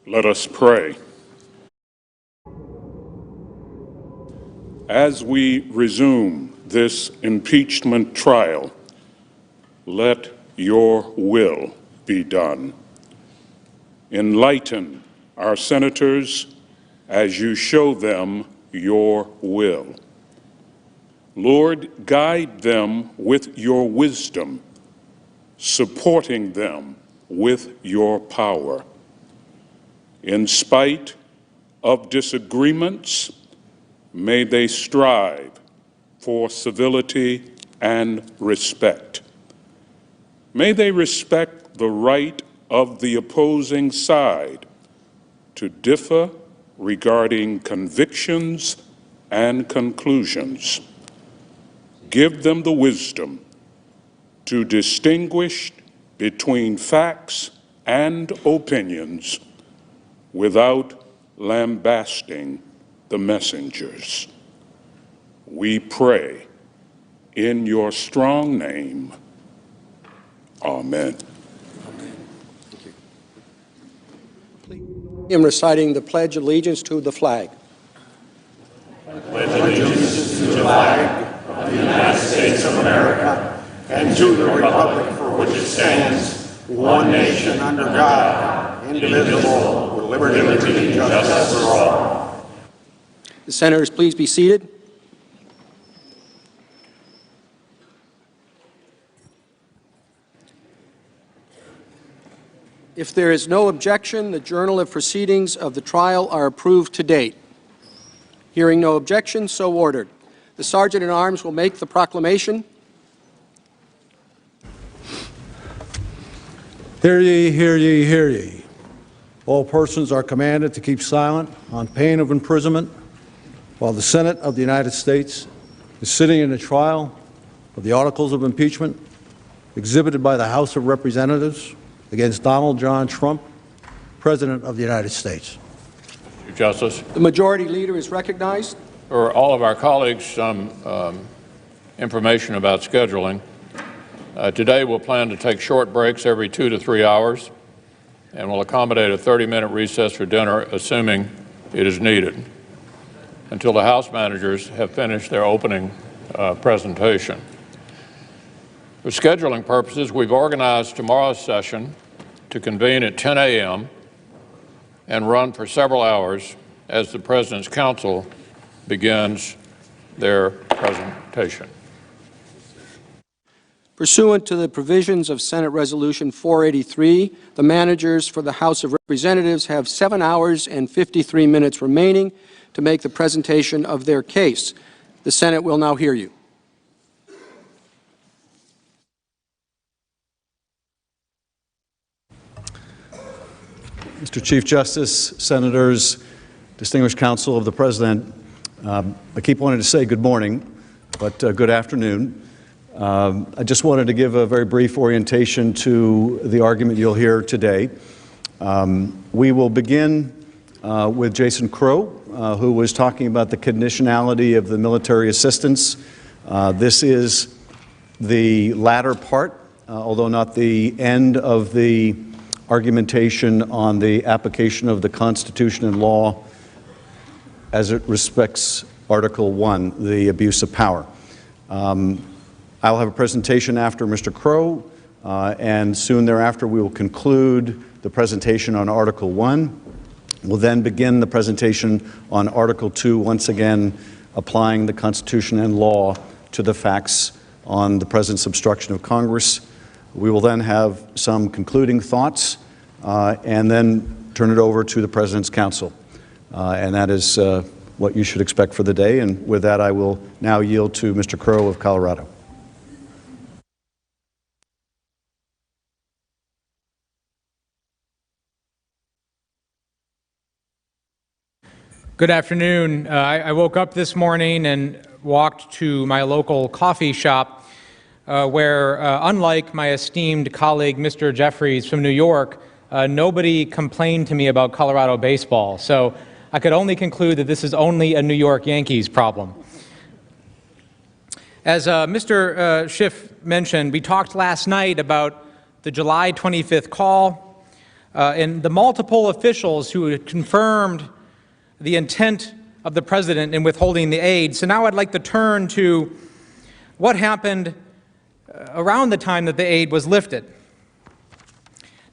Let us pray. As we resume this impeachment trial, let your will be done. Enlighten our senators as you show them your will. Lord, guide them with your wisdom, supporting them with your power. In spite of disagreements, may they strive for civility and respect. May they respect the right of the opposing side to differ regarding convictions and conclusions. Give them the wisdom to distinguish between facts and opinions without lambasting the messengers. We pray in your strong name. Amen. In reciting the Pledge of Allegiance to the flag. I pledge allegiance to the flag of the United States of America and to the republic for which it stands, one nation under God, indivisible, with liberty and justice for all. The senators, please be seated. If there is no objection, the Journal of Proceedings of the trial are approved to date. Hearing no objection, so ordered. The Sergeant-at-Arms will make the proclamation. Hear ye, hear ye, hear ye. All persons are commanded to keep silent on pain of imprisonment while the Senate of the United States is sitting in a trial of the articles of impeachment exhibited by the House of Representatives against Donald John Trump, President of the United States. Chief Justice. The Majority Leader is recognized. For all of our colleagues, some information about scheduling. Today we'll plan to take short breaks every 2 to 3 hours, and we'll accommodate a 30-minute recess for dinner, assuming it is needed, until the House managers have finished their opening presentation. For scheduling purposes, we've organized tomorrow's session to convene at 10 a.m. and run for several hours as the President's Council begins their presentation. Pursuant to the provisions of Senate Resolution 483, the managers for the House of Representatives have 7 hours and 53 minutes remaining to make the presentation of their case. The Senate will now hear you. Mr. Chief Justice, Senators, distinguished counsel of the President, I keep wanting to say good morning, but good afternoon. I just wanted to give a very brief orientation to the argument you'll hear today. We will begin with Jason Crow, who was talking about the conditionality of the military assistance. This is the latter part, although not the end of the argumentation on the application of the Constitution and law as it respects Article 1, the abuse of power. I'll have a presentation after Mr. Crow, and soon thereafter we will conclude the presentation on Article 1. We'll then begin the presentation on Article 2, once again applying the Constitution and law to the facts on the President's obstruction of Congress. We will then have some concluding thoughts and then turn it over to the President's Counsel. And that is what you should expect for the day. And with that, I will now yield to Mr. Crow of Colorado. Good afternoon. I woke up this morning and walked to my local coffee shop where, unlike my esteemed colleague, Mr. Jeffries from New York, nobody complained to me about Colorado baseball. So I could only conclude that this is only a New York Yankees problem. As Mr. Schiff mentioned, we talked last night about the July 25th call, and the multiple officials who had confirmed the intent of the president in withholding the aid. So now I'd like to turn to what happened around the time that the aid was lifted.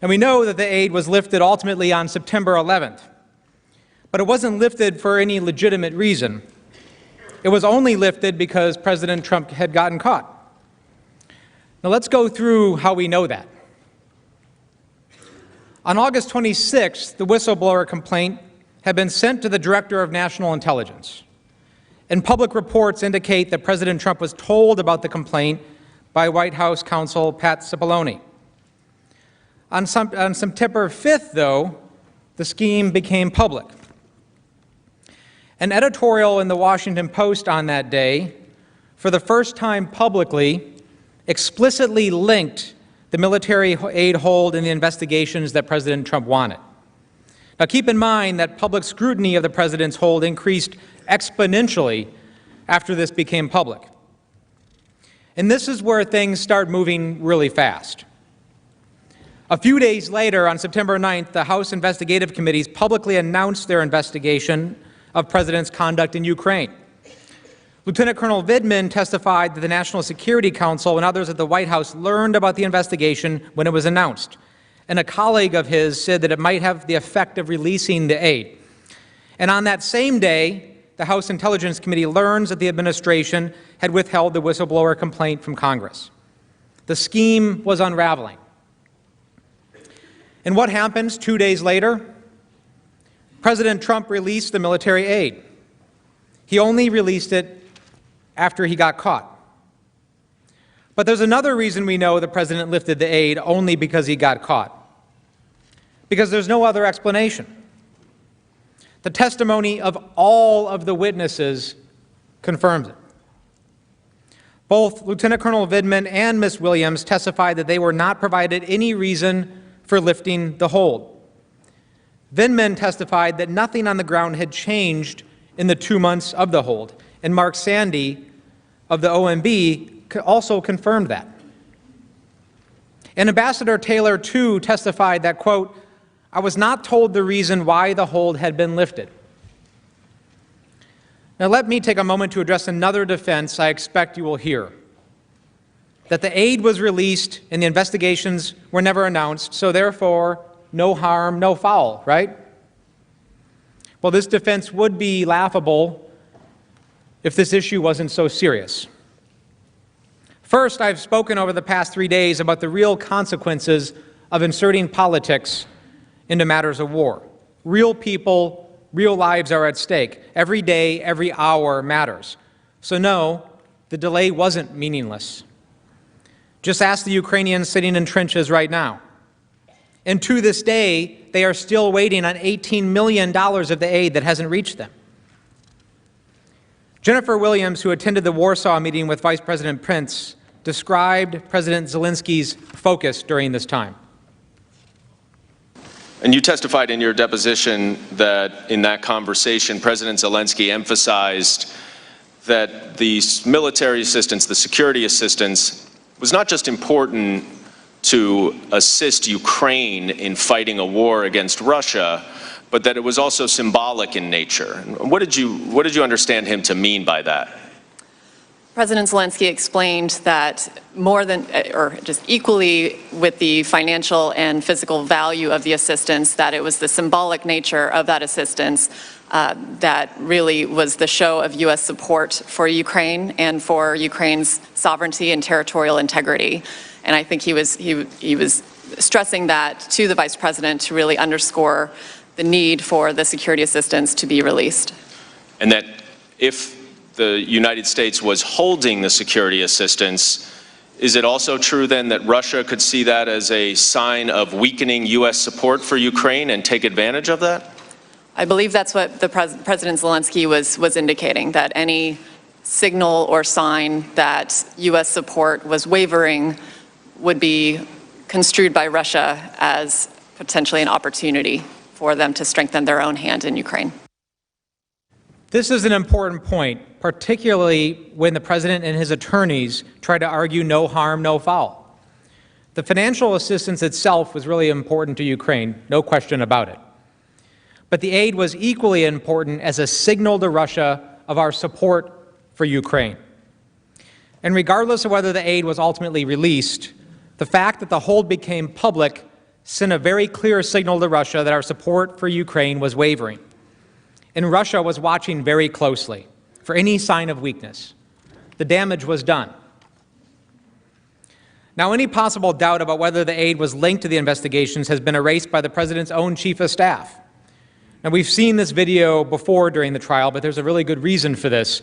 And we know that the aid was lifted ultimately on September 11th, but it wasn't lifted for any legitimate reason. It was only lifted because President Trump had gotten caught. Now let's go through how we know that. On August 26th, the whistleblower complaint had been sent to the Director of National Intelligence, and public reports indicate that President Trump was told about the complaint by White House counsel Pat Cipollone. On September 5th, though, the scheme became public. An editorial in the Washington Post on that day, for the first time publicly, explicitly linked the military aid hold in the investigations that President Trump wanted. Now keep in mind that public scrutiny of the president's hold increased exponentially after this became public. And this is where things start moving really fast. A few days later, on September 9th, the House investigative committees publicly announced their investigation of President's conduct in Ukraine. Lieutenant Colonel Vindman testified that the National Security Council and others at the White House learned about the investigation when it was announced. And a colleague of his said that it might have the effect of releasing the aid. And on that same day, the House Intelligence Committee learns that the administration had withheld the whistleblower complaint from Congress. The scheme was unraveling. And what happens 2 days later? President Trump released the military aid. He only released it after he got caught. But there's another reason we know the president lifted the aid only because he got caught. Because there's no other explanation. The testimony of all of the witnesses confirms it. Both Lieutenant Colonel Vindman and Ms. Williams testified that they were not provided any reason for lifting the hold. Vindman testified that nothing on the ground had changed in the 2 months of the hold, and Mark Sandy of the OMB also confirmed that. And Ambassador Taylor, too, testified that, quote, "I was not told the reason why the hold had been lifted." Now let me take a moment to address another defense I expect you will hear. That the aid was released and the investigations were never announced, so therefore, no harm, no foul, right? Well, this defense would be laughable if this issue wasn't so serious. First, I've spoken over the past 3 days about the real consequences of inserting politics into matters of war. Real people, real lives are at stake. Every day, every hour matters. So no, the delay wasn't meaningless. Just ask the Ukrainians sitting in trenches right now. And to this day, they are still waiting on $18 million of the aid that hasn't reached them. Jennifer Williams, who attended the Warsaw meeting with Vice President Pence, described President Zelensky's focus during this time. And you testified in your deposition that in that conversation, President Zelensky emphasized that the military assistance, the security assistance, was not just important to assist Ukraine in fighting a war against Russia, but that it was also symbolic in nature. What did you understand him to mean by that? President Zelensky explained that more than, or just equally with the financial and physical value of the assistance, that it was the symbolic nature of that assistance that really was the show of U.S. support for Ukraine and for Ukraine's sovereignty and territorial integrity. And I think he was stressing that to the Vice President to really underscore the need for the security assistance to be released. And that if the United States was holding the security assistance, is it also true then that Russia could see that as a sign of weakening U.S. support for Ukraine and take advantage of that? I believe that's what the President Zelensky was indicating, that any signal or sign that U.S. support was wavering would be construed by Russia as potentially an opportunity for them to strengthen their own hand in Ukraine. This is an important point, particularly when the president and his attorneys try to argue no harm, no foul. The financial assistance itself was really important to Ukraine, no question about it. But the aid was equally important as a signal to Russia of our support for Ukraine. And regardless of whether the aid was ultimately released, the fact that the hold became public sent a very clear signal to Russia that our support for Ukraine was wavering. And Russia was watching very closely for any sign of weakness. The damage was done. Now, any possible doubt about whether the aid was linked to the investigations has been erased by the President's own Chief of Staff. Now, we've seen this video before during the trial, but there's a really good reason for this.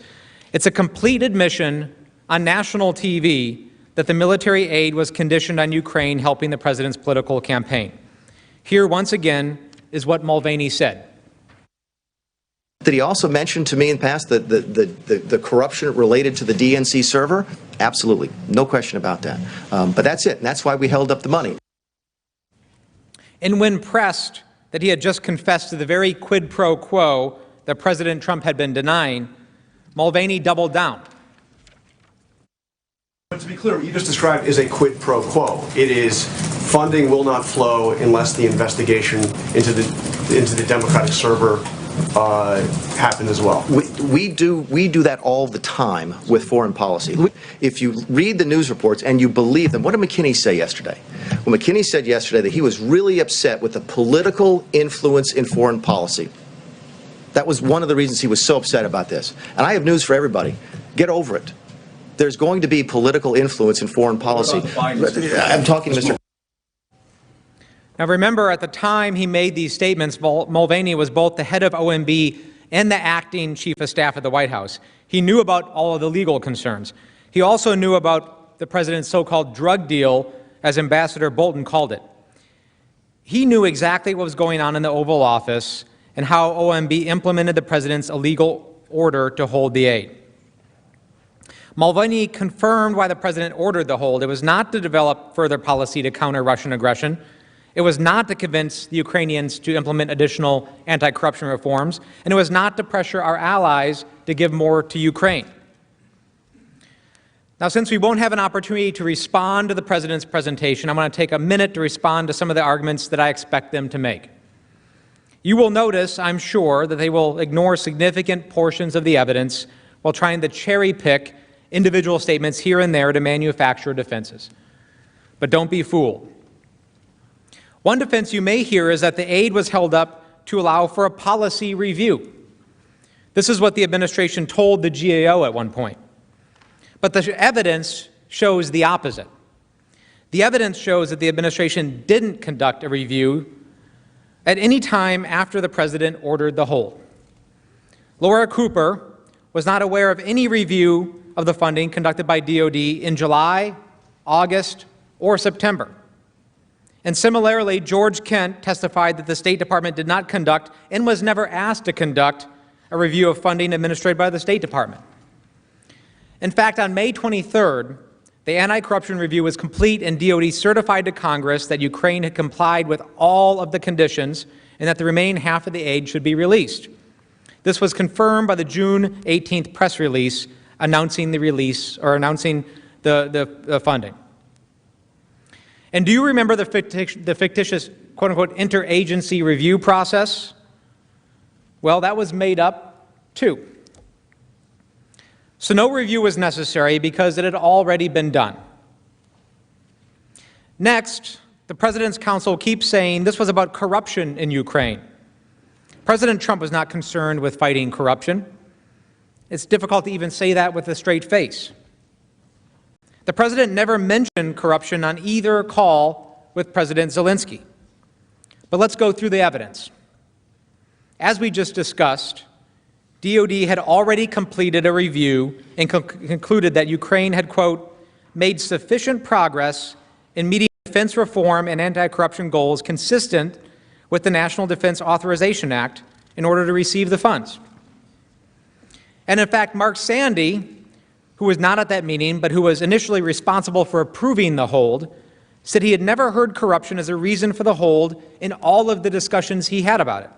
It's a complete admission on national TV that the military aid was conditioned on Ukraine helping the President's political campaign. Here, once again, is what Mulvaney said. Did he also mention to me in the past the corruption related to the DNC server? Absolutely. No question about that. But that's it. And that's why we held up the money. And when pressed that he had just confessed to the very quid pro quo that President Trump had been denying, Mulvaney doubled down. But to be clear, what you just described is a quid pro quo. It is funding will not flow unless the investigation into the Democratic server happen as well. We do that all the time with foreign policy. If you read the news reports and you believe them, what did McKinney say yesterday? Well, McKinney said yesterday that he was really upset with the political influence in foreign policy. That was one of the reasons he was so upset about this. And I have news for everybody. Get over it. There's going to be political influence in foreign policy. I'm talking to Mr. Now remember, at the time he made these statements, Mulvaney was both the head of OMB and the acting chief of staff at the White House. He knew about all of the legal concerns. He also knew about the president's so-called drug deal, as Ambassador Bolton called it. He knew exactly what was going on in the Oval Office and how OMB implemented the president's illegal order to hold the aid. Mulvaney confirmed why the president ordered the hold. It was not to develop further policy to counter Russian aggression. It was not to convince the Ukrainians to implement additional anti-corruption reforms, and it was not to pressure our allies to give more to Ukraine. Now, since we won't have an opportunity to respond to the president's presentation, I'm going to take a minute to respond to some of the arguments that I expect them to make. You will notice, I'm sure, that they will ignore significant portions of the evidence while trying to cherry-pick individual statements here and there to manufacture defenses. But don't be fooled. One defense you may hear is that the aid was held up to allow for a policy review. This is what the administration told the GAO at one point. But the evidence shows the opposite. The evidence shows that the administration didn't conduct a review at any time after the president ordered the hold. Laura Cooper was not aware of any review of the funding conducted by DOD in July, August, or September. And similarly, George Kent testified that the State Department did not conduct and was never asked to conduct a review of funding administered by the State Department. In fact, on May 23rd, the anti-corruption review was complete and DOD certified to Congress that Ukraine had complied with all of the conditions and that the remaining half of the aid should be released. This was confirmed by the June 18th press release announcing the release or announcing the funding. And do you remember the fictitious, quote-unquote, interagency review process? Well, that was made up, too. So no review was necessary because it had already been done. Next, the President's counsel keeps saying this was about corruption in Ukraine. President Trump was not concerned with fighting corruption. It's difficult to even say that with a straight face. The President never mentioned corruption on either call with President Zelensky. But let's go through the evidence. As we just discussed, DOD had already completed a review and concluded that Ukraine had, quote, made sufficient progress in meeting defense reform and anti-corruption goals consistent with the National Defense Authorization Act in order to receive the funds. And in fact, Mark Sandy, who was not at that meeting, but who was initially responsible for approving the hold, said he had never heard corruption as a reason for the hold in all of the discussions he had about it.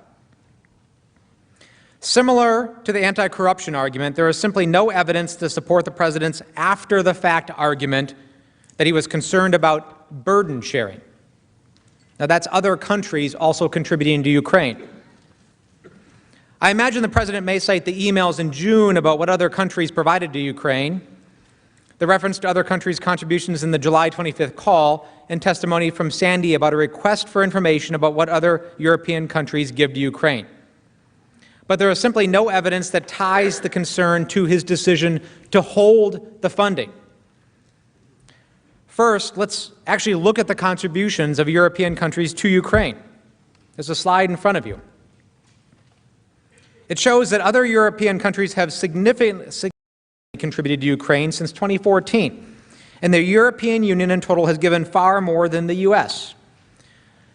Similar to the anti-corruption argument, there is simply no evidence to support the President's after-the-fact argument that he was concerned about burden sharing. Now, that's other countries also contributing to Ukraine. I imagine the President may cite the emails in June about what other countries provided to Ukraine, the reference to other countries' contributions in the July 25th call, and testimony from Sandy about a request for information about what other European countries give to Ukraine. But there is simply no evidence that ties the concern to his decision to hold the funding. First, let's actually look at the contributions of European countries to Ukraine. There's a slide in front of you. It shows that other European countries have significantly contributed to Ukraine since 2014, and the European Union in total has given far more than the U.S.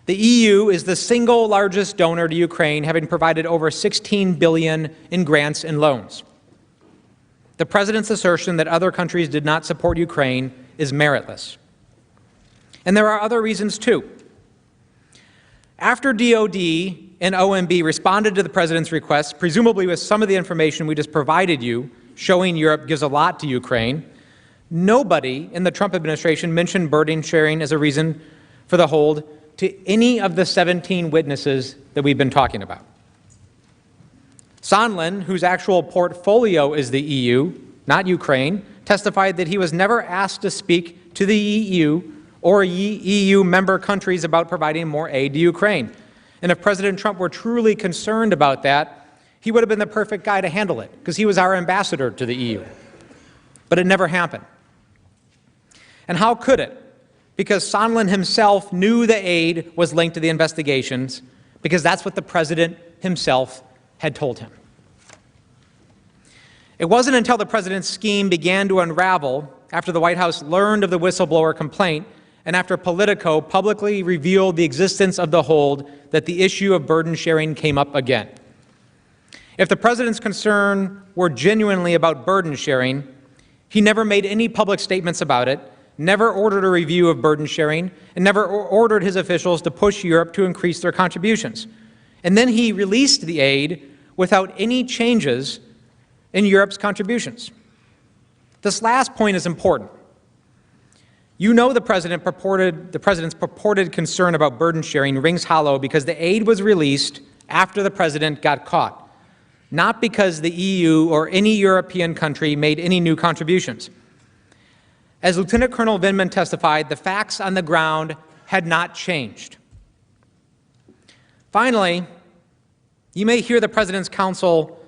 The EU is the single largest donor to Ukraine, having provided over $16 billion in grants and loans. The President's assertion that other countries did not support Ukraine is meritless. And there are other reasons, too. After DOD and OMB responded to the President's request, presumably with some of the information we just provided you, showing Europe gives a lot to Ukraine, nobody in the Trump administration mentioned burden sharing as a reason for the hold to any of the 17 witnesses that we've been talking about. Sondland, whose actual portfolio is the EU, not Ukraine, testified that he was never asked to speak to the EU or EU member countries about providing more aid to Ukraine. And if President Trump were truly concerned about that, he would have been the perfect guy to handle it, because he was our ambassador to the EU. But it never happened. And how could it? Because Sondland himself knew the aid was linked to the investigations, because that's what the President himself had told him. It wasn't until the President's scheme began to unravel, after the White House learned of the whistleblower complaint, and after Politico publicly revealed the existence of the hold, that the issue of burden sharing came up again. If the President's concern were genuinely about burden sharing, he never made any public statements about it, never ordered a review of burden sharing, and never ordered his officials to push Europe to increase their contributions. And then he released the aid without any changes in Europe's contributions. This last point is important. You know the President's purported concern about burden sharing rings hollow because the aid was released after the President got caught, not because the EU or any European country made any new contributions. As Lieutenant Colonel Vindman testified, the facts on the ground had not changed. Finally, you may hear the President's counsel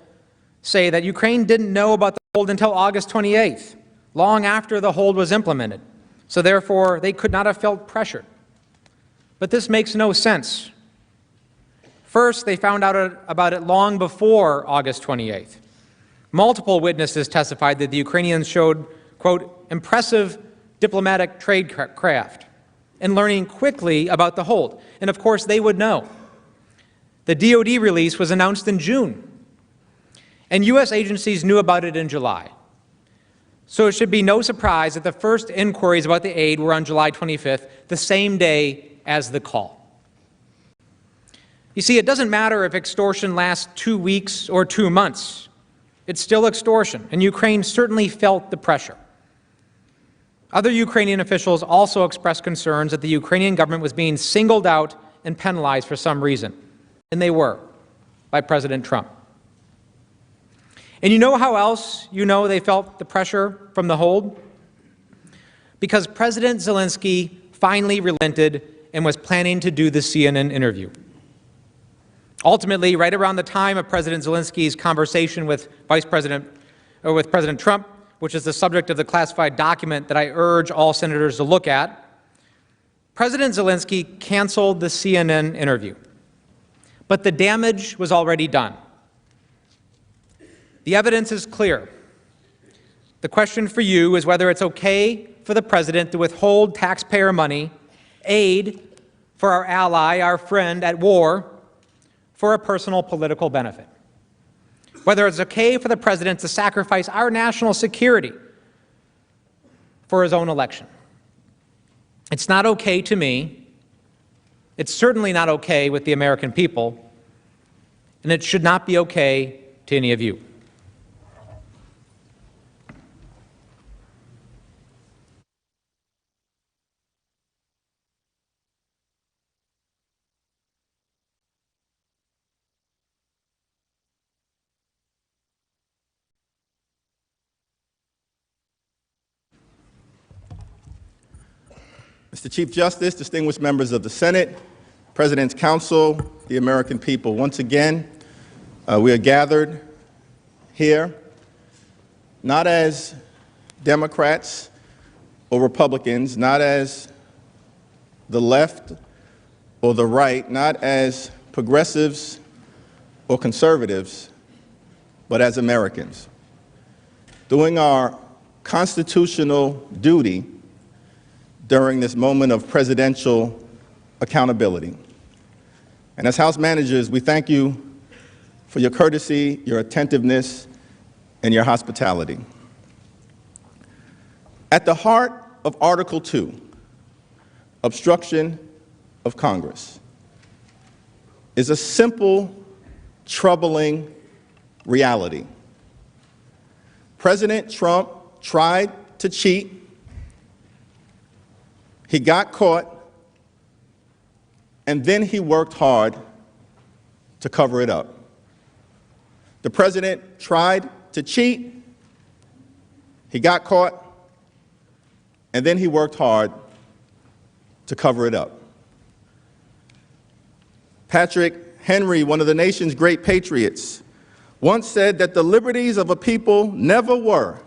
say that Ukraine didn't know about the hold until August 28th, long after the hold was implemented, so therefore they could not have felt pressured. But this makes no sense. First, they found out about it long before August 28th. Multiple witnesses testified that the Ukrainians showed, quote, impressive diplomatic tradecraft in learning quickly about the hold. And of course, they would know. The DOD release was announced in June, and U.S. agencies knew about it in July. So it should be no surprise that the first inquiries about the aid were on July 25th, the same day as the call. You see, it doesn't matter if extortion lasts 2 weeks or 2 months. It's still extortion, and Ukraine certainly felt the pressure. Other Ukrainian officials also expressed concerns that the Ukrainian government was being singled out and penalized for some reason, and they were, by President Trump. And you know how else you know they felt the pressure from the hold? Because President Zelensky finally relented and was planning to do the CNN interview. Ultimately, right around the time of President Zelensky's conversation with President Trump, which is the subject of the classified document that I urge all senators to look at, President Zelensky canceled the CNN interview. But the damage was already done. The evidence is clear. The question for you is whether it's okay for the President to withhold taxpayer money, aid for our ally, our friend at war, for a personal political benefit. Whether it's okay for the President to sacrifice our national security for his own election. It's not okay to me. It's certainly not okay with the American people. And it should not be okay to any of you. Mr. Chief Justice, distinguished members of the Senate, President's Council, the American people, once again, we are gathered here not as Democrats or Republicans, not as the left or the right, not as progressives or conservatives, but as Americans, doing our constitutional duty during this moment of presidential accountability. And as House managers, we thank you for your courtesy, your attentiveness, and your hospitality. At the heart of Article 2, obstruction of Congress, is a simple, troubling reality. President Trump tried to cheat. He got caught, and then he worked hard to cover it up. The president tried to cheat, he got caught, and then he worked hard to cover it up. Patrick Henry, one of the nation's great patriots, once said that the liberties of a people never were,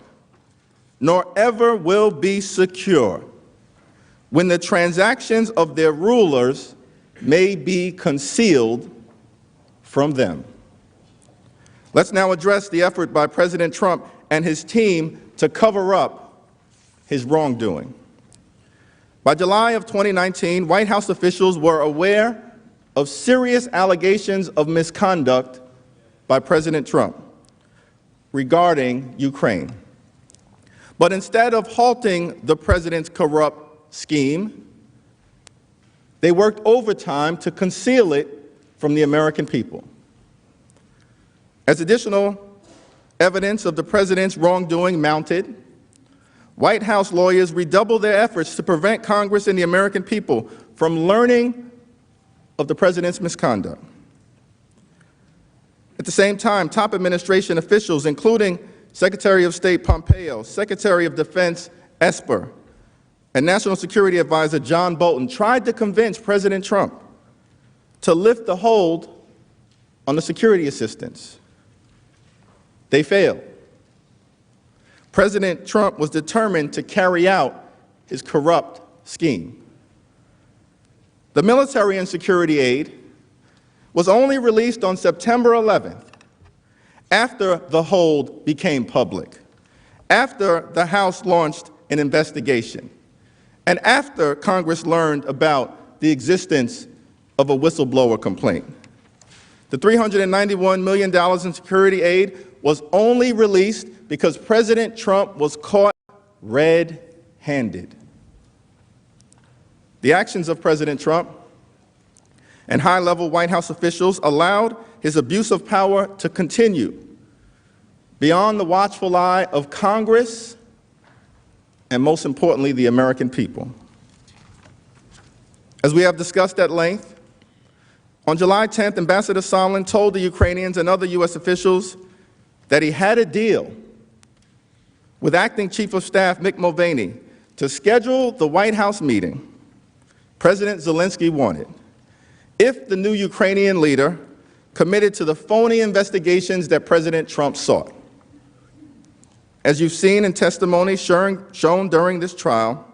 nor ever will be secure when the transactions of their rulers may be concealed from them. Let's now address the effort by President Trump and his team to cover up his wrongdoing. By July of 2019, White House officials were aware of serious allegations of misconduct by President Trump regarding Ukraine. But instead of halting the president's corrupt scheme, they worked overtime to conceal it from the American people. As additional evidence of the president's wrongdoing mounted, White House lawyers redoubled their efforts to prevent Congress and the American people from learning of the president's misconduct. At the same time, top administration officials, including Secretary of State Pompeo, Secretary of Defense Esper, and National Security Advisor John Bolton, tried to convince President Trump to lift the hold on the security assistance. They failed. President Trump was determined to carry out his corrupt scheme. The military and security aid was only released on September 11th, after the hold became public, after the House launched an investigation, and after Congress learned about the existence of a whistleblower complaint. The $391 million in security aid was only released because President Trump was caught red-handed. The actions of President Trump and high-level White House officials allowed his abuse of power to continue beyond the watchful eye of Congress and, most importantly, the American people. As we have discussed at length, on July 10th, Ambassador Sondland told the Ukrainians and other U.S. officials that he had a deal with Acting Chief of Staff Mick Mulvaney to schedule the White House meeting President Zelensky wanted if the new Ukrainian leader committed to the phony investigations that President Trump sought. As you've seen in testimony shown during this trial,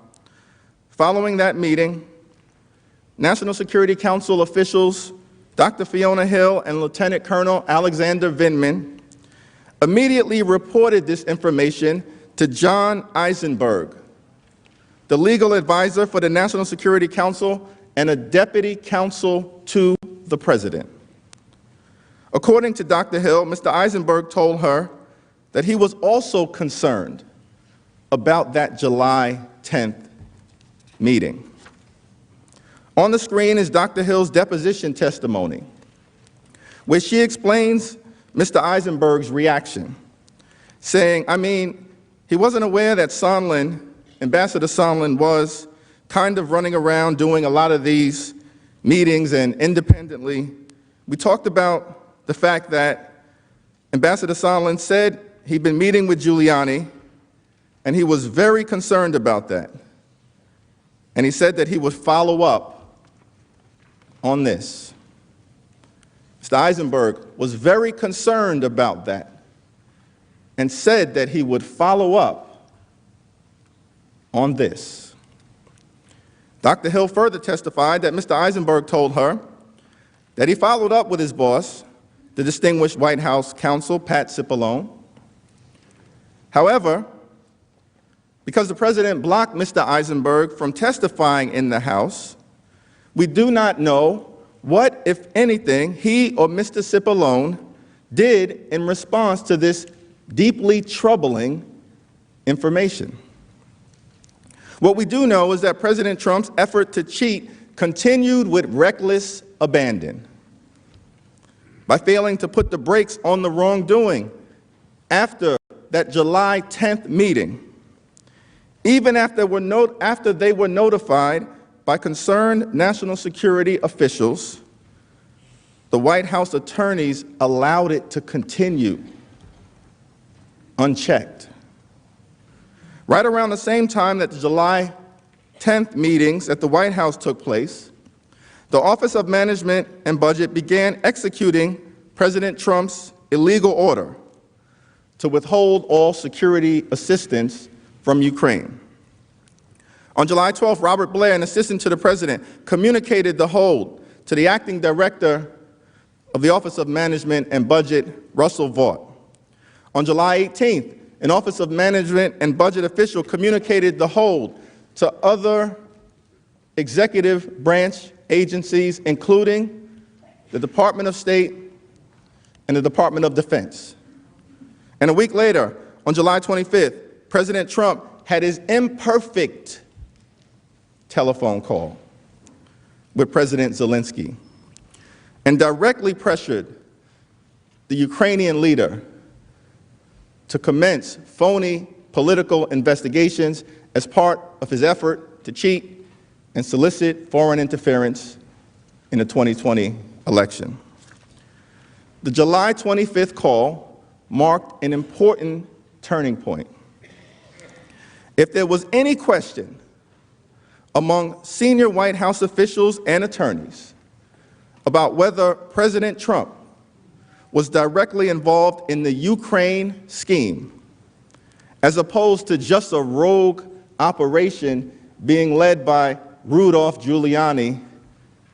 following that meeting, National Security Council officials Dr. Fiona Hill and Lieutenant Colonel Alexander Vindman immediately reported this information to John Eisenberg, the legal advisor for the National Security Council and a deputy counsel to the president. According to Dr. Hill, Mr. Eisenberg told her that he was also concerned about that July 10th meeting. On the screen is Dr. Hill's deposition testimony, where she explains Mr. Eisenberg's reaction, saying, he wasn't aware that Sondland, Ambassador Sondland, was kind of running around doing a lot of these meetings and independently. We talked about the fact that Ambassador Sondland said he'd been meeting with Giuliani, and he was very concerned about that. and he said that he would follow up on this. Mr. Eisenberg was very concerned about that and said that he would follow up on this. Dr. Hill further testified that Mr. Eisenberg told her that he followed up with his boss, the distinguished White House counsel, Pat Cipollone. However, because the president blocked Mr. Eisenberg from testifying in the House, we do not know what, if anything, he or Mr. Cipollone did in response to this deeply troubling information. What we do know is that President Trump's effort to cheat continued with reckless abandon by failing to put the brakes on the wrongdoing after that July 10th meeting, even after they were notified by concerned national security officials. The White House attorneys allowed it to continue unchecked. Right around the same time that the July 10th meetings at the White House took place, the Office of Management and Budget began executing President Trump's illegal order to withhold all security assistance from Ukraine. On July 12th, Robert Blair, an assistant to the president, communicated the hold to the acting director of the Office of Management and Budget, Russell Vought. On July 18th, an Office of Management and Budget official communicated the hold to other executive branch agencies, including the Department of State and the Department of Defense. And a week later, on July 25th, President Trump had his imperfect telephone call with President Zelensky and directly pressured the Ukrainian leader to commence phony political investigations as part of his effort to cheat and solicit foreign interference in the 2020 election. The July 25th call marked an important turning point. If there was any question among senior White House officials and attorneys about whether President Trump was directly involved in the Ukraine scheme, as opposed to just a rogue operation being led by Rudolph Giuliani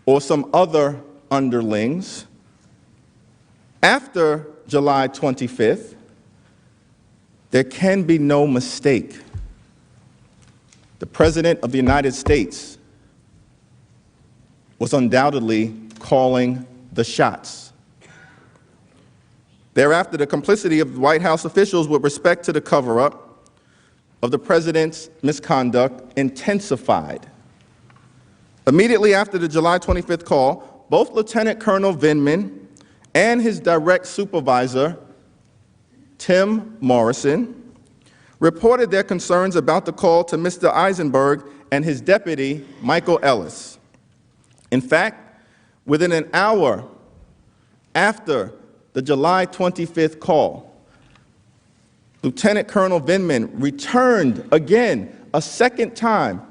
or some other underlings, after July 25th, there can be no mistake. The President of the United States was undoubtedly calling the shots. Thereafter, the complicity of White House officials with respect to the cover-up of the president's misconduct intensified. Immediately after the July 25th call, both Lieutenant Colonel Vindman and his direct supervisor, Tim Morrison, reported their concerns about the call to Mr. Eisenberg and his deputy, Michael Ellis. In fact, within an hour after the July 25th call, Lieutenant Colonel Vindman returned again a second time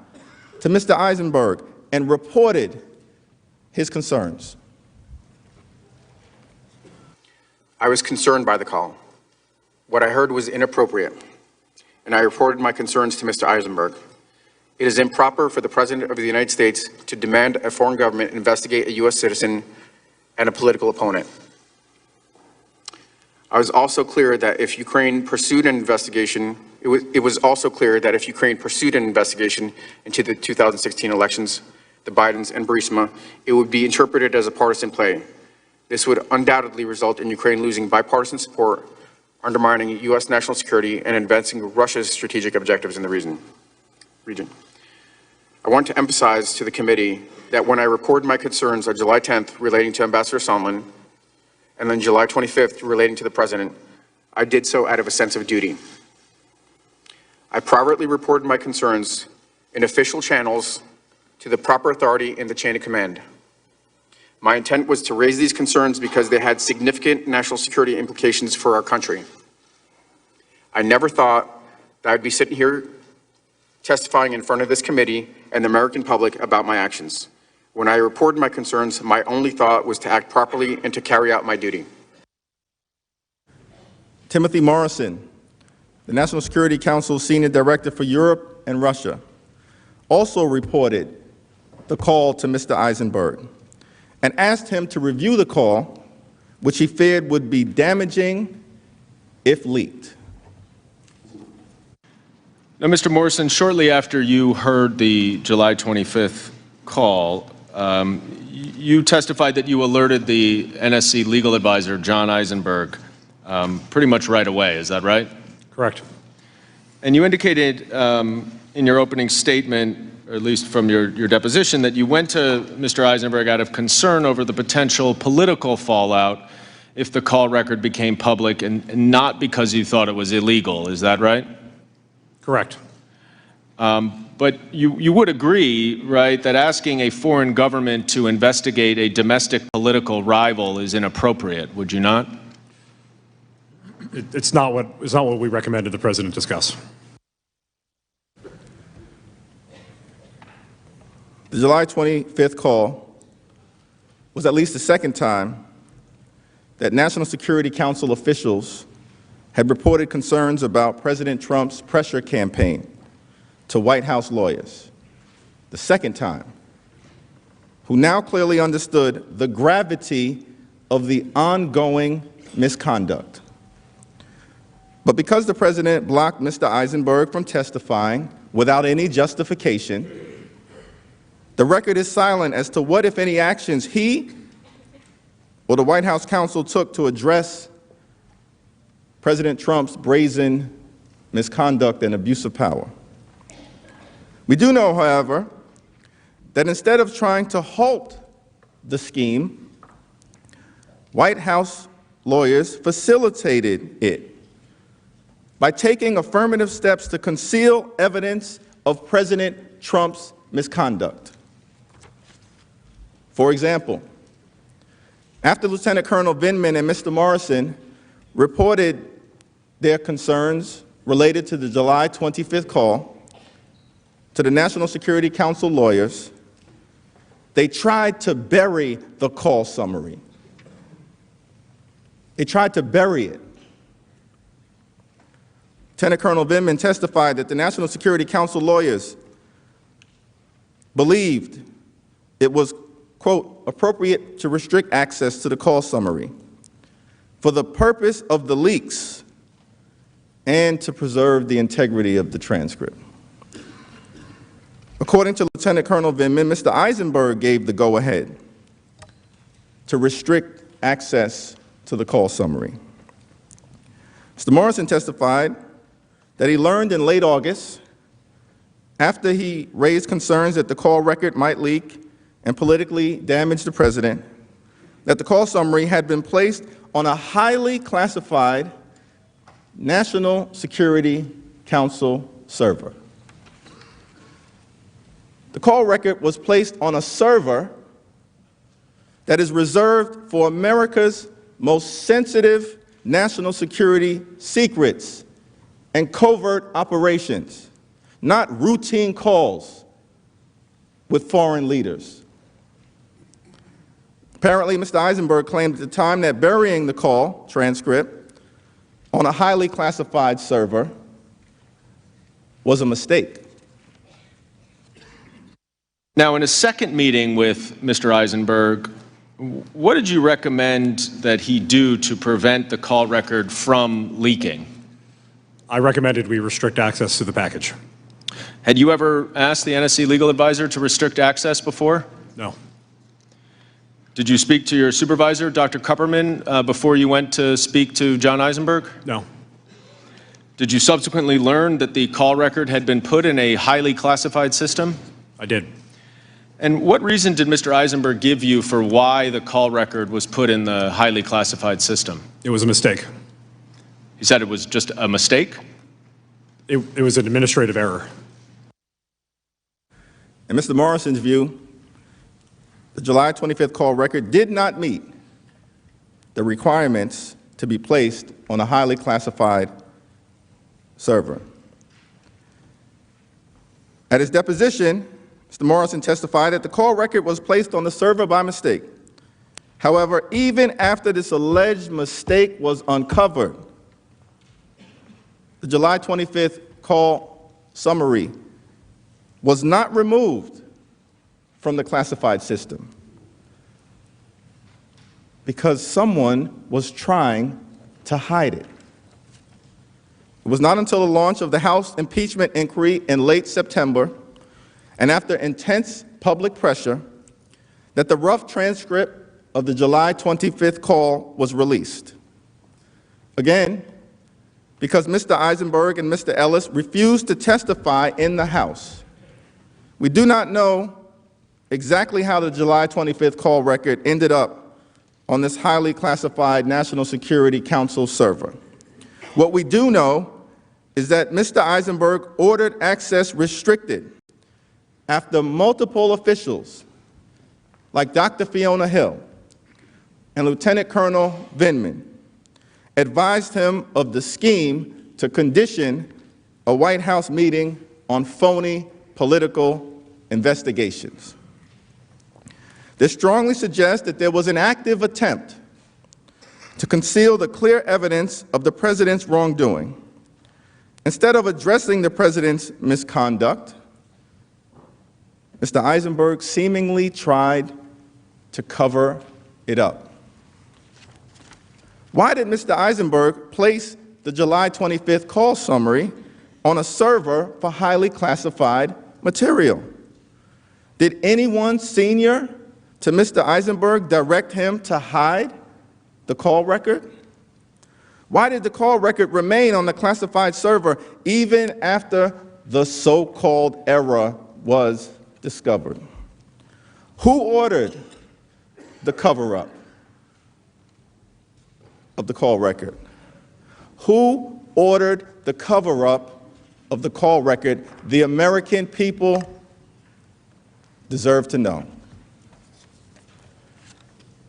to Mr. Eisenberg and reported his concerns. I was concerned by the call. What I heard was inappropriate, and I reported my concerns to Mr. Eisenberg. It is improper for the President of the United States to demand a foreign government investigate a U.S. citizen and a political opponent. I was also clear that if Ukraine pursued an investigation, it was also clear that if Ukraine pursued an investigation into the 2016 elections, the Bidens and Burisma, it would be interpreted as a partisan play. This would undoubtedly result in Ukraine losing bipartisan support, undermining U.S. national security, and advancing Russia's strategic objectives in the region. I want to emphasize to the committee that when I reported my concerns on July 10th relating to Ambassador Sondland, and then July 25th relating to the President, I did so out of a sense of duty. I privately reported my concerns in official channels to the proper authority in the chain of command. My intent was to raise these concerns because they had significant national security implications for our country. I never thought that I'd be sitting here testifying in front of this committee and the American public about my actions. When I reported my concerns, my only thought was to act properly and to carry out my duty. Timothy Morrison, the National Security Council Senior Director for Europe and Russia, also reported the call to Mr. Eisenberg and asked him to review the call, which he feared would be damaging if leaked. Now, Mr. Morrison, shortly after you heard the July 25th call, you testified that you alerted the NSC legal advisor, John Eisenberg, pretty much right away. Is that right? Correct. And you indicated in your opening statement, or at least from your deposition, that you went to Mr. Eisenberg out of concern over the potential political fallout if the call record became public and not because you thought it was illegal. Is that right? Correct. But you would agree, right, that asking a foreign government to investigate a domestic political rival is inappropriate, would you not? It's not what we recommended the president discuss. The July 25th call was at least the second time that National Security Council officials had reported concerns about President Trump's pressure campaign to White House lawyers, the second time, who now clearly understood the gravity of the ongoing misconduct. But because the president blocked Mr. Eisenberg from testifying without any justification, the record is silent as to what, if any, actions he or the White House counsel took to address President Trump's brazen misconduct and abuse of power. We do know, however, that instead of trying to halt the scheme, White House lawyers facilitated it by taking affirmative steps to conceal evidence of President Trump's misconduct. For example, after Lieutenant Colonel Vindman and Mr. Morrison reported their concerns related to the July 25th call to the National Security Council lawyers, they tried to bury the call summary. They tried to bury it. Lieutenant Colonel Vindman testified that the National Security Council lawyers believed it was, quote, appropriate to restrict access to the call summary for the purpose of the leaks and to preserve the integrity of the transcript. According to Lieutenant Colonel Vindman, Mr. Eisenberg gave the go-ahead to restrict access to the call summary. Mr. Morrison testified that he learned in late August, after he raised concerns that the call record might leak and politically damage the president, that the call summary had been placed on a highly classified National Security Council server. The call record was placed on a server that is reserved for America's most sensitive national security secrets and covert operations, not routine calls with foreign leaders. Apparently, Mr. Eisenberg claimed at the time that burying the call transcript on a highly classified server was a mistake. Now, in a second meeting with Mr. Eisenberg, what did you recommend that he do to prevent the call record from leaking? I recommended we restrict access to the package. Had you ever asked the NSC legal advisor to restrict access before? No. Did you speak to your supervisor, Dr. Kupperman, before you went to speak to John Eisenberg? No. Did you subsequently learn that the call record had been put in a highly classified system? I did. And what reason did Mr. Eisenberg give you for why the call record was put in the highly classified system? It was a mistake. He said it was just a mistake? It was an administrative error. In Mr. Morrison's view, the July 25th call record did not meet the requirements to be placed on a highly classified server. At his deposition, Mr. Morrison testified that the call record was placed on the server by mistake. However, even after this alleged mistake was uncovered, the July 25th call summary was not removed from the classified system because someone was trying to hide it. It was not until the launch of the House impeachment inquiry in late September and after intense public pressure that the rough transcript of the July 25th call was released. Again, because Mr. Eisenberg and Mr. Ellis refused to testify in the House. We do not know exactly how the July 25th call record ended up on this highly classified National Security Council server. What we do know is that Mr. Eisenberg ordered access restricted after multiple officials like Dr. Fiona Hill and Lieutenant Colonel Vindman advised him of the scheme to condition a White House meeting on phony political investigations. This strongly suggests that there was an active attempt to conceal the clear evidence of the president's wrongdoing. Instead of addressing the president's misconduct, Mr. Eisenberg seemingly tried to cover it up. Why did Mr. Eisenberg place the July 25th call summary on a server for highly classified material? Did anyone senior to Mr. Eisenberg direct him to hide the call record? Why did the call record remain on the classified server even after the so-called error was discovered? Who ordered the cover-up of the call record? Who ordered the cover-up of the call record? The American people deserve to know.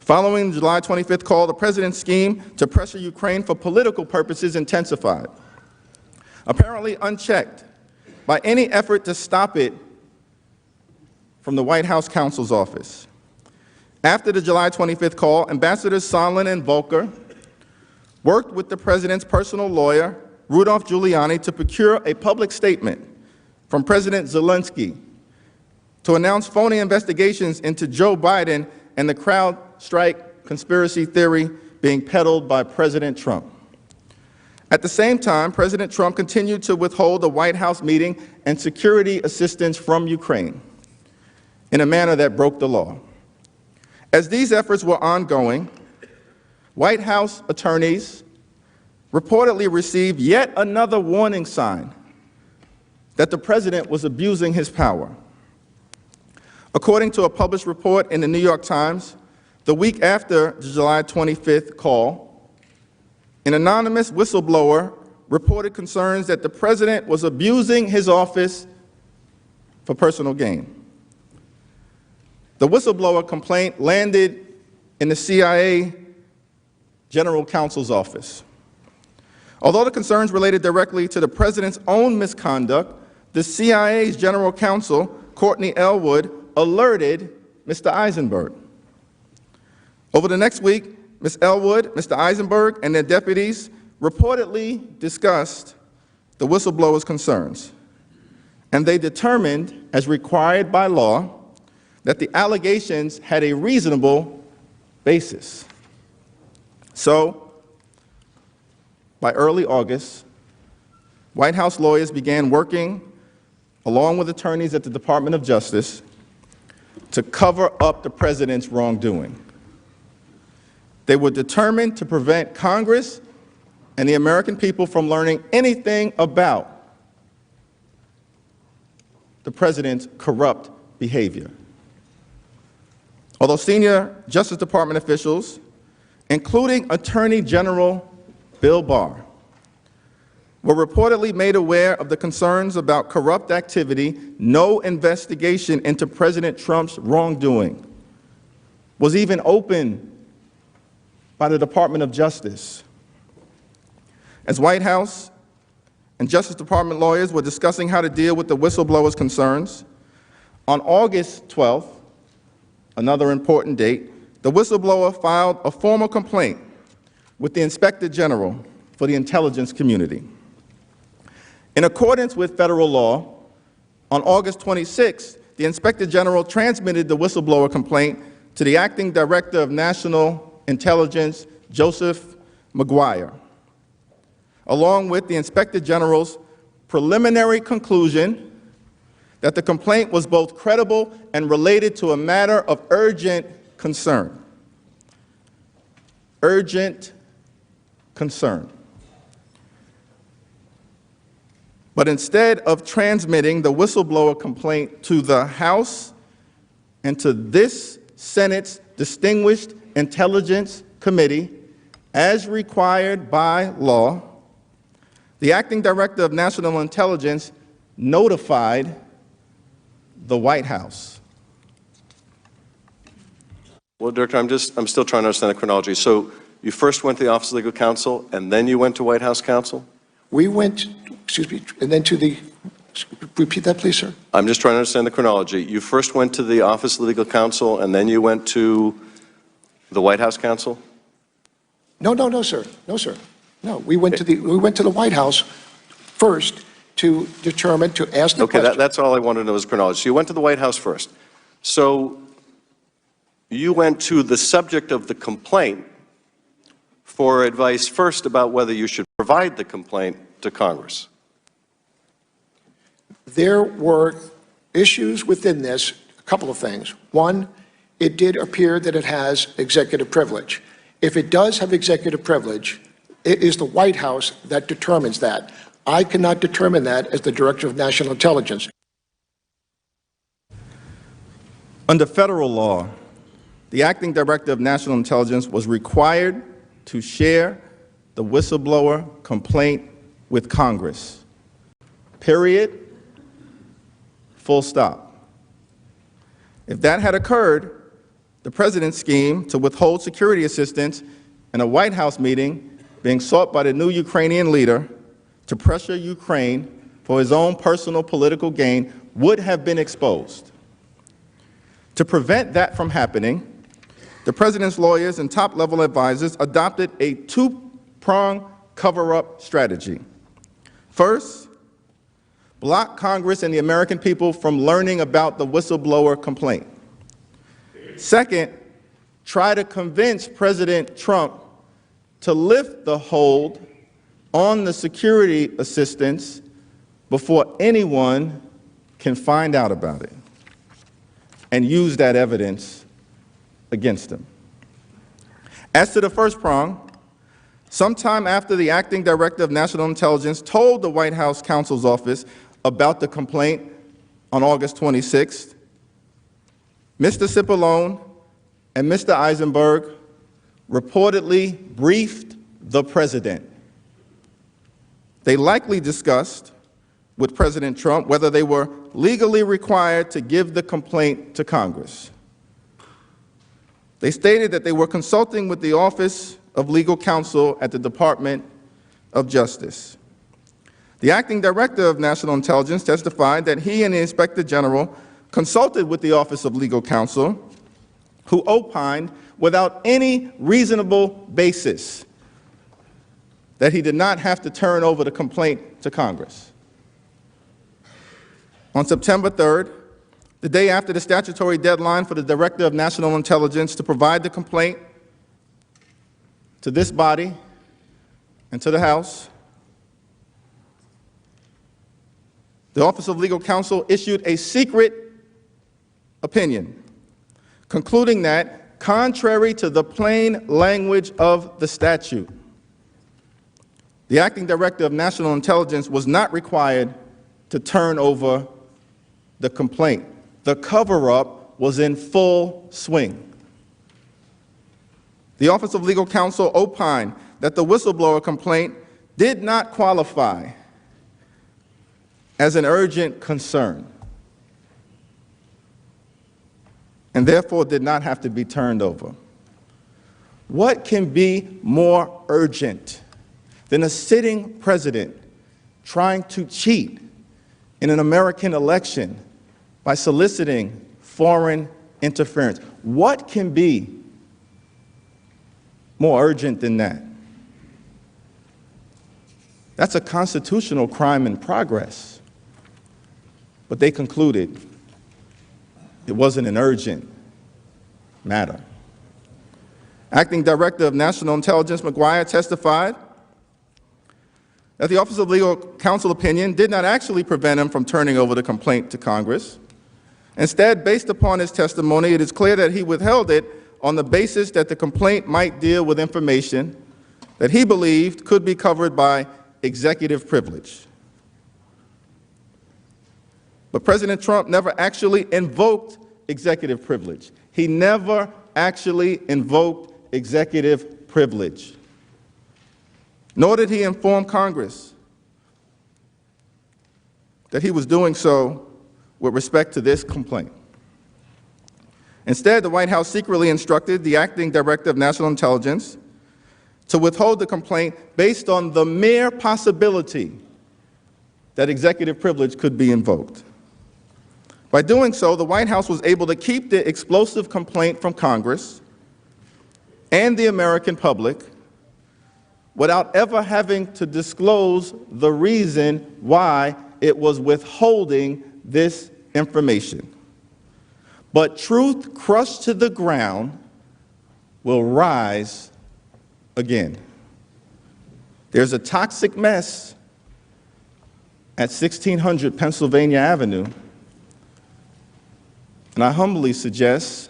Following the July 25th call, the president's scheme to pressure Ukraine for political purposes intensified, apparently unchecked by any effort to stop it from the White House counsel's office. After the July 25th call, Ambassadors Sondland and Volker worked with the president's personal lawyer, Rudolph Giuliani, to procure a public statement from President Zelensky to announce phony investigations into Joe Biden and the CrowdStrike conspiracy theory being peddled by President Trump. At the same time, President Trump continued to withhold a White House meeting and security assistance from Ukraine in a manner that broke the law. As these efforts were ongoing, White House attorneys reportedly received yet another warning sign that the president was abusing his power. According to a published report in the New York Times, the week after the July 25th call, an anonymous whistleblower reported concerns that the president was abusing his office for personal gain. The whistleblower complaint landed in the CIA General Counsel's office. Although the concerns related directly to the president's own misconduct, the CIA's General Counsel, Courtney Elwood, alerted Mr. Eisenberg. Over the next week, Ms. Elwood, Mr. Eisenberg, and their deputies reportedly discussed the whistleblower's concerns, and they determined, as required by law, that the allegations had a reasonable basis. So, by early August, White House lawyers began working, along with attorneys at the Department of Justice, to cover up the president's wrongdoing. They were determined to prevent Congress and the American people from learning anything about the president's corrupt behavior. Although senior Justice Department officials, including Attorney General Bill Barr, were reportedly made aware of the concerns about corrupt activity, no investigation into President Trump's wrongdoing was even opened by the Department of Justice. As White House and Justice Department lawyers were discussing how to deal with the whistleblowers' concerns. On August 12th, another important date, the whistleblower filed a formal complaint with the Inspector General for the intelligence community. In accordance with federal law, on August 26th, the Inspector General transmitted the whistleblower complaint to the Acting Director of National Intelligence, Joseph McGuire, along with the Inspector General's preliminary conclusion that the complaint was both credible and related to a matter of urgent concern. Urgent concern. But instead of transmitting the whistleblower complaint to the House and to this Senate's Distinguished Intelligence Committee, as required by law, the Acting Director of National Intelligence notified the White House. Well, Director, I'm still trying to understand the chronology. So you first went to the Office of Legal Counsel, and then you went to White House counsel? We went, excuse me, and then to the, repeat that, please, sir. I'm just trying to understand the chronology. You first went to the Office of Legal Counsel, and then you went to the White House counsel? No, sir. No, sir. No, we went to the White House first to determine, to ask the question. Okay, that's all I wanted to know is chronology. So you went to the White House first. So you went to the subject of the complaint for advice first about whether you should provide the complaint to Congress. There were issues within this, a couple of things. One, it did appear that it has executive privilege. If it does have executive privilege, it is the White House that determines that. I cannot determine that as the Director of National Intelligence. Under federal law, the Acting Director of National Intelligence was required to share the whistleblower complaint with Congress. Period. Full stop. If that had occurred, the President's scheme to withhold security assistance in a White House meeting being sought by the new Ukrainian leader to pressure Ukraine for his own personal political gain would have been exposed. To prevent that from happening, the President's lawyers and top-level advisors adopted a two-pronged cover-up strategy. First, block Congress and the American people from learning about the whistleblower complaint. Second, try to convince President Trump to lift the hold on the security assistance before anyone can find out about it and use that evidence against him. As to the first prong, sometime after the Acting Director of National Intelligence told the White House counsel's office about the complaint on August 26th, Mr. Cipollone and Mr. Eisenberg reportedly briefed the President. They likely discussed with President Trump whether they were legally required to give the complaint to Congress. They stated that they were consulting with the Office of Legal Counsel at the Department of Justice. The Acting Director of National Intelligence testified that he and the Inspector General consulted with the Office of Legal Counsel, who opined without any reasonable basis that he did not have to turn over the complaint to Congress. On September 3rd, the day after the statutory deadline for the Director of National Intelligence to provide the complaint to this body and to the House, the Office of Legal Counsel issued a secret opinion, concluding that, contrary to the plain language of the statute, the Acting Director of National Intelligence was not required to turn over the complaint. The cover-up was in full swing. The Office of Legal Counsel opined that the whistleblower complaint did not qualify as an urgent concern and therefore did not have to be turned over. What can be more urgent than a sitting president trying to cheat in an American election by soliciting foreign interference. What can be more urgent than that? That's a constitutional crime in progress. But they concluded it wasn't an urgent matter. Acting Director of National Intelligence McGuire testified that the Office of Legal Counsel opinion did not actually prevent him from turning over the complaint to Congress. Instead, based upon his testimony, it is clear that he withheld it on the basis that the complaint might deal with information that he believed could be covered by executive privilege. But President Trump never actually invoked executive privilege. He never actually invoked executive privilege. Nor did he inform Congress that he was doing so with respect to this complaint. Instead, the White House secretly instructed the acting Director of National Intelligence to withhold the complaint based on the mere possibility that executive privilege could be invoked. By doing so, the White House was able to keep the explosive complaint from Congress and the American public without ever having to disclose the reason why it was withholding this information. But truth crushed to the ground will rise again. There's a toxic mess at 1600 Pennsylvania Avenue, and I humbly suggest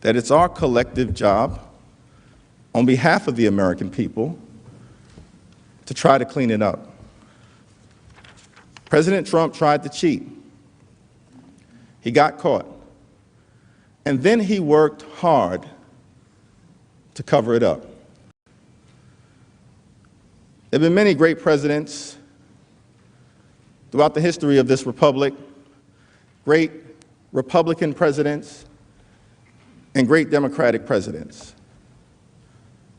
that it's our collective job, on behalf of the American people, to try to clean it up. President Trump tried to cheat. He got caught. And then he worked hard to cover it up. There have been many great presidents throughout the history of this republic, great Republican presidents and great Democratic presidents.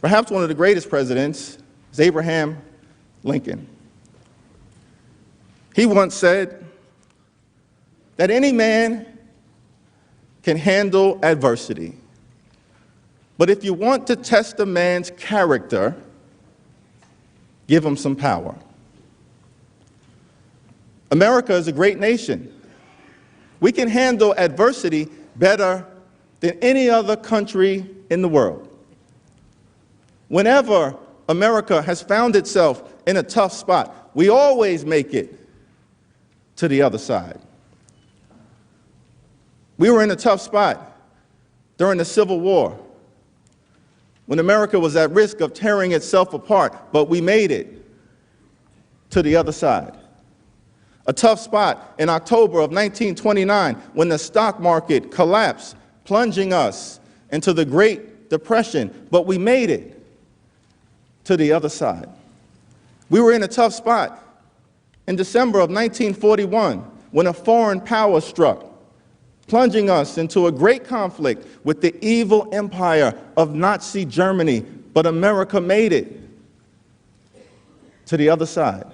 Perhaps one of the greatest presidents is Abraham Lincoln. He once said that any man can handle adversity, but if you want to test a man's character, give him some power. America is a great nation. We can handle adversity better than any other country in the world. Whenever America has found itself in a tough spot, we always make it to the other side. We were in a tough spot during the Civil War, when America was at risk of tearing itself apart, but we made it to the other side. A tough spot in October of 1929, when the stock market collapsed, plunging us into the Great Depression, but we made it to the other side. We were in a tough spot in December of 1941, when a foreign power struck, plunging us into a great conflict with the evil empire of Nazi Germany, but America made it to the other side.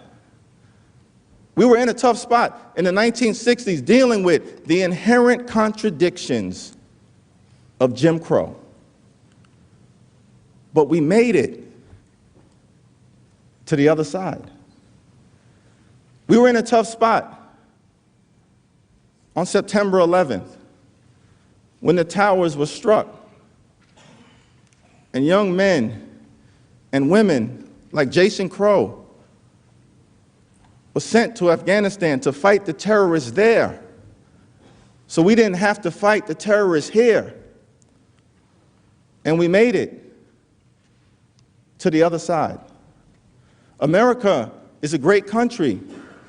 We were in a tough spot in the 1960s, dealing with the inherent contradictions of Jim Crow, but we made it to the other side. We were in a tough spot on September 11th, when the towers were struck, and young men and women like Jason Crow was sent to Afghanistan to fight the terrorists there, so we didn't have to fight the terrorists here. And we made it to the other side. America is a great country.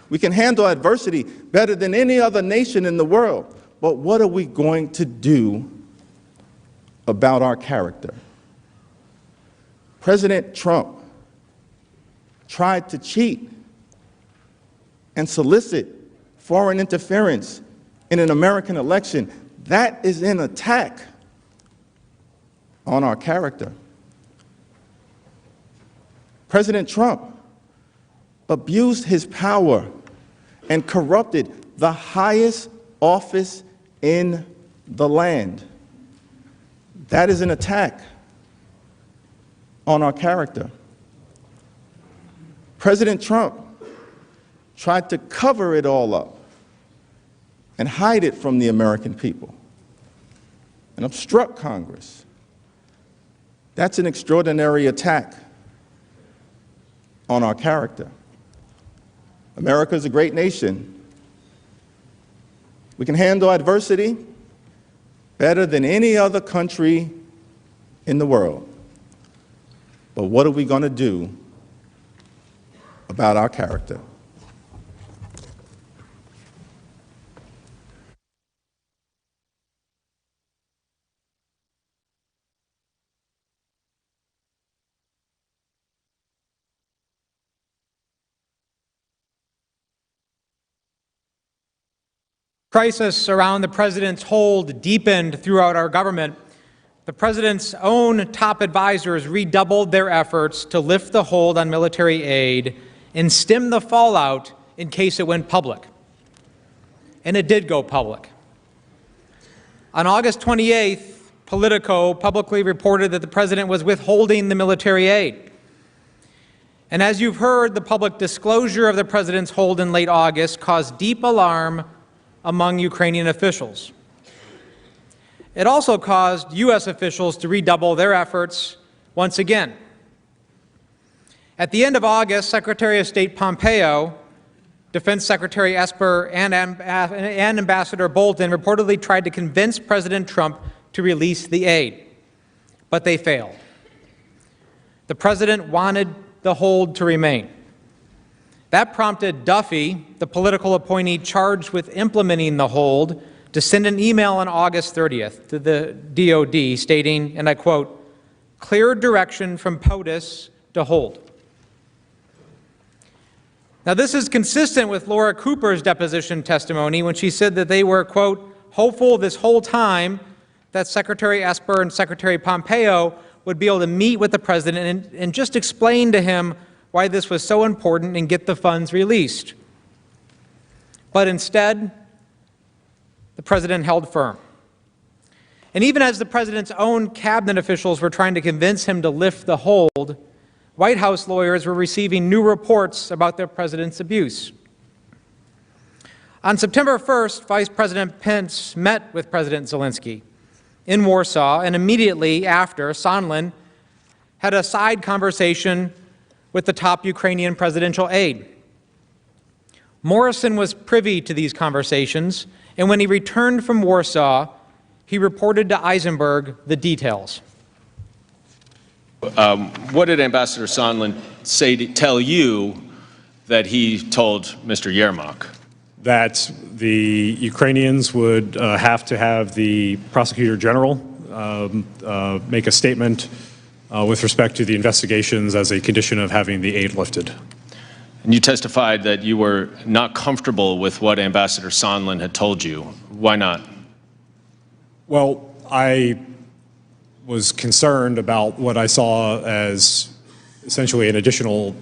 We can handle adversity better than any other nation in the world. But what are we going to do about our character? President Trump tried to cheat and solicit foreign interference in an American election. That is an attack on our character. President Trump abused his power and corrupted the highest office in the land. That is an attack on our character. President Trump tried to cover it all up and hide it from the American people and obstruct Congress. That's an extraordinary attack on our character. America is a great nation. We can handle adversity better than any other country in the world. But what are we going to do about our character? Crisis around the president's hold deepened throughout our government. The president's own top advisors redoubled their efforts to lift the hold on military aid and stem the fallout in case it went public. And it did go public. On August 28th, Politico publicly reported that the president was withholding the military aid. And as you've heard, the public disclosure of the president's hold in late August caused deep alarm among Ukrainian officials. It also caused U.S. officials to redouble their efforts once again. At the end of August, Secretary of State Pompeo, Defense Secretary Esper, and Ambassador Bolton reportedly tried to convince President Trump to release the aid, but they failed. The president wanted the hold to remain. That prompted Duffy, the political appointee charged with implementing the hold, to send an email on August 30th to the DOD stating, and I quote, "Clear direction from POTUS to hold." Now, this is consistent with Laura Cooper's deposition testimony when she said that they were, quote, "hopeful this whole time that Secretary Esper and Secretary Pompeo would be able to meet with the president and just explain to him why this was so important and get the funds released." But instead, the president held firm. And even as the president's own cabinet officials were trying to convince him to lift the hold, White House lawyers were receiving new reports about the president's abuse. On September 1st, Vice President Pence met with President Zelensky in Warsaw, and immediately after, Sondland had a side conversation with the top Ukrainian presidential aide. Morrison was privy to these conversations, and when he returned from Warsaw, he reported to Eisenberg the details. What did Ambassador Sondland tell you that he told Mr. Yermak? That the Ukrainians would have to have the Prosecutor General make a statement with respect to the investigations as a condition of having the aid lifted. And you testified that you were not comfortable with what Ambassador Sondland had told you. Why not? Well, I was concerned about what I saw as essentially an additional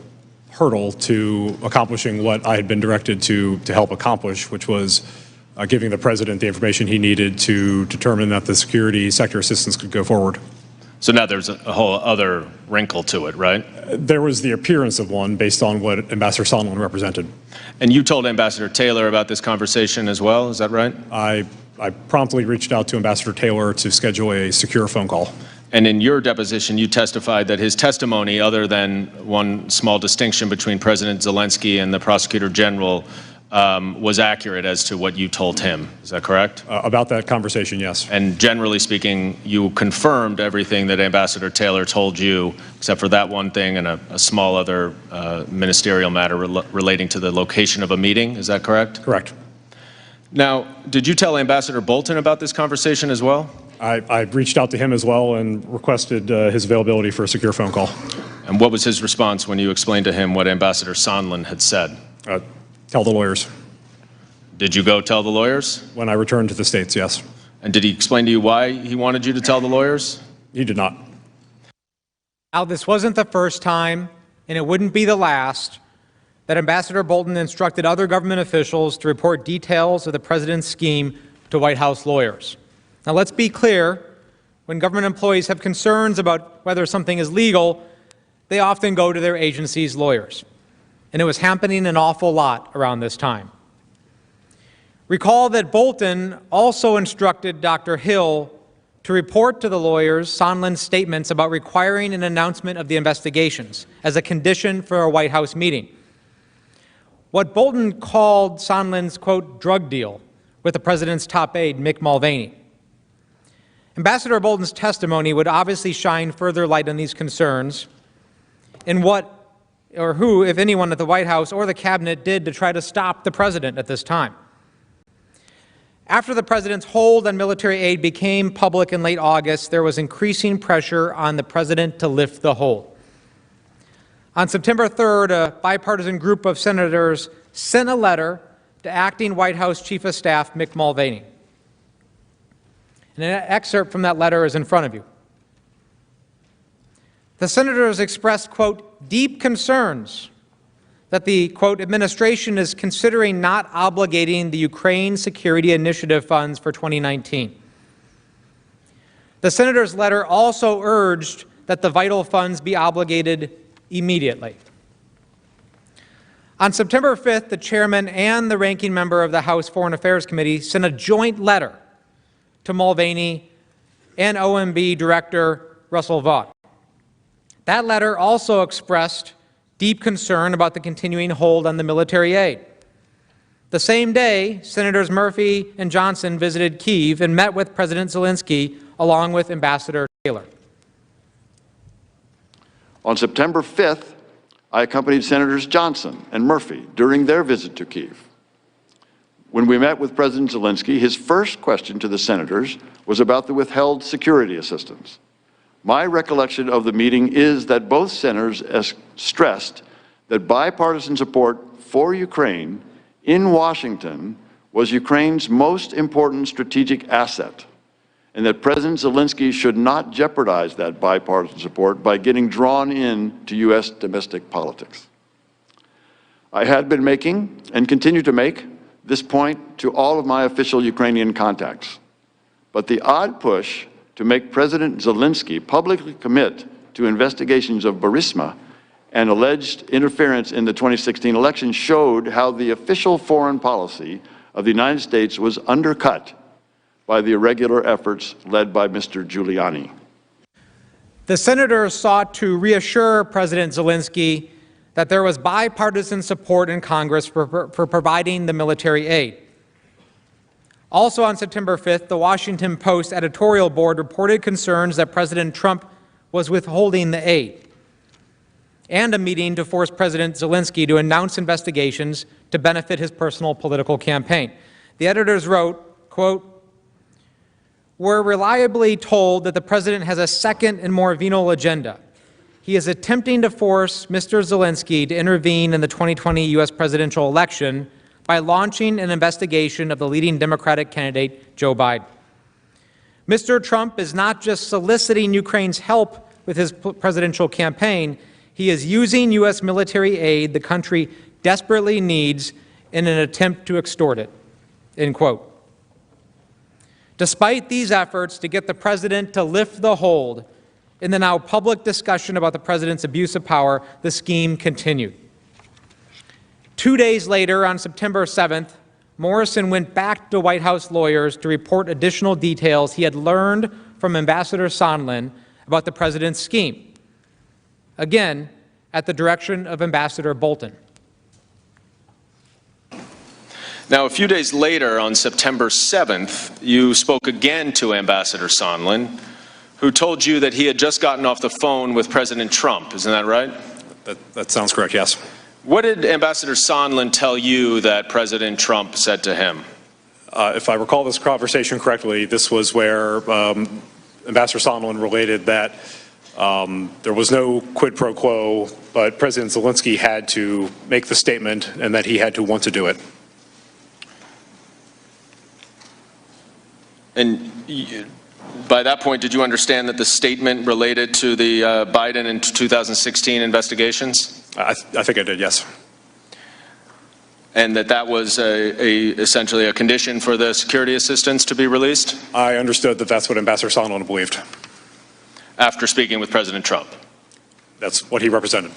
hurdle to accomplishing what I had been directed to help accomplish, which was giving the president the information he needed to determine that the security sector assistance could go forward. So now there's a whole other wrinkle to it, right? There was the appearance of one based on what Ambassador Sondland represented. And you told Ambassador Taylor about this conversation as well, is that right? I promptly reached out to Ambassador Taylor to schedule a secure phone call. And in your deposition, you testified that his testimony, other than one small distinction between President Zelensky and the Prosecutor General, was accurate as to what you told him. Is that correct? About that conversation, yes. And generally speaking, you confirmed everything that Ambassador Taylor told you, except for that one thing and a small other ministerial matter relating to the location of a meeting. Is that correct? Correct. Now, did you tell Ambassador Bolton about this conversation as well? I reached out to him as well and requested his availability for a secure phone call. And what was his response when you explained to him what Ambassador Sondland had said? Tell the lawyers. Did you go tell the lawyers? When I returned to the States, yes. And did he explain to you why he wanted you to tell the lawyers? He did not. Now, this wasn't the first time, and it wouldn't be the last, that Ambassador Bolton instructed other government officials to report details of the president's scheme to White House lawyers. Now, let's be clear. When government employees have concerns about whether something is legal, they often go to their agency's lawyers. And it was happening an awful lot around this time. Recall that Bolton also instructed Dr. Hill to report to the lawyers Sondland's statements about requiring an announcement of the investigations as a condition for a White House meeting. What Bolton called Sondland's, quote, drug deal with the president's top aide, Mick Mulvaney. Ambassador Bolton's testimony would obviously shine further light on these concerns and what or who, if anyone at the White House or the cabinet, did to try to stop the president at this time. After the president's hold on military aid became public in late August, there was increasing pressure on the president to lift the hold. On September 3rd, a bipartisan group of senators sent a letter to acting White House Chief of Staff Mick Mulvaney. And an excerpt from that letter is in front of you. The senators expressed, quote, deep concerns that the, quote, administration is considering not obligating the Ukraine Security Initiative funds for 2019. The senator's letter also urged that the vital funds be obligated immediately. On September 5th, the chairman and the ranking member of the House Foreign Affairs Committee sent a joint letter to Mulvaney and OMB Director Russell Vought. That letter also expressed deep concern about the continuing hold on the military aid. The same day, Senators Murphy and Johnson visited Kyiv and met with President Zelensky along with Ambassador Taylor. On September 5th, I accompanied Senators Johnson and Murphy during their visit to Kyiv. When we met with President Zelensky, his first question to the senators was about the withheld security assistance. My recollection of the meeting is that both senators stressed that bipartisan support for Ukraine in Washington was Ukraine's most important strategic asset, and that President Zelensky should not jeopardize that bipartisan support by getting drawn into U.S. domestic politics. I had been making, and continue to make, this point to all of my official Ukrainian contacts. But the odd push to make President Zelensky publicly commit to investigations of Burisma and alleged interference in the 2016 election showed how the official foreign policy of the United States was undercut by the irregular efforts led by Mr. Giuliani. The senators sought to reassure President Zelensky that there was bipartisan support in Congress for providing the military aid. Also on September 5th, the Washington Post editorial board reported concerns that President Trump was withholding the aid, and a meeting to force President Zelensky to announce investigations to benefit his personal political campaign. The editors wrote, quote, "We're reliably told that the president has a second and more venal agenda. He is attempting to force Mr. Zelensky to intervene in the 2020 U.S. presidential election by launching an investigation of the leading Democratic candidate, Joe Biden. Mr. Trump is not just soliciting Ukraine's help with his presidential campaign, he is using U.S. military aid the country desperately needs in an attempt to extort it," end quote. Despite these efforts to get the president to lift the hold, in the now public discussion about the president's abuse of power, the scheme continued. 2 days later, on September 7th, Morrison went back to White House lawyers to report additional details he had learned from Ambassador Sondland about the president's scheme, again, at the direction of Ambassador Bolton. Now, a few days later, on September 7th, you spoke again to Ambassador Sondland, who told you that he had just gotten off the phone with President Trump. Isn't that right? That sounds correct, yes. What did Ambassador Sondland tell you that President Trump said to him? If I recall this conversation correctly, this was where Ambassador Sondland related that there was no quid pro quo, but President Zelensky had to make the statement and that he had to want to do it. And by that point, did you understand that the statement related to the Biden and 2016 investigations? I think I did, yes. And that was essentially a condition for the security assistance to be released? I understood that that's what Ambassador Sondland believed. After speaking with President Trump? That's what he represented.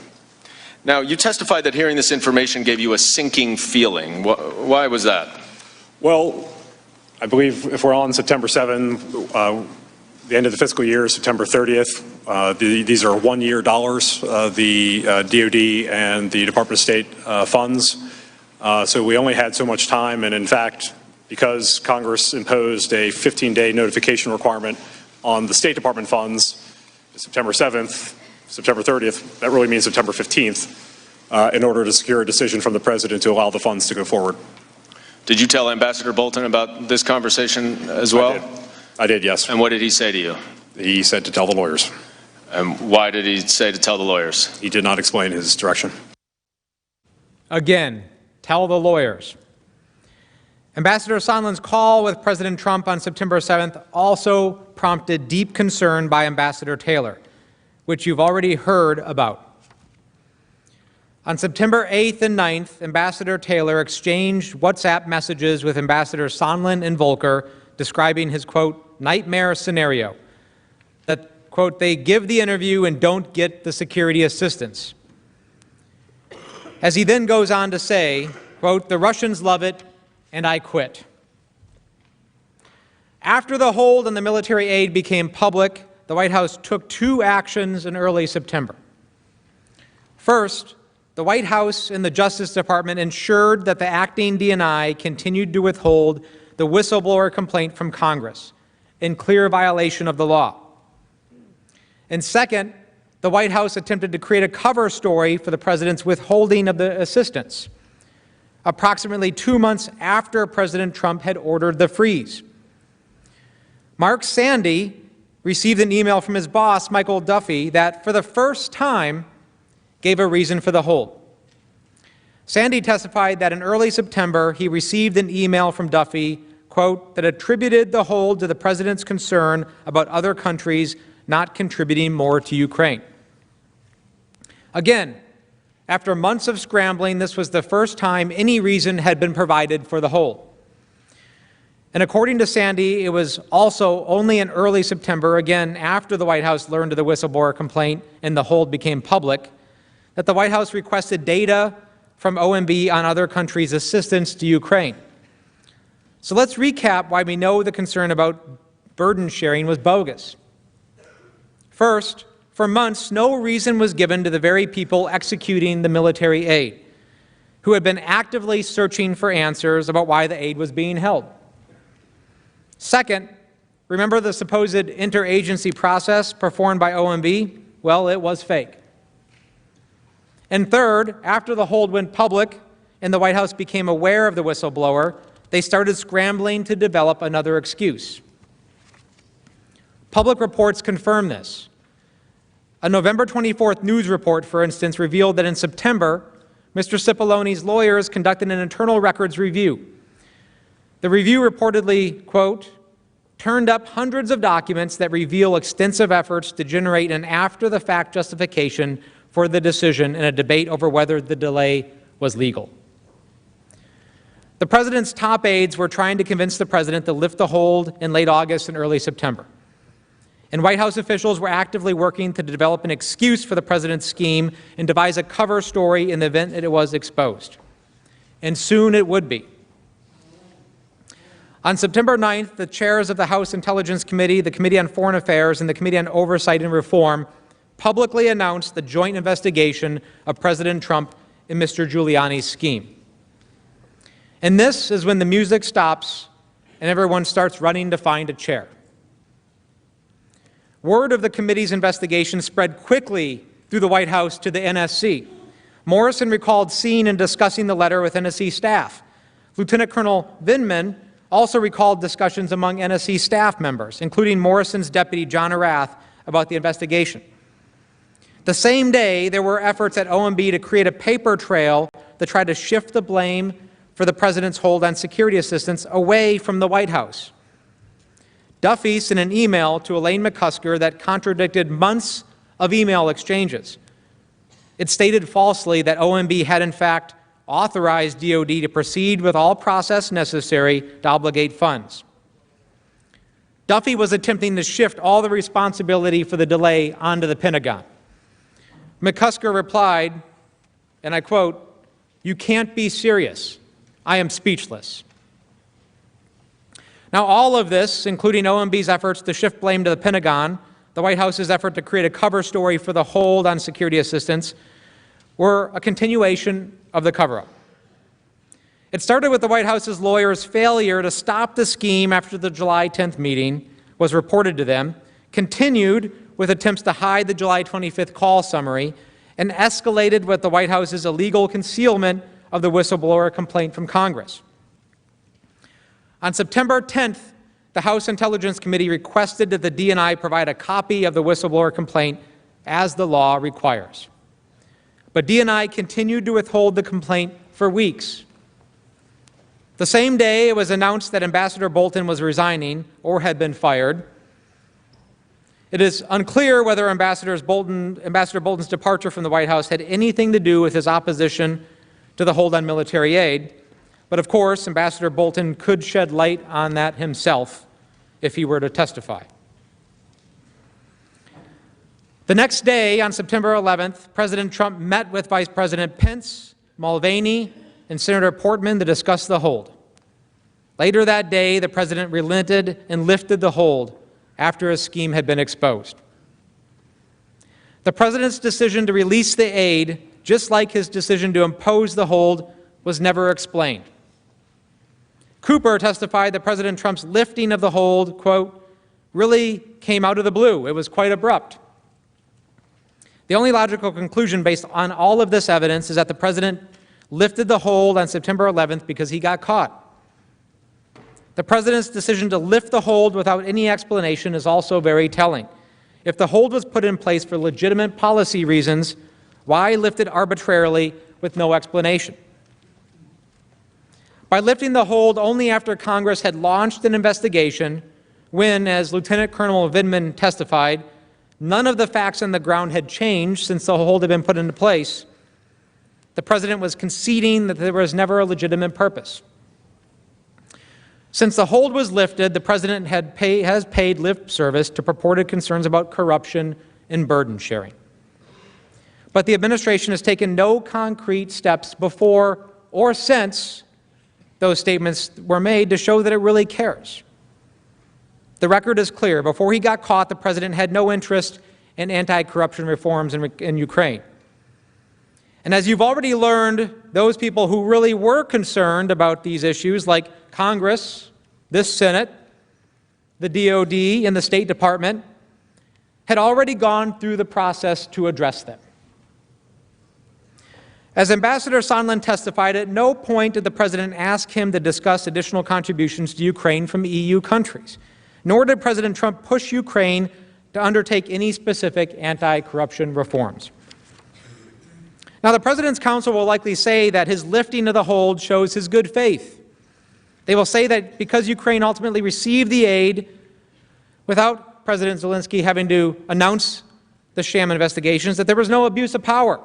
Now, you testified that hearing this information gave you a sinking feeling. Why was that? Well, I believe if we're on September 7th, the end of the fiscal year is September 30th. These are one-year dollars, the DOD and the Department of State funds. So we only had so much time, and in fact, because Congress imposed a 15-day notification requirement on the State Department funds, September 7th, September 30th, that really means September 15th, in order to secure a decision from the President to allow the funds to go forward. Did you tell Ambassador Bolton about this conversation as well? I did, yes. And what did he say to you? He said to tell the lawyers. And why did he say to tell the lawyers? He did not explain his direction. Again, tell the lawyers. Ambassador Sondland's call with President Trump on September 7th also prompted deep concern by Ambassador Taylor, which you've already heard about. On September 8th and 9th, Ambassador Taylor exchanged WhatsApp messages with Ambassador Sondland and Volker describing his, quote, nightmare scenario, that, quote, they give the interview and don't get the security assistance. As he then goes on to say, quote, the Russians love it and I quit. After the hold on the military aid became public, the White House took two actions in early September. First, the White House and the Justice Department ensured that the acting DNI continued to withhold the whistleblower complaint from Congress in clear violation of the law. And second, the White House attempted to create a cover story for the President's withholding of the assistance, approximately 2 months after President Trump had ordered the freeze. Mark Sandy received an email from his boss, Michael Duffy, that for the first time gave a reason for the hold. Sandy testified that in early September, he received an email from Duffy, quote, that attributed the hold to the President's concern about other countries not contributing more to Ukraine. Again, after months of scrambling, this was the first time any reason had been provided for the hold. And according to Sandy, it was also only in early September, again after the White House learned of the whistleblower complaint and the hold became public, that the White House requested data from OMB on other countries' assistance to Ukraine. So let's recap why we know the concern about burden sharing was bogus. First, for months, no reason was given to the very people executing the military aid, who had been actively searching for answers about why the aid was being held. Second, remember the supposed interagency process performed by OMB? Well, it was fake. And third, after the hold went public and the White House became aware of the whistleblower, they started scrambling to develop another excuse. Public reports confirm this. A November 24th news report, for instance, revealed that in September, Mr. Cipollone's lawyers conducted an internal records review. The review reportedly, quote, turned up hundreds of documents that reveal extensive efforts to generate an after-the-fact justification for the decision in a debate over whether the delay was legal. The President's top aides were trying to convince the President to lift the hold in late August and early September. And White House officials were actively working to develop an excuse for the President's scheme and devise a cover story in the event that it was exposed. And soon it would be. On September 9th, the chairs of the House Intelligence Committee, the Committee on Foreign Affairs, and the Committee on Oversight and Reform publicly announced the joint investigation of President Trump and Mr. Giuliani's scheme. And this is when the music stops and everyone starts running to find a chair. Word of the committee's investigation spread quickly through the White House to the NSC. Morrison recalled seeing and discussing the letter with NSC staff. Lieutenant Colonel Vindman also recalled discussions among NSC staff members, including Morrison's deputy, John Arath, about the investigation. The same day, there were efforts at OMB to create a paper trail that tried to shift the blame for the President's hold on security assistance away from the White House. Duffy sent an email to Elaine McCusker that contradicted months of email exchanges. It stated falsely that OMB had in fact authorized DOD to proceed with all process necessary to obligate funds. Duffy was attempting to shift all the responsibility for the delay onto the Pentagon. McCusker replied, and I quote, "You can't be serious. I am speechless." Now, all of this, including OMB's efforts to shift blame to the Pentagon, the White House's effort to create a cover story for the hold on security assistance, were a continuation of the cover-up. It started with the White House's lawyers' failure to stop the scheme after the July 10th meeting was reported to them, continued with attempts to hide the July 25th call summary, and escalated with the White House's illegal concealment of the whistleblower complaint from Congress. On September 10th, the House Intelligence Committee requested that the DNI provide a copy of the whistleblower complaint as the law requires. But DNI continued to withhold the complaint for weeks. The same day it was announced that Ambassador Bolton was resigning or had been fired. It is unclear whether Ambassador Bolton's departure from the White House had anything to do with his opposition to the hold on military aid, but of course, Ambassador Bolton could shed light on that himself if he were to testify. The next day, on September 11th, President Trump met with Vice President Pence, Mulvaney, and Senator Portman to discuss the hold. Later that day, the president relented and lifted the hold after a scheme had been exposed. The president's decision to release the aid, just like his decision to impose the hold, was never explained. Cooper testified that President Trump's lifting of the hold, quote, really came out of the blue. It was quite abrupt. The only logical conclusion based on all of this evidence is that the president lifted the hold on September 11th because he got caught. The president's decision to lift the hold without any explanation is also very telling. If the hold was put in place for legitimate policy reasons, why lift it arbitrarily with no explanation? By lifting the hold only after Congress had launched an investigation, when, as Lieutenant Colonel Vindman testified, none of the facts on the ground had changed since the hold had been put into place, the president was conceding that there was never a legitimate purpose. Since the hold was lifted, the president has paid lip service to purported concerns about corruption and burden sharing. But the administration has taken no concrete steps before or since those statements were made to show that it really cares. The record is clear. Before he got caught, the president had no interest in anti-corruption reforms in Ukraine. And as you've already learned, those people who really were concerned about these issues, like Congress, this Senate, the DOD, and the State Department, had already gone through the process to address them. As Ambassador Sondland testified, at no point did the president ask him to discuss additional contributions to Ukraine from EU countries, nor did President Trump push Ukraine to undertake any specific anti-corruption reforms. Now, the President's counsel will likely say that his lifting of the hold shows his good faith. They will say that because Ukraine ultimately received the aid without President Zelensky having to announce the sham investigations, that there was no abuse of power.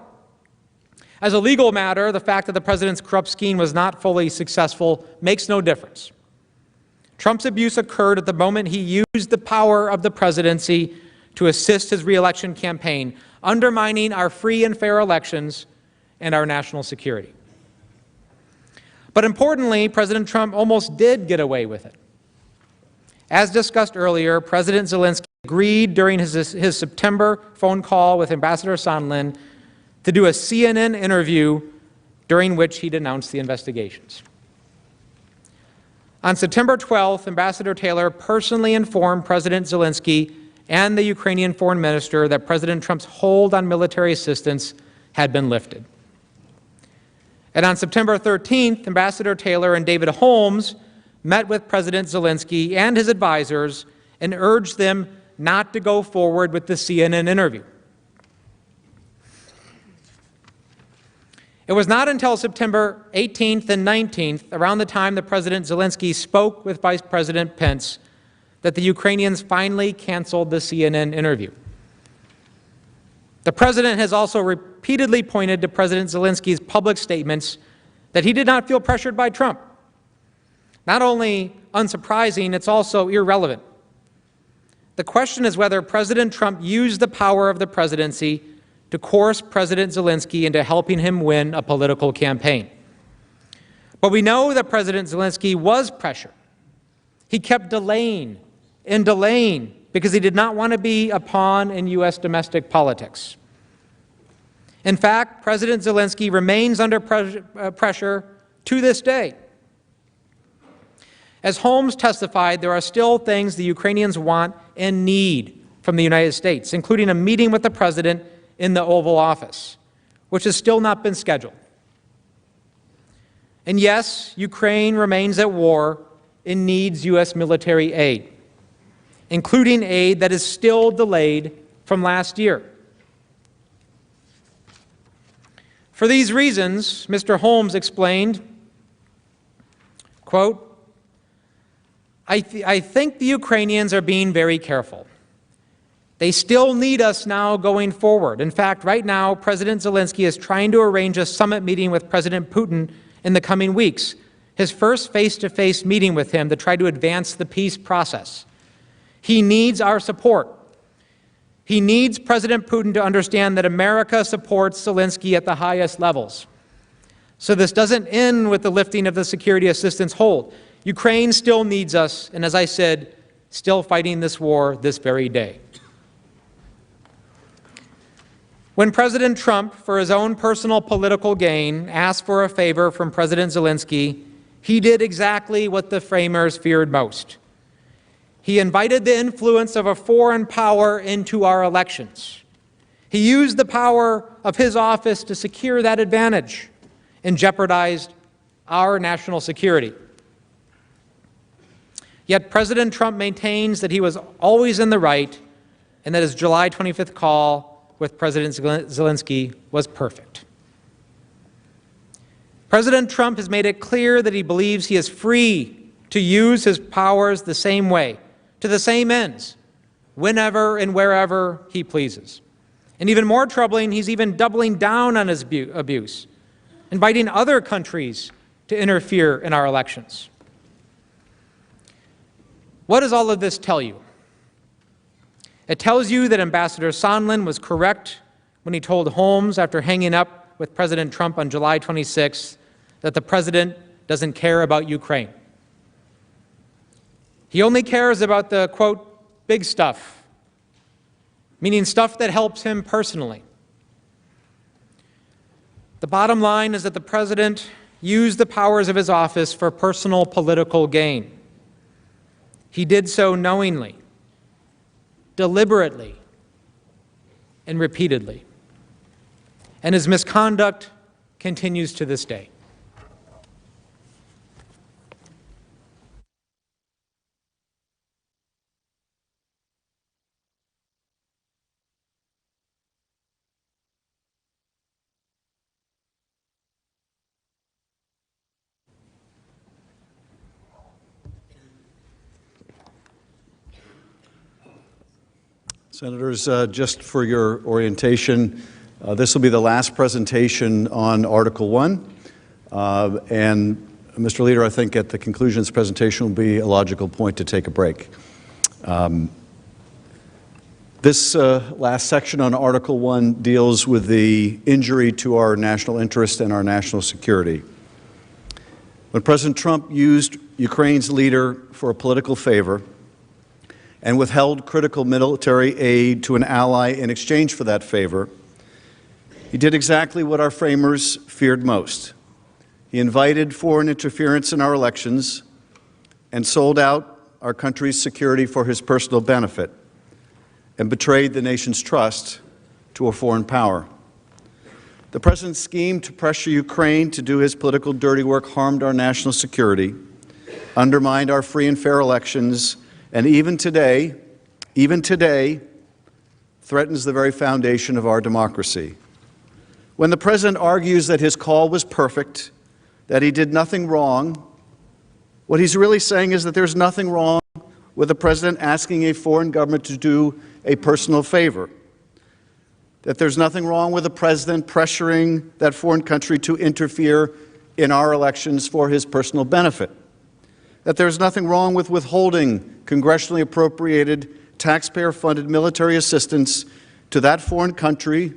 As a legal matter, the fact that the president's corrupt scheme was not fully successful makes no difference. Trump's abuse occurred at the moment he used the power of the presidency to assist his re-election campaign, undermining our free and fair elections and our national security. But importantly, President Trump almost did get away with it. As discussed earlier, President Zelensky agreed during his September phone call with Ambassador Sondland to do a CNN interview during which he denounced the investigations. On September 12th, Ambassador Taylor personally informed President Zelensky and the Ukrainian foreign minister that President Trump's hold on military assistance had been lifted. And on September 13th, Ambassador Taylor and David Holmes met with President Zelensky and his advisors and urged them not to go forward with the CNN interview. It was not until September 18th and 19th, around the time that President Zelensky spoke with Vice President Pence, that the Ukrainians finally canceled the CNN interview. The president has also repeatedly pointed to President Zelensky's public statements that he did not feel pressured by Trump. Not only unsurprising, it's also irrelevant. The question is whether President Trump used the power of the presidency to coerce President Zelensky into helping him win a political campaign. But we know that President Zelensky was pressured. He kept delaying and delaying because he did not want to be a pawn in U.S. domestic politics. In fact, President Zelensky remains under pressure to this day. As Holmes testified, there are still things the Ukrainians want and need from the United States, including a meeting with the president in the Oval Office, which has still not been scheduled. And yes, Ukraine remains at war and needs U.S. military aid, including aid that is still delayed from last year. For these reasons, Mr. Holmes explained, quote, I think the Ukrainians are being very careful. They still need us now going forward. In fact, right now, President Zelensky is trying to arrange a summit meeting with President Putin in the coming weeks, his first face-to-face meeting with him to try to advance the peace process. He needs our support. He needs President Putin to understand that America supports Zelensky at the highest levels. So this doesn't end with the lifting of the security assistance hold. Ukraine still needs us, and as I said, still fighting this war this very day. When President Trump, for his own personal political gain, asked for a favor from President Zelensky, he did exactly what the framers feared most. He invited the influence of a foreign power into our elections. He used the power of his office to secure that advantage and jeopardized our national security. Yet President Trump maintains that he was always in the right and that his July 25th call with President Zelensky was perfect. President Trump has made it clear that he believes he is free to use his powers the same way, to the same ends, whenever and wherever he pleases. And even more troubling, he's even doubling down on his abuse, inviting other countries to interfere in our elections. What does all of this tell you? It tells you that Ambassador Sondland was correct when he told Holmes after hanging up with President Trump on July 26th that the president doesn't care about Ukraine. He only cares about the, quote, big stuff, meaning stuff that helps him personally. The bottom line is that the president used the powers of his office for personal political gain. He did so knowingly, deliberately, and repeatedly. And his misconduct continues to this day. Senators, just for your orientation, this will be the last presentation on Article 1. And Mr. Leader, I think at the conclusion of this presentation will be a logical point to take a break. This last section on Article 1 deals with the injury to our national interest and our national security. When President Trump used Ukraine's leader for a political favor and withheld critical military aid to an ally in exchange for that favor, he did exactly what our framers feared most. He invited foreign interference in our elections and sold out our country's security for his personal benefit and betrayed the nation's trust to a foreign power. The president's scheme to pressure Ukraine to do his political dirty work harmed our national security, undermined our free and fair elections, and even today, threatens the very foundation of our democracy. When the president argues that his call was perfect, that he did nothing wrong, what he's really saying is that there's nothing wrong with the president asking a foreign government to do a personal favor, that there's nothing wrong with the president pressuring that foreign country to interfere in our elections for his personal benefit, that there's nothing wrong with withholding congressionally appropriated, taxpayer-funded military assistance to that foreign country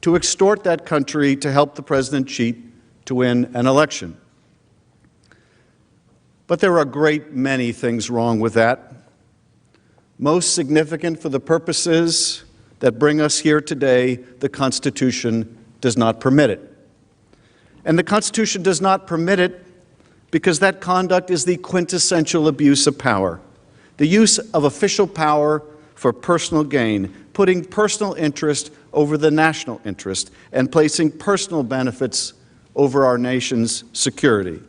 to extort that country to help the president cheat to win an election. But there are a great many things wrong with that. Most significant for the purposes that bring us here today, the Constitution does not permit it. And the Constitution does not permit it because that conduct is the quintessential abuse of power. The use of official power for personal gain, putting personal interest over the national interest, and placing personal benefits over our nation's security.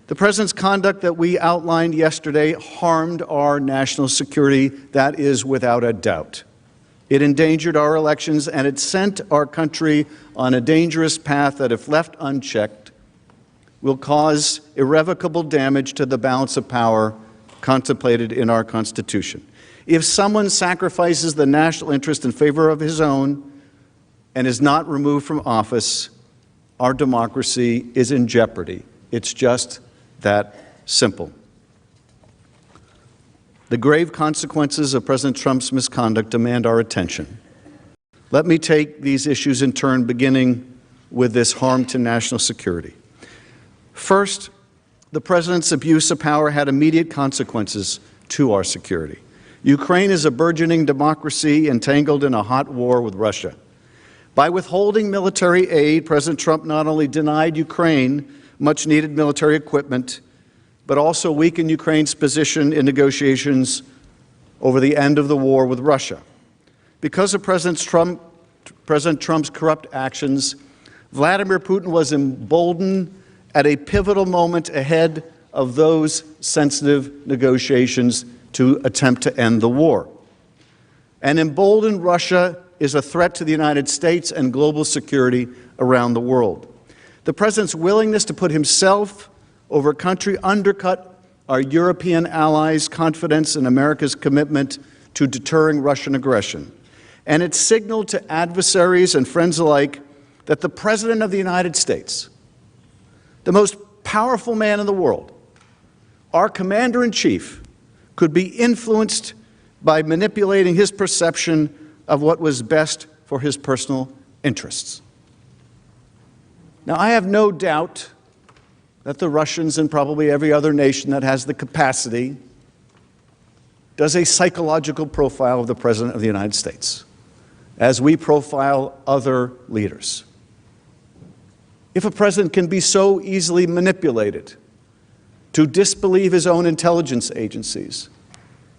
The President's conduct that we outlined yesterday harmed our national security. That is without a doubt. It endangered our elections, and it sent our country on a dangerous path that, if left unchecked, will cause irrevocable damage to the balance of power contemplated in our Constitution. If someone sacrifices the national interest in favor of his own and is not removed from office, our democracy is in jeopardy. It's just that simple. The grave consequences of President Trump's misconduct demand our attention. Let me take these issues in turn, beginning with this harm to national security. First, the President's abuse of power had immediate consequences to our security. Ukraine is a burgeoning democracy entangled in a hot war with Russia. By withholding military aid, President Trump not only denied Ukraine much-needed military equipment, but also weakened Ukraine's position in negotiations over the end of the war with Russia. Because of President Trump's corrupt actions, Vladimir Putin was emboldened at a pivotal moment ahead of those sensitive negotiations to attempt to end the war. And emboldened Russia is a threat to the United States and global security around the world. The President's willingness to put himself over a country undercut our European allies' confidence in America's commitment to deterring Russian aggression. And it signaled to adversaries and friends alike that the President of the United States, the most powerful man in the world, our commander-in-chief, could be influenced by manipulating his perception of what was best for his personal interests. Now, I have no doubt that the Russians and probably every other nation that has the capacity does a psychological profile of the President of the United States, as we profile other leaders. If a president can be so easily manipulated to disbelieve his own intelligence agencies,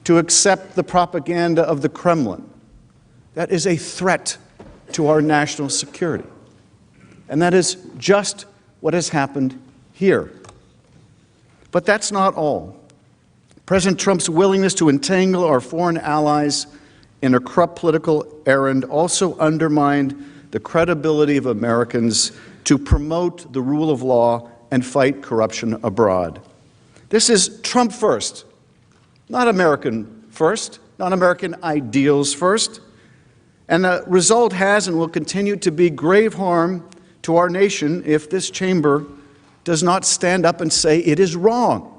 to accept the propaganda of the Kremlin, that is a threat to our national security. And that is just what has happened here. But that's not all. President Trump's willingness to entangle our foreign allies in a corrupt political errand also undermined the credibility of Americans to promote the rule of law and fight corruption abroad. This is Trump first, not American first, not American ideals first. And the result has and will continue to be grave harm to our nation if this chamber does not stand up and say it is wrong.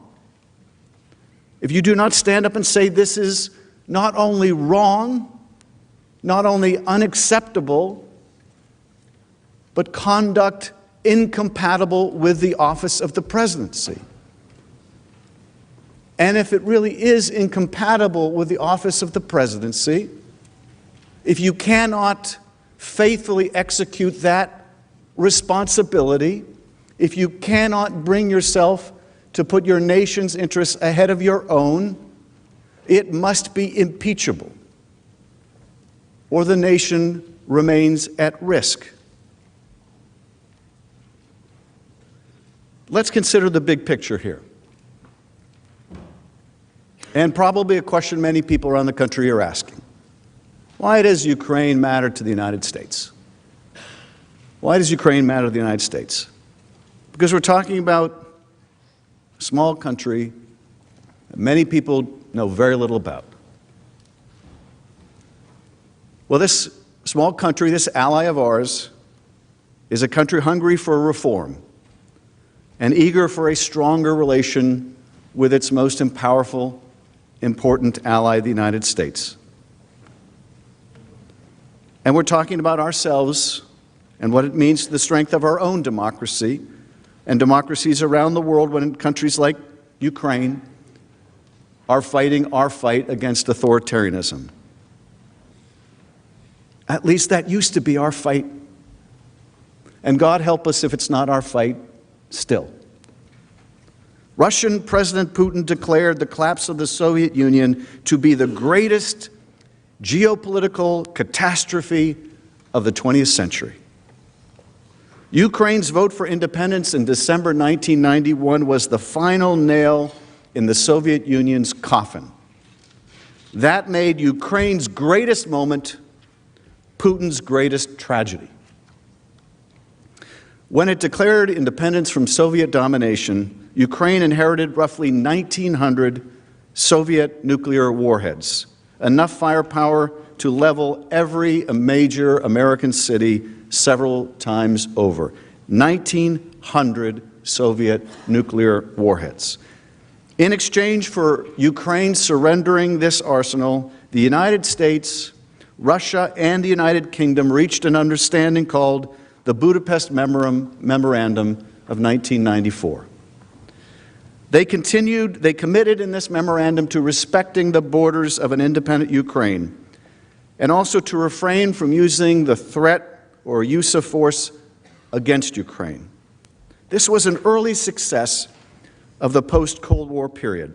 If you do not stand up and say this is not only wrong, not only unacceptable, but conduct incompatible with the office of the presidency. And if it really is incompatible with the office of the presidency, if you cannot faithfully execute that responsibility, if you cannot bring yourself to put your nation's interests ahead of your own, it must be impeachable, or the nation remains at risk. Let's consider the big picture here. And probably a question many people around the country are asking. Why does Ukraine matter to the United States? Why does Ukraine matter to the United States? Because we're talking about a small country that many people know very little about. Well, this small country, this ally of ours, is a country hungry for reform, and eager for a stronger relation with its most powerful, important ally, the United States. And we're talking about ourselves and what it means to the strength of our own democracy and democracies around the world when countries like Ukraine are fighting our fight against authoritarianism. At least that used to be our fight. And God help us if it's not our fight still. Russian President Putin declared the collapse of the Soviet Union to be the greatest geopolitical catastrophe of the 20th century. Ukraine's vote for independence in December 1991 was the final nail in the Soviet Union's coffin. That made Ukraine's greatest moment Putin's greatest tragedy. When it declared independence from Soviet domination, Ukraine inherited roughly 1,900 Soviet nuclear warheads, enough firepower to level every major American city several times over. 1,900 Soviet nuclear warheads. In exchange for Ukraine surrendering this arsenal, the United States, Russia, and the United Kingdom reached an understanding called the Budapest Memorandum of 1994. They committed in this memorandum to respecting the borders of an independent Ukraine and also to refrain from using the threat or use of force against Ukraine. This was an early success of the post-Cold War period.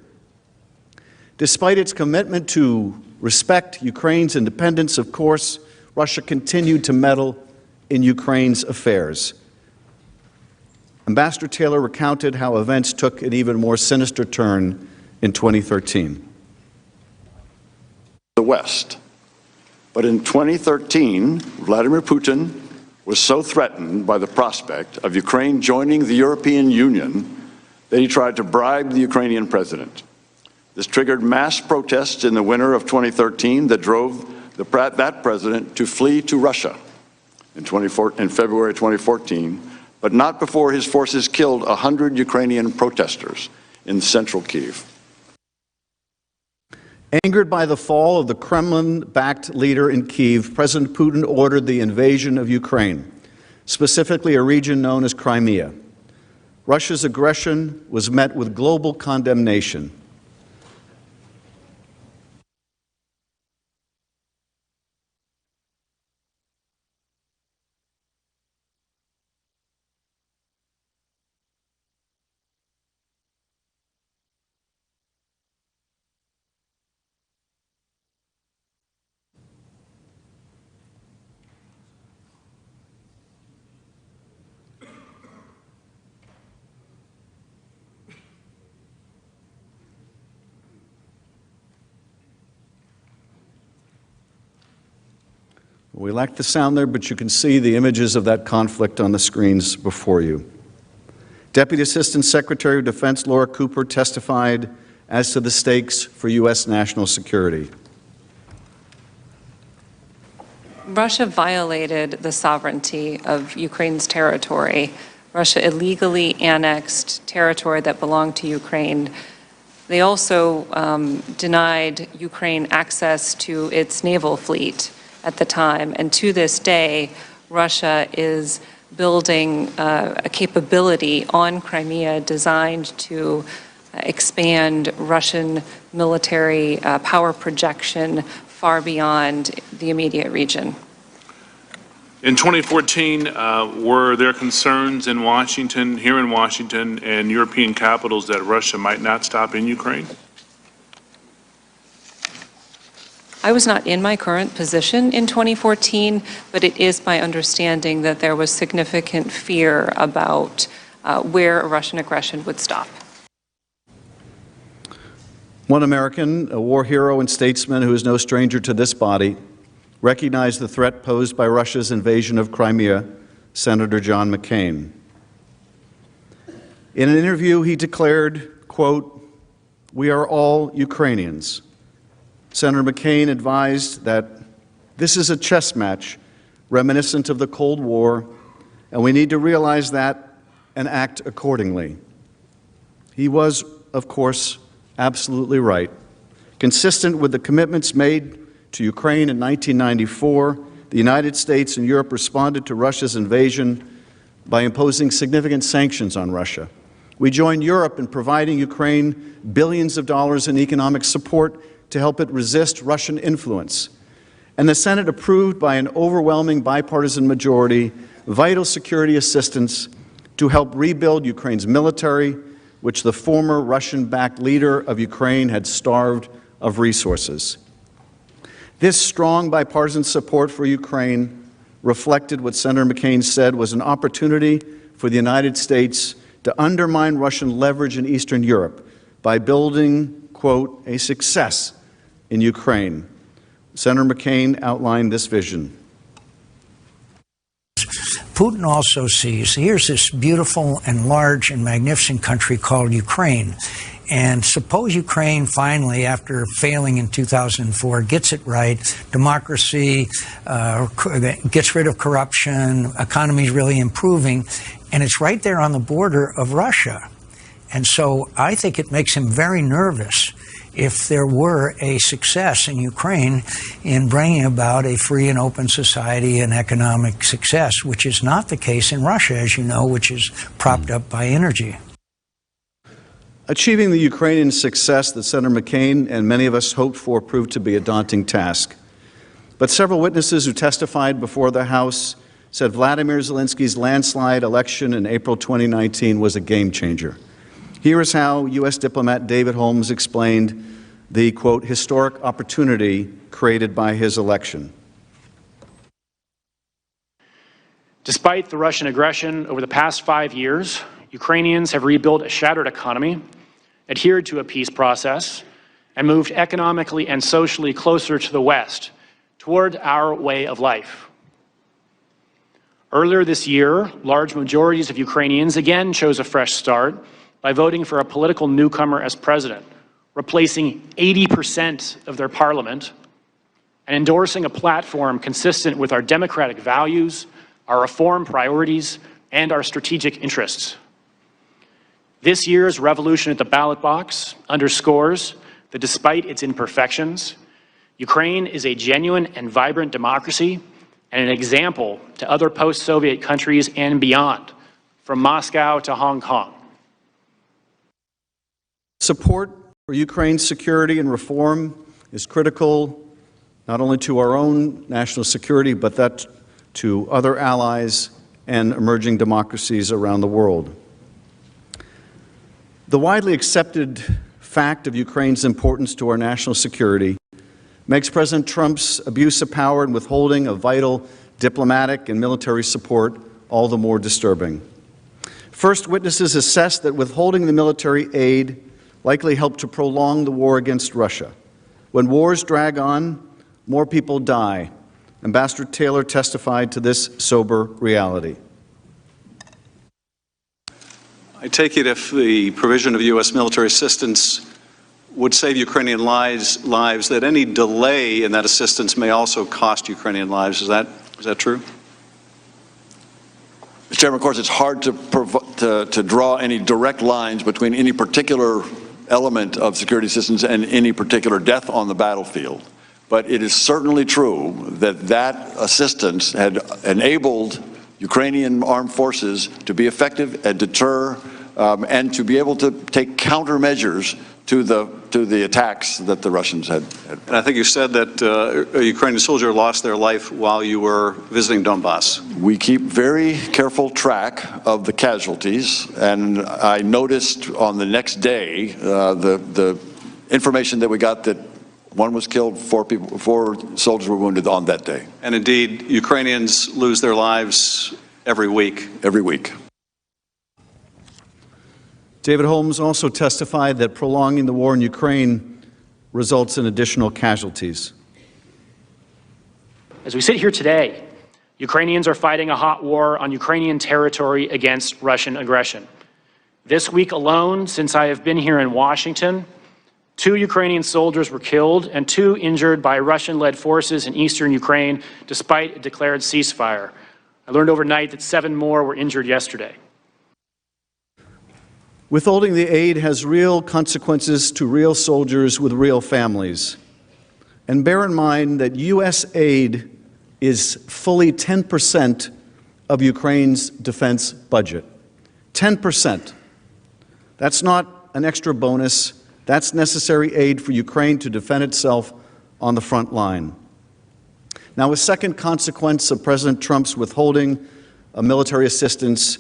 Despite its commitment to respect Ukraine's independence, of course, Russia continued to meddle in Ukraine's affairs. Ambassador Taylor recounted how events took an even more sinister turn in 2013. The West. But in 2013, Vladimir Putin was so threatened by the prospect of Ukraine joining the European Union that he tried to bribe the Ukrainian president. This triggered mass protests in the winter of 2013 that drove that president to flee to Russia in February 2014, but not before his forces killed 100 Ukrainian protesters in central Kyiv. Angered by the fall of the Kremlin-backed leader in Kyiv, President Putin ordered the invasion of Ukraine, specifically a region known as Crimea. Russia's aggression was met with global condemnation. We lack the sound there, but you can see the images of that conflict on the screens before you. Deputy Assistant Secretary of Defense Laura Cooper testified as to the stakes for U.S. national security. Russia violated the sovereignty of Ukraine's territory. Russia illegally annexed territory that belonged to Ukraine. They also denied Ukraine access to its naval fleet at the time. And to this day, Russia is building a capability on Crimea designed to expand Russian military power projection far beyond the immediate region. In 2014, were there concerns in Washington, here in Washington, and European capitals that Russia might not stop in Ukraine? I was not in my current position in 2014, but it is my understanding that there was significant fear about where a Russian aggression would stop. One American, a war hero and statesman who is no stranger to this body, recognized the threat posed by Russia's invasion of Crimea, Senator John McCain. In an interview, he declared, quote, "We are all Ukrainians." Senator McCain advised that this is a chess match reminiscent of the Cold War, and we need to realize that and act accordingly. He was, of course, absolutely right. Consistent with the commitments made to Ukraine in 1994, the United States and Europe responded to Russia's invasion by imposing significant sanctions on Russia. We joined Europe in providing Ukraine billions of dollars in economic support to help it resist Russian influence. And the Senate approved by an overwhelming bipartisan majority vital security assistance to help rebuild Ukraine's military, which the former Russian-backed leader of Ukraine had starved of resources. This strong bipartisan support for Ukraine reflected what Senator McCain said was an opportunity for the United States to undermine Russian leverage in Eastern Europe by building, quote, a success in Ukraine. Senator McCain outlined this vision. Putin also sees, here's this beautiful and large and magnificent country called Ukraine. And suppose Ukraine finally, after failing in 2004, gets it right, democracy, gets rid of corruption, economy is really improving, and it's right there on the border of Russia. And so I think it makes him very nervous if there were a success in Ukraine in bringing about a free and open society and economic success, which is not the case in Russia, as you know, which is propped up by energy. Achieving the Ukrainian success that Senator McCain and many of us hoped for proved to be a daunting task. But several witnesses who testified before the House said Vladimir Zelensky's landslide election in April 2019 was a game changer. Here is how U.S. diplomat David Holmes explained the, quote, historic opportunity created by his election. Despite the Russian aggression over the past 5 years, Ukrainians have rebuilt a shattered economy, adhered to a peace process, and moved economically and socially closer to the West, toward our way of life. Earlier this year, large majorities of Ukrainians again chose a fresh start by voting for a political newcomer as president, replacing 80% of their parliament, and endorsing a platform consistent with our democratic values, our reform priorities, and our strategic interests. This year's revolution at the ballot box underscores that despite its imperfections, Ukraine is a genuine and vibrant democracy and an example to other post-Soviet countries and beyond, from Moscow to Hong Kong. Support for Ukraine's security and reform is critical not only to our own national security, but that to other allies and emerging democracies around the world. The widely accepted fact of Ukraine's importance to our national security makes President Trump's abuse of power and withholding of vital diplomatic and military support all the more disturbing. First, witnesses assess that withholding the military aid likely helped to prolong the war against Russia. When wars drag on, more people die. Ambassador Taylor testified to this sober reality. I take it if the provision of U.S. military assistance would save Ukrainian lives, that any delay in that assistance may also cost Ukrainian lives. Is that true? Mr. Chairman, of course, it's hard to draw any direct lines between any particular element of security assistance and any particular death on the battlefield. But it is certainly true that that assistance had enabled Ukrainian armed forces to be effective and deter and to be able to take countermeasures to the attacks that the Russians had. And I think you said that a Ukrainian soldier lost their life while you were visiting Donbass. We keep very careful track of the casualties, and I noticed on the next day the information that we got that one was killed, 4 soldiers were wounded on that day. And indeed, Ukrainians lose their lives every week. Every week. David Holmes also testified that prolonging the war in Ukraine results in additional casualties. As we sit here today, Ukrainians are fighting a hot war on Ukrainian territory against Russian aggression. This week alone, since I have been here in Washington, 2 Ukrainian soldiers were killed and 2 injured by Russian-led forces in eastern Ukraine, despite a declared ceasefire. I learned overnight that 7 more were injured yesterday. Withholding the aid has real consequences to real soldiers with real families. And bear in mind that U.S. aid is fully 10% of Ukraine's defense budget. 10%. That's not an extra bonus. That's necessary aid for Ukraine to defend itself on the front line. Now, a second consequence of President Trump's withholding of military assistance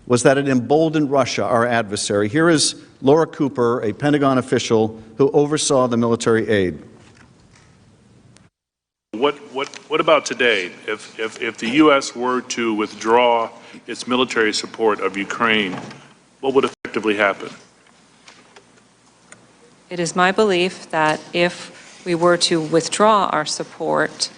was that it emboldened Russia, our adversary. Here is Laura Cooper, a Pentagon official who oversaw the military aid. What about today? If the U.S. were to withdraw its military support of Ukraine, what would effectively happen? It is my belief that if we were to withdraw our support,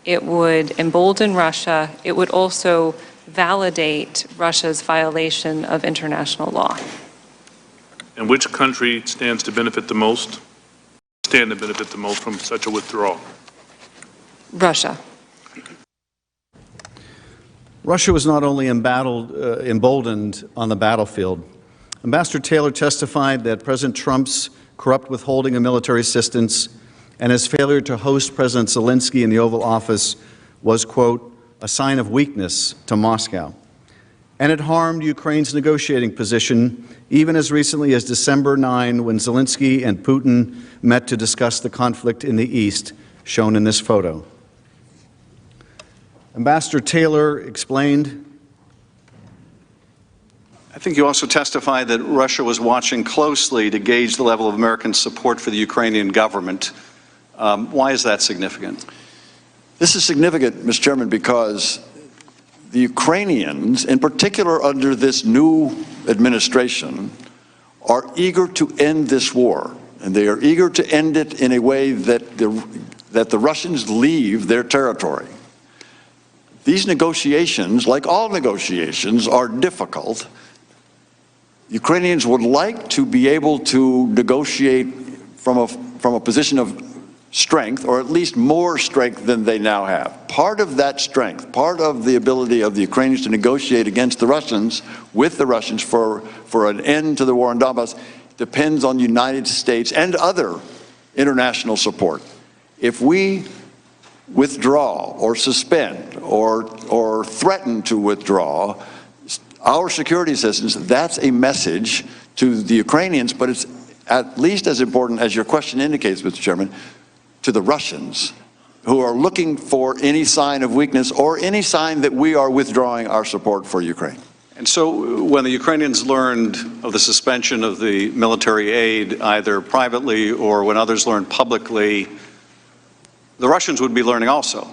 it would embolden Russia. It would also validate Russia's violation of international law. And which country stands to benefit the most? Stand to benefit the most from such a withdrawal? Russia. Russia was not only emboldened on the battlefield. Ambassador Taylor testified that President Trump's corrupt withholding of military assistance and his failure to host President Zelensky in the Oval Office was, quote, a sign of weakness to Moscow. And it harmed Ukraine's negotiating position even as recently as December 9, when Zelensky and Putin met to discuss the conflict in the East, shown in this photo. Ambassador Taylor explained, I think you also testified that Russia was watching closely to gauge the level of American support for the Ukrainian government. Why is that significant? This is significant, Mr. Chairman, because the Ukrainians, in particular under this new administration, are eager to end this war. And they are eager to end it in a way that the Russians leave their territory. These negotiations, like all negotiations, are difficult. Ukrainians would like to be able to negotiate from a position of strength, or at least more strength than they now have. Part of that strength, part of the ability of the Ukrainians to negotiate against the Russians, with the Russians for an end to the war in Donbass, depends on the United States and other international support. If we withdraw or suspend or threaten to withdraw our security assistance, that's a message to the Ukrainians, but it's at least as important, as your question indicates, Mr. Chairman, to the Russians, who are looking for any sign of weakness or any sign that we are withdrawing our support for Ukraine. And so when the Ukrainians learned of the suspension of the military aid, either privately or when others learned publicly, the Russians would be learning also.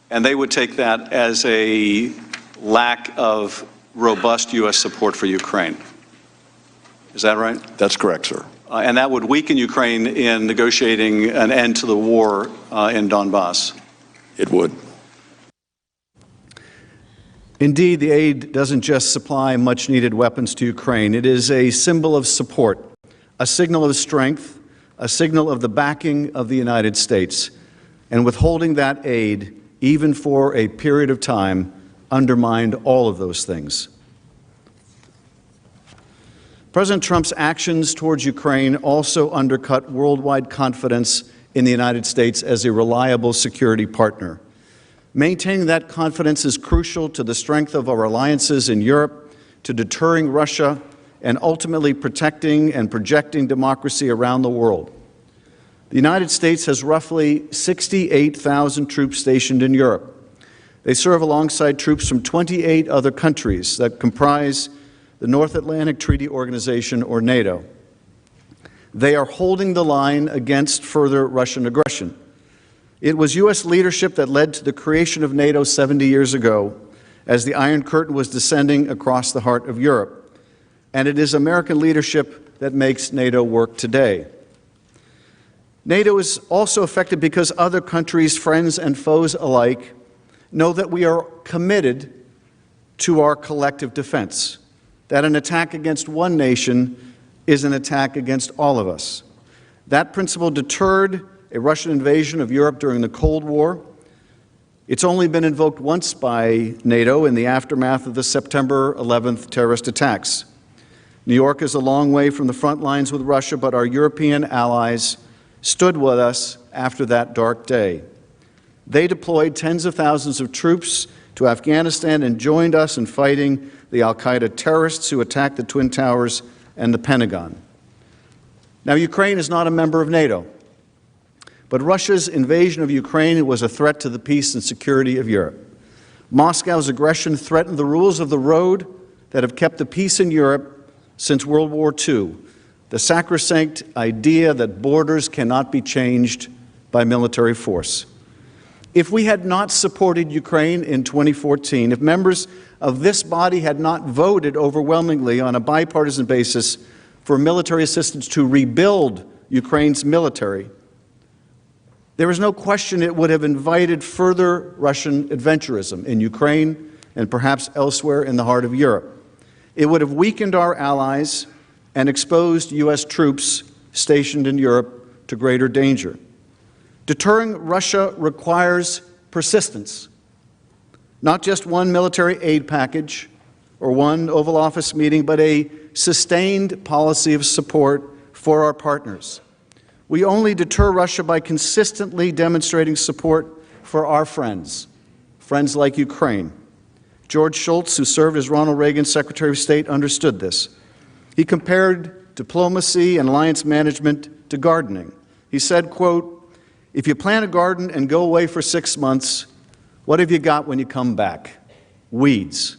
And they would take that as a lack of robust U.S. support for Ukraine. Is that right? That's correct, sir. And that would weaken Ukraine in negotiating an end to the war in Donbass. It would. Indeed, the aid doesn't just supply much-needed weapons to Ukraine. It is a symbol of support, a signal of strength, a signal of the backing of the United States. And withholding that aid, even for a period of time, undermined all of those things. President Trump's actions towards Ukraine also undercut worldwide confidence in the United States as a reliable security partner. Maintaining that confidence is crucial to the strength of our alliances in Europe, to deterring Russia, and ultimately protecting and projecting democracy around the world. The United States has roughly 68,000 troops stationed in Europe. They serve alongside troops from 28 other countries that comprise the North Atlantic Treaty Organization, or NATO. They are holding the line against further Russian aggression. It was U.S. leadership that led to the creation of NATO 70 years ago, as the Iron Curtain was descending across the heart of Europe. And it is American leadership that makes NATO work today. NATO is also effective because other countries, friends and foes alike, know that we are committed to our collective defense, that an attack against one nation is an attack against all of us. That principle deterred a Russian invasion of Europe during the Cold War. It's only been invoked once by NATO in the aftermath of the September 11th terrorist attacks. New York is a long way from the front lines with Russia, but our European allies stood with us after that dark day. They deployed tens of thousands of troops to Afghanistan and joined us in fighting the al-Qaeda terrorists who attacked the Twin Towers and the Pentagon. Now, Ukraine is not a member of NATO, but Russia's invasion of Ukraine was a threat to the peace and security of Europe. Moscow's aggression threatened the rules of the road that have kept the peace in Europe since World War II, the sacrosanct idea that borders cannot be changed by military force. If we had not supported Ukraine in 2014, if members of this body had not voted overwhelmingly on a bipartisan basis for military assistance to rebuild Ukraine's military, there is no question it would have invited further Russian adventurism in Ukraine and perhaps elsewhere in the heart of Europe. It would have weakened our allies and exposed U.S. troops stationed in Europe to greater danger. Deterring Russia requires persistence, not just one military aid package or one Oval Office meeting, but a sustained policy of support for our partners. We only deter Russia by consistently demonstrating support for our friends like Ukraine. George Shultz, who served as Ronald Reagan's Secretary of State, understood this. He compared diplomacy and alliance management to gardening. He said, quote, "If you plant a garden and go away for 6 months, what have you got when you come back? Weeds."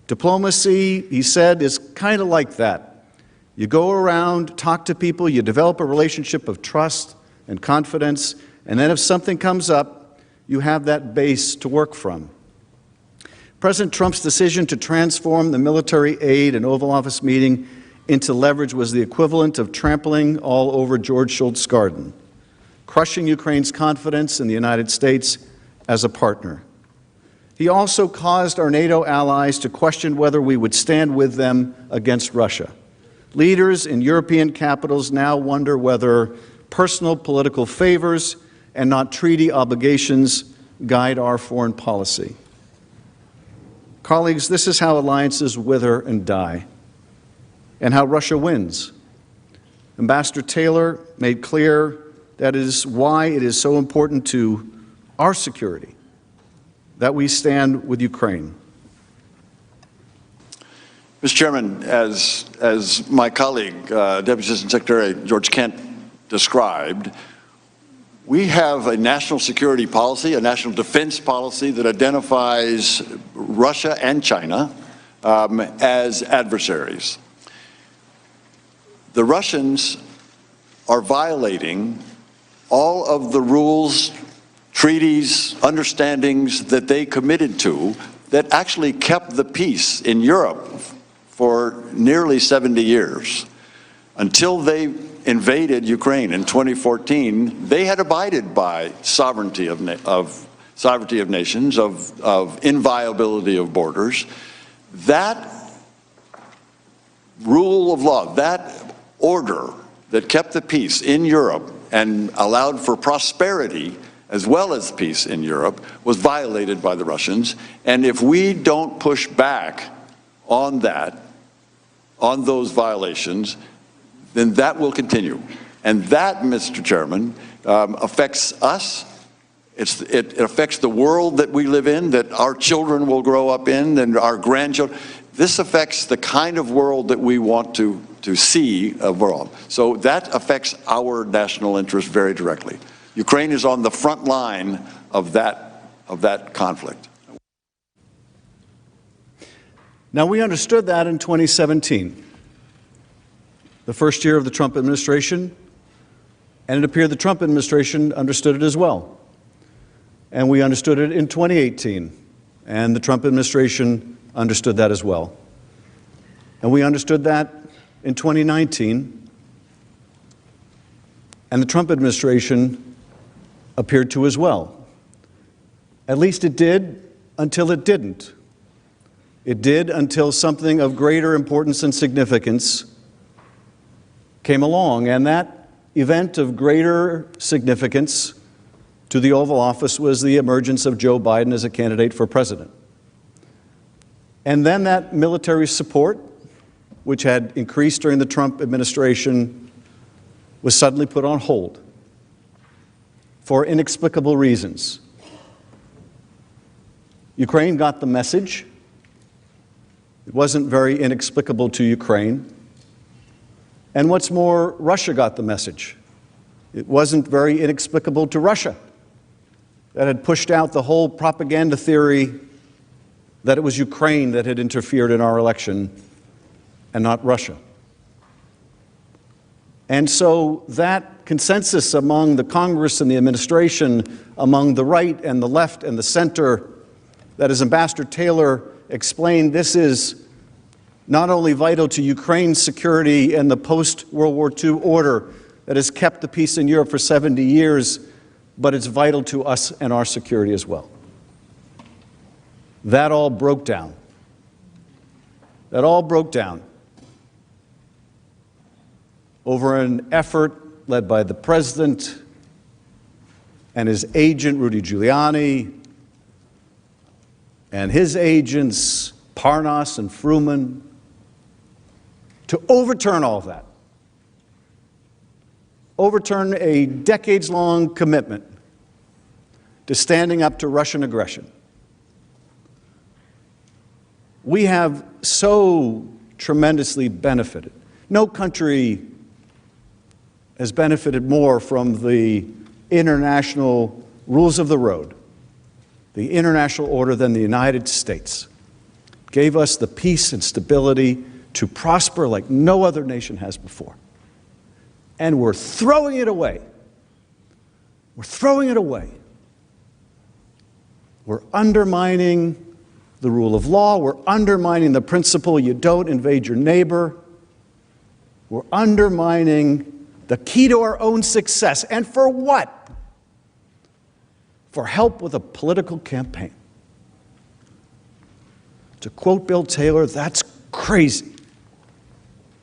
Diplomacy, he said, is kind of like that. You go around, talk to people, you develop a relationship of trust and confidence, and then if something comes up, you have that base to work from. President Trump's decision to transform the military aid and Oval Office meeting into leverage was the equivalent of trampling all over George Shultz's garden, crushing Ukraine's confidence in the United States as a partner. He also caused our NATO allies to question whether we would stand with them against Russia. Leaders in European capitals now wonder whether personal political favors and not treaty obligations guide our foreign policy. Colleagues, this is how alliances wither and die, and how Russia wins. Ambassador Taylor made clear that is why it is so important to our security that we stand with Ukraine. Mr. Chairman, as my colleague, Deputy Assistant Secretary George Kent described, we have a national security policy, a national defense policy that identifies Russia and China as adversaries. The Russians are violating all of the rules, treaties, understandings that they committed to that actually kept the peace in Europe for nearly 70 years. Until they invaded Ukraine in 2014, they had abided by sovereignty of nations, of inviolability of borders. That rule of law, that order that kept the peace in Europe and allowed for prosperity as well as peace in Europe was violated by the Russians. And if we don't push back on that, on those violations, then that will continue. And that, Mr. Chairman, affects us. It affects the world that we live in, that our children will grow up in, and our grandchildren. This affects the kind of world that we want to see abroad. So that affects our national interest very directly. Ukraine is on the front line of that conflict. Now, we understood that in 2017, the first year of the Trump administration, and it appeared the Trump administration understood it as well. And we understood it in 2018, and the Trump administration understood that as well. And we understood that in 2019, and the Trump administration appeared to as well. At least it did until it didn't. It did until something of greater importance and significance came along, and that event of greater significance to the Oval Office was the emergence of Joe Biden as a candidate for president. And then that military support which had increased during the Trump administration, was suddenly put on hold for inexplicable reasons. Ukraine got the message. It wasn't very inexplicable to Ukraine. And what's more, Russia got the message. It wasn't very inexplicable to Russia. That had pushed out the whole propaganda theory that it was Ukraine that had interfered in our election and not Russia. And so that consensus among the Congress and the administration, among the right and the left and the center, that as Ambassador Taylor explained, this is not only vital to Ukraine's security and the post-World War II order that has kept the peace in Europe for 70 years, but it's vital to us and our security as well. That all broke down. That all broke down over an effort led by the president and his agent, Rudy Giuliani, and his agents, Parnas and Fruman, to overturn all of that. Overturn a decades-long commitment to standing up to Russian aggression. We have so tremendously benefited. No country has benefited more from the international rules of the road, the international order, than the United States. It gave us the peace and stability to prosper like no other nation has before. And we're throwing it away. We're throwing it away. We're undermining the rule of law. We're undermining the principle you don't invade your neighbor. We're undermining the key to our own success. And for what? For help with a political campaign. To quote Bill Taylor, that's crazy.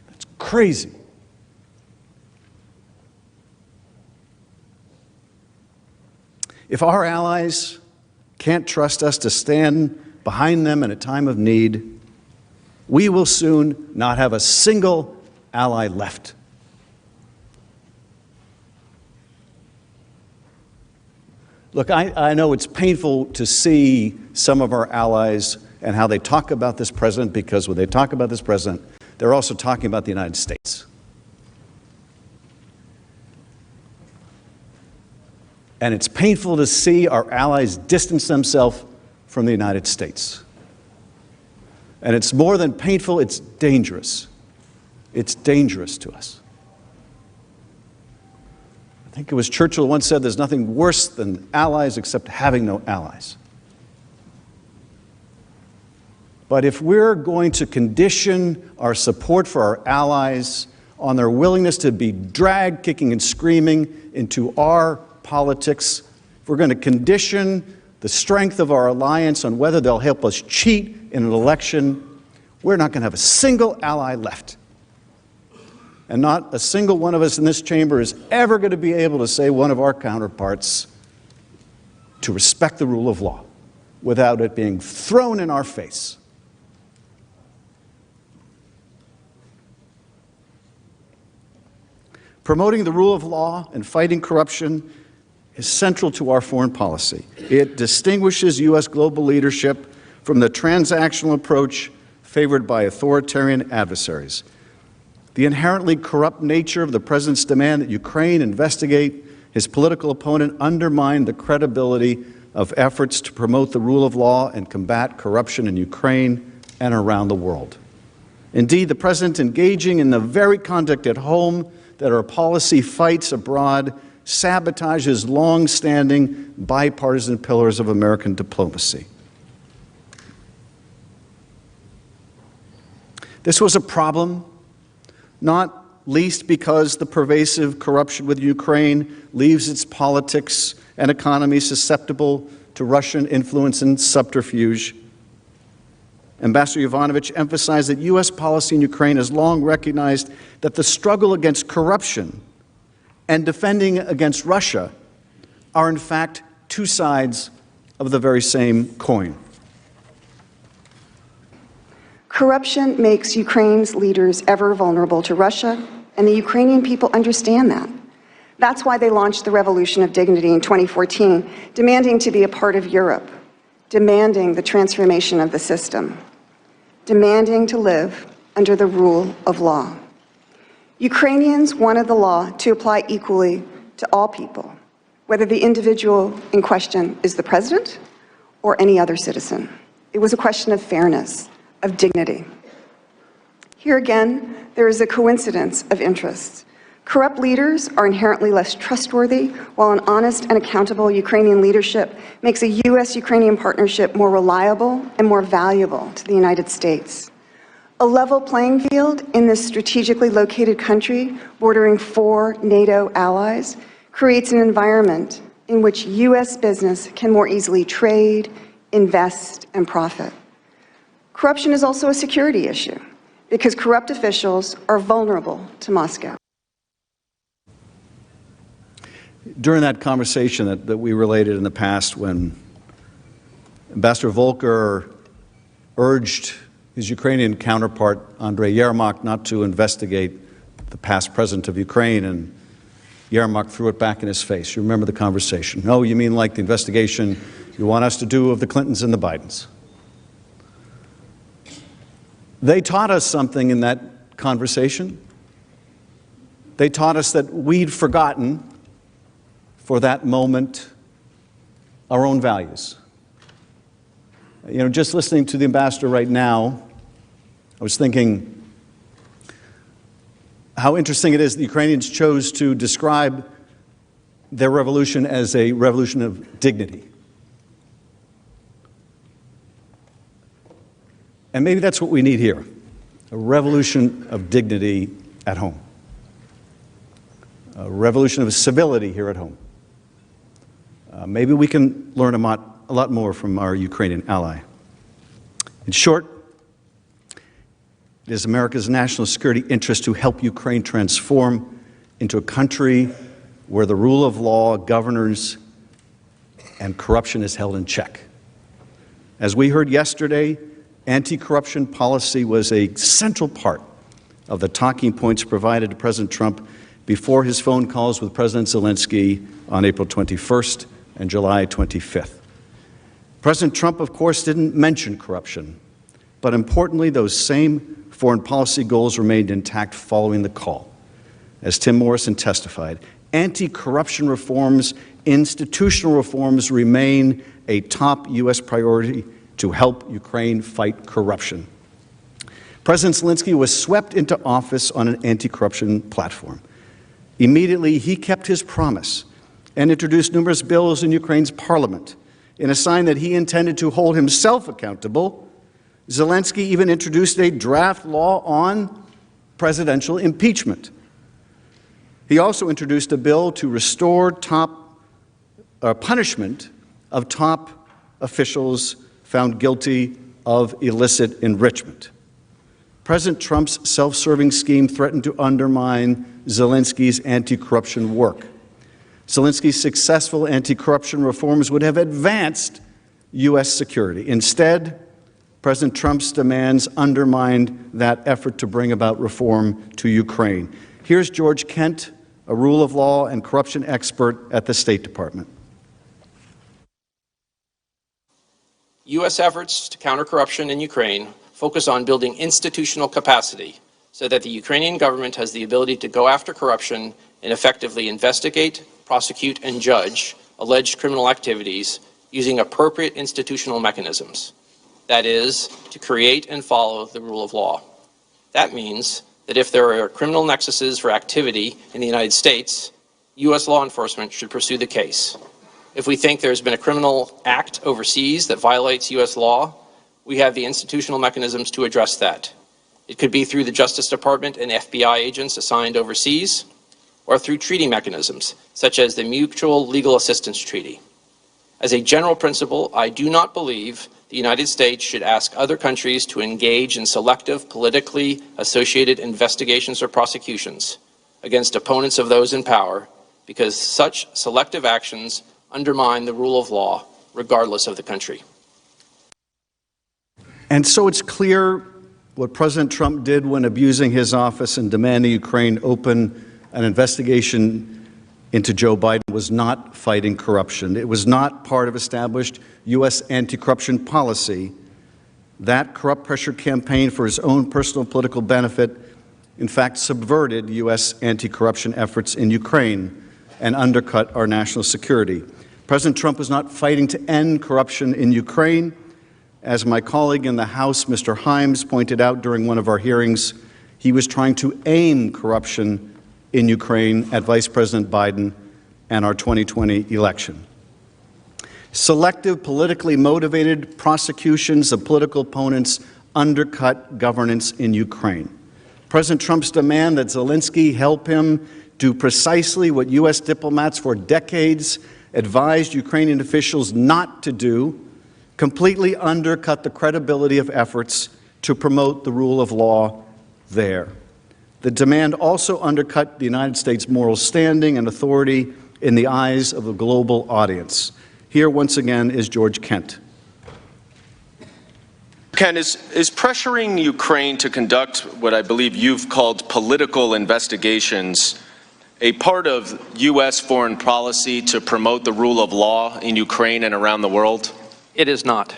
That's crazy. If our allies can't trust us to stand behind them in a time of need, we will soon not have a single ally left. Look, I know it's painful to see some of our allies and how they talk about this president, because when they talk about this president, they're also talking about the United States. And it's painful to see our allies distance themselves from the United States. And it's more than painful, it's dangerous. It's dangerous to us. I think it was Churchill who once said, there's nothing worse than allies except having no allies. But if we're going to condition our support for our allies on their willingness to be dragged kicking and screaming into our politics, if we're going to condition the strength of our alliance on whether they'll help us cheat in an election, we're not going to have a single ally left. And not a single one of us in this chamber is ever going to be able to say one of our counterparts to respect the rule of law without it being thrown in our face. Promoting the rule of law and fighting corruption is central to our foreign policy. It distinguishes U.S. global leadership from the transactional approach favored by authoritarian adversaries. The inherently corrupt nature of the president's demand that Ukraine investigate his political opponent undermined the credibility of efforts to promote the rule of law and combat corruption in Ukraine and around the world. Indeed, the president engaging in the very conduct at home that our policy fights abroad sabotages long-standing bipartisan pillars of American diplomacy. This was a problem, not least because the pervasive corruption with Ukraine leaves its politics and economy susceptible to Russian influence and subterfuge. Ambassador Yovanovitch emphasized that U.S. policy in Ukraine has long recognized that the struggle against corruption and defending against Russia are in fact two sides of the very same coin. Corruption makes Ukraine's leaders ever vulnerable to Russia, and the Ukrainian people understand that. That's why they launched the Revolution of Dignity in 2014, demanding to be a part of Europe, demanding the transformation of the system, demanding to live under the rule of law. Ukrainians wanted the law to apply equally to all people, whether the individual in question is the president or any other citizen. It was a question of fairness, of dignity. Here again, there is a coincidence of interests. Corrupt leaders are inherently less trustworthy, while an honest and accountable Ukrainian leadership makes a U.S.-Ukrainian partnership more reliable and more valuable to the United States. A level playing field in this strategically located country, bordering 4 NATO allies, creates an environment in which U.S. business can more easily trade, invest, and profit. Corruption is also a security issue, because corrupt officials are vulnerable to Moscow. During that conversation that we related in the past, when Ambassador Volker urged his Ukrainian counterpart, Andrei Yermak, not to investigate the past president of Ukraine, and Yermak threw it back in his face. You remember the conversation. No, you mean like the investigation you want us to do of the Clintons and the Bidens. They taught us something in that conversation. They taught us that we'd forgotten, for that moment, our own values. You know, just listening to the ambassador right now, I was thinking how interesting it is the Ukrainians chose to describe their revolution as a revolution of dignity. And maybe that's what we need here, a revolution of dignity at home, a revolution of civility here at home. Maybe we can learn a lot more from our Ukrainian ally. In short, it is America's national security interest to help Ukraine transform into a country where the rule of law governs and corruption is held in check. As we heard yesterday, anti-corruption policy was a central part of the talking points provided to President Trump before his phone calls with President Zelensky on April 21st and July 25th. President Trump, of course, didn't mention corruption, but importantly, those same foreign policy goals remained intact following the call. As Tim Morrison testified, anti-corruption reforms, institutional reforms remain a top U.S. priority to help Ukraine fight corruption. President Zelensky was swept into office on an anti-corruption platform. Immediately, he kept his promise and introduced numerous bills in Ukraine's parliament. In a sign that he intended to hold himself accountable, Zelensky even introduced a draft law on presidential impeachment. He also introduced a bill to restore punishment of top officials found guilty of illicit enrichment. President Trump's self-serving scheme threatened to undermine Zelensky's anti-corruption work. Zelensky's successful anti-corruption reforms would have advanced U.S. security. Instead, President Trump's demands undermined that effort to bring about reform to Ukraine. Here's George Kent, a rule of law and corruption expert at the State Department. U.S. efforts to counter corruption in Ukraine focus on building institutional capacity so that the Ukrainian government has the ability to go after corruption and effectively investigate, prosecute, and judge alleged criminal activities using appropriate institutional mechanisms. That is, to create and follow the rule of law. That means that if there are criminal nexuses for activity in the United States, U.S. law enforcement should pursue the case. If we think there's been a criminal act overseas that violates U.S. law, we have the institutional mechanisms to address that. It could be through the Justice Department and FBI agents assigned overseas, or through treaty mechanisms, such as the Mutual Legal Assistance Treaty. As a general principle, I do not believe the United States should ask other countries to engage in selective, politically associated investigations or prosecutions against opponents of those in power, because such selective actions undermine the rule of law, regardless of the country. And so it's clear what President Trump did when abusing his office and demanding Ukraine open an investigation into Joe Biden was not fighting corruption. It was not part of established U.S. anti-corruption policy. That corrupt pressure campaign for his own personal political benefit, in fact, subverted U.S. anti-corruption efforts in Ukraine and undercut our national security. President Trump was not fighting to end corruption in Ukraine. As my colleague in the House, Mr. Himes, pointed out during one of our hearings, he was trying to aim corruption in Ukraine at Vice President Biden and our 2020 election. Selective, politically motivated prosecutions of political opponents undercut governance in Ukraine. President Trump's demand that Zelensky help him do precisely what U.S. diplomats for decades advised Ukrainian officials not to do completely undercut the credibility of efforts to promote the rule of law there. The demand also undercut the United States' moral standing and authority in the eyes of the global audience. Here, once again, is George Kent. Ken, is pressuring Ukraine to conduct what I believe you've called political investigations a part of U.S. foreign policy to promote the rule of law in Ukraine and around the world? It is not.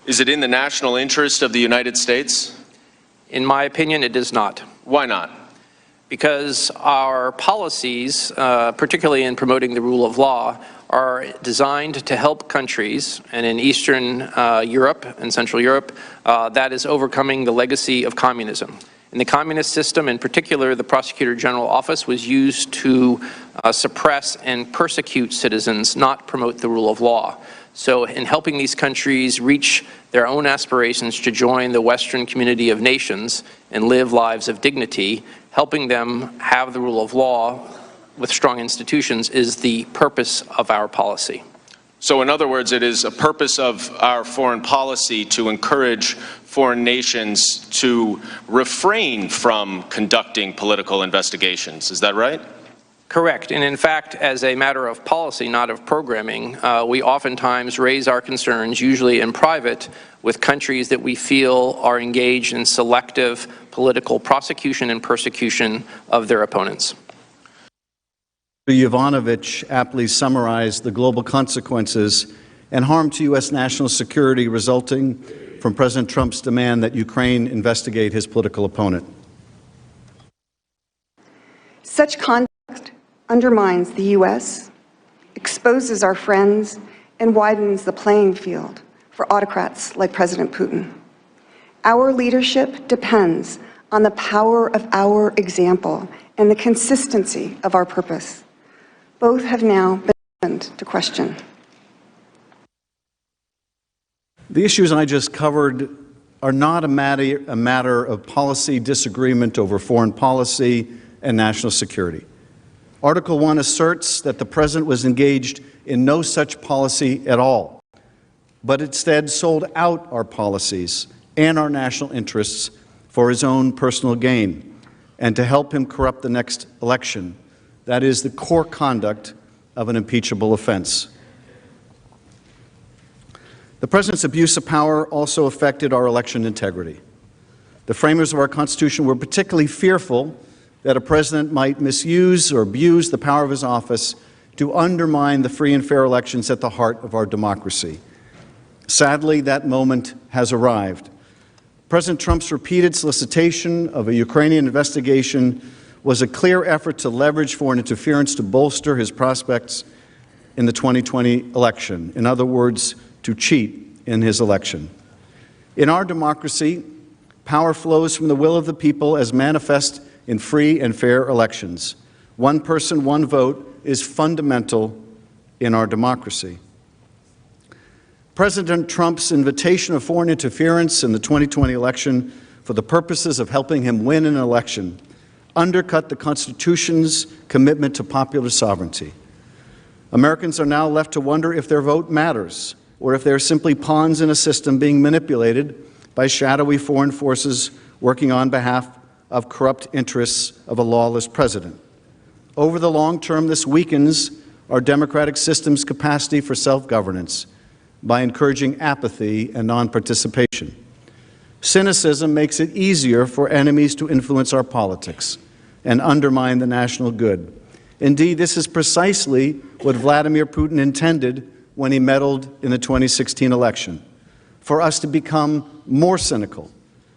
Is it in the national interest of the United States? In my opinion, it is not. Why not? Because our policies, particularly in promoting the rule of law, are designed to help countries, and in Eastern Europe and Central Europe, that is overcoming the legacy of communism. In the communist system, in particular, the Prosecutor General Office was used to suppress and persecute citizens, not promote the rule of law. So in helping these countries reach their own aspirations to join the Western community of nations and live lives of dignity, helping them have the rule of law with strong institutions is the purpose of our policy. So in other words, it is a purpose of our foreign policy to encourage foreign nations to refrain from conducting political investigations. Is that right? Correct. And in fact, as a matter of policy, not of programming, we oftentimes raise our concerns, usually in private, with countries that we feel are engaged in selective political prosecution and persecution of their opponents. Yovanovitch aptly summarized the global consequences and harm to U.S. national security resulting from President Trump's demand that Ukraine investigate his political opponent. Such conduct undermines the U.S., exposes our friends, and widens the playing field for autocrats like President Putin. Our leadership depends on the power of our example and the consistency of our purpose. Both have now been put to question. The issues I just covered are not a matter of policy disagreement over foreign policy and national security. Article 1 asserts that the President was engaged in no such policy at all, but instead sold out our policies and our national interests for his own personal gain and to help him corrupt the next election. That is the core conduct of an impeachable offense. The President's abuse of power also affected our election integrity. The framers of our Constitution were particularly fearful that a president might misuse or abuse the power of his office to undermine the free and fair elections at the heart of our democracy. Sadly, that moment has arrived. President Trump's repeated solicitation of a Ukrainian investigation was a clear effort to leverage foreign interference to bolster his prospects in the 2020 election. In other words, to cheat in his election. In our democracy, power flows from the will of the people as manifest in free and fair elections. One person, one vote is fundamental in our democracy. President Trump's invitation of foreign interference in the 2020 election for the purposes of helping him win an election undercut the Constitution's commitment to popular sovereignty. Americans are now left to wonder if their vote matters, or if they're simply pawns in a system being manipulated by shadowy foreign forces working on behalf of corrupt interests of a lawless president. Over the long term, this weakens our democratic system's capacity for self-governance by encouraging apathy and non-participation. Cynicism makes it easier for enemies to influence our politics and undermine the national good. Indeed, this is precisely what Vladimir Putin intended when he meddled in the 2016 election, for us to become more cynical,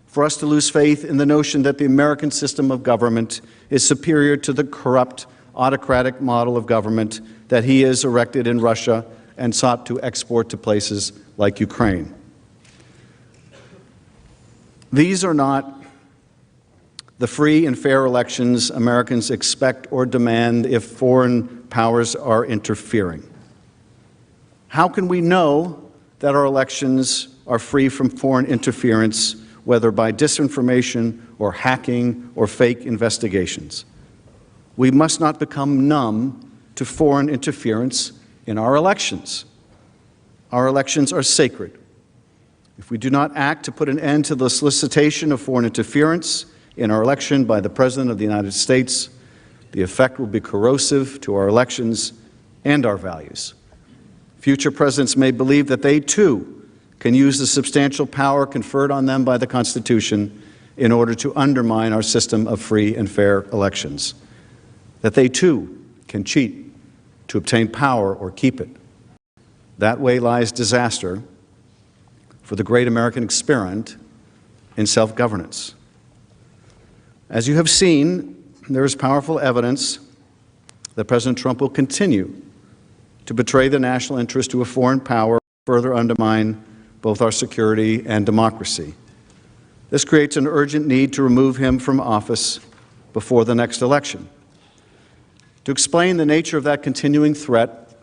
for us to lose faith in the notion that the American system of government is superior to the corrupt, autocratic model of government that he has erected in Russia and sought to export to places like Ukraine. These are not the free and fair elections Americans expect or demand if foreign powers are interfering. How can we know that our elections are free from foreign interference, whether by disinformation or hacking or fake investigations? We must not become numb to foreign interference in our elections. Our elections are sacred. If we do not act to put an end to the solicitation of foreign interference in our election by the President of the United States, the effect will be corrosive to our elections and our values. Future presidents may believe that they, too, can use the substantial power conferred on them by the Constitution in order to undermine our system of free and fair elections, that they, too, can cheat to obtain power or keep it. That way lies disaster for the great American experiment in self-governance. As you have seen, there is powerful evidence that President Trump will continue to betray the national interest to a foreign power, further undermine both our security and democracy. This creates an urgent need to remove him from office before the next election. To explain the nature of that continuing threat,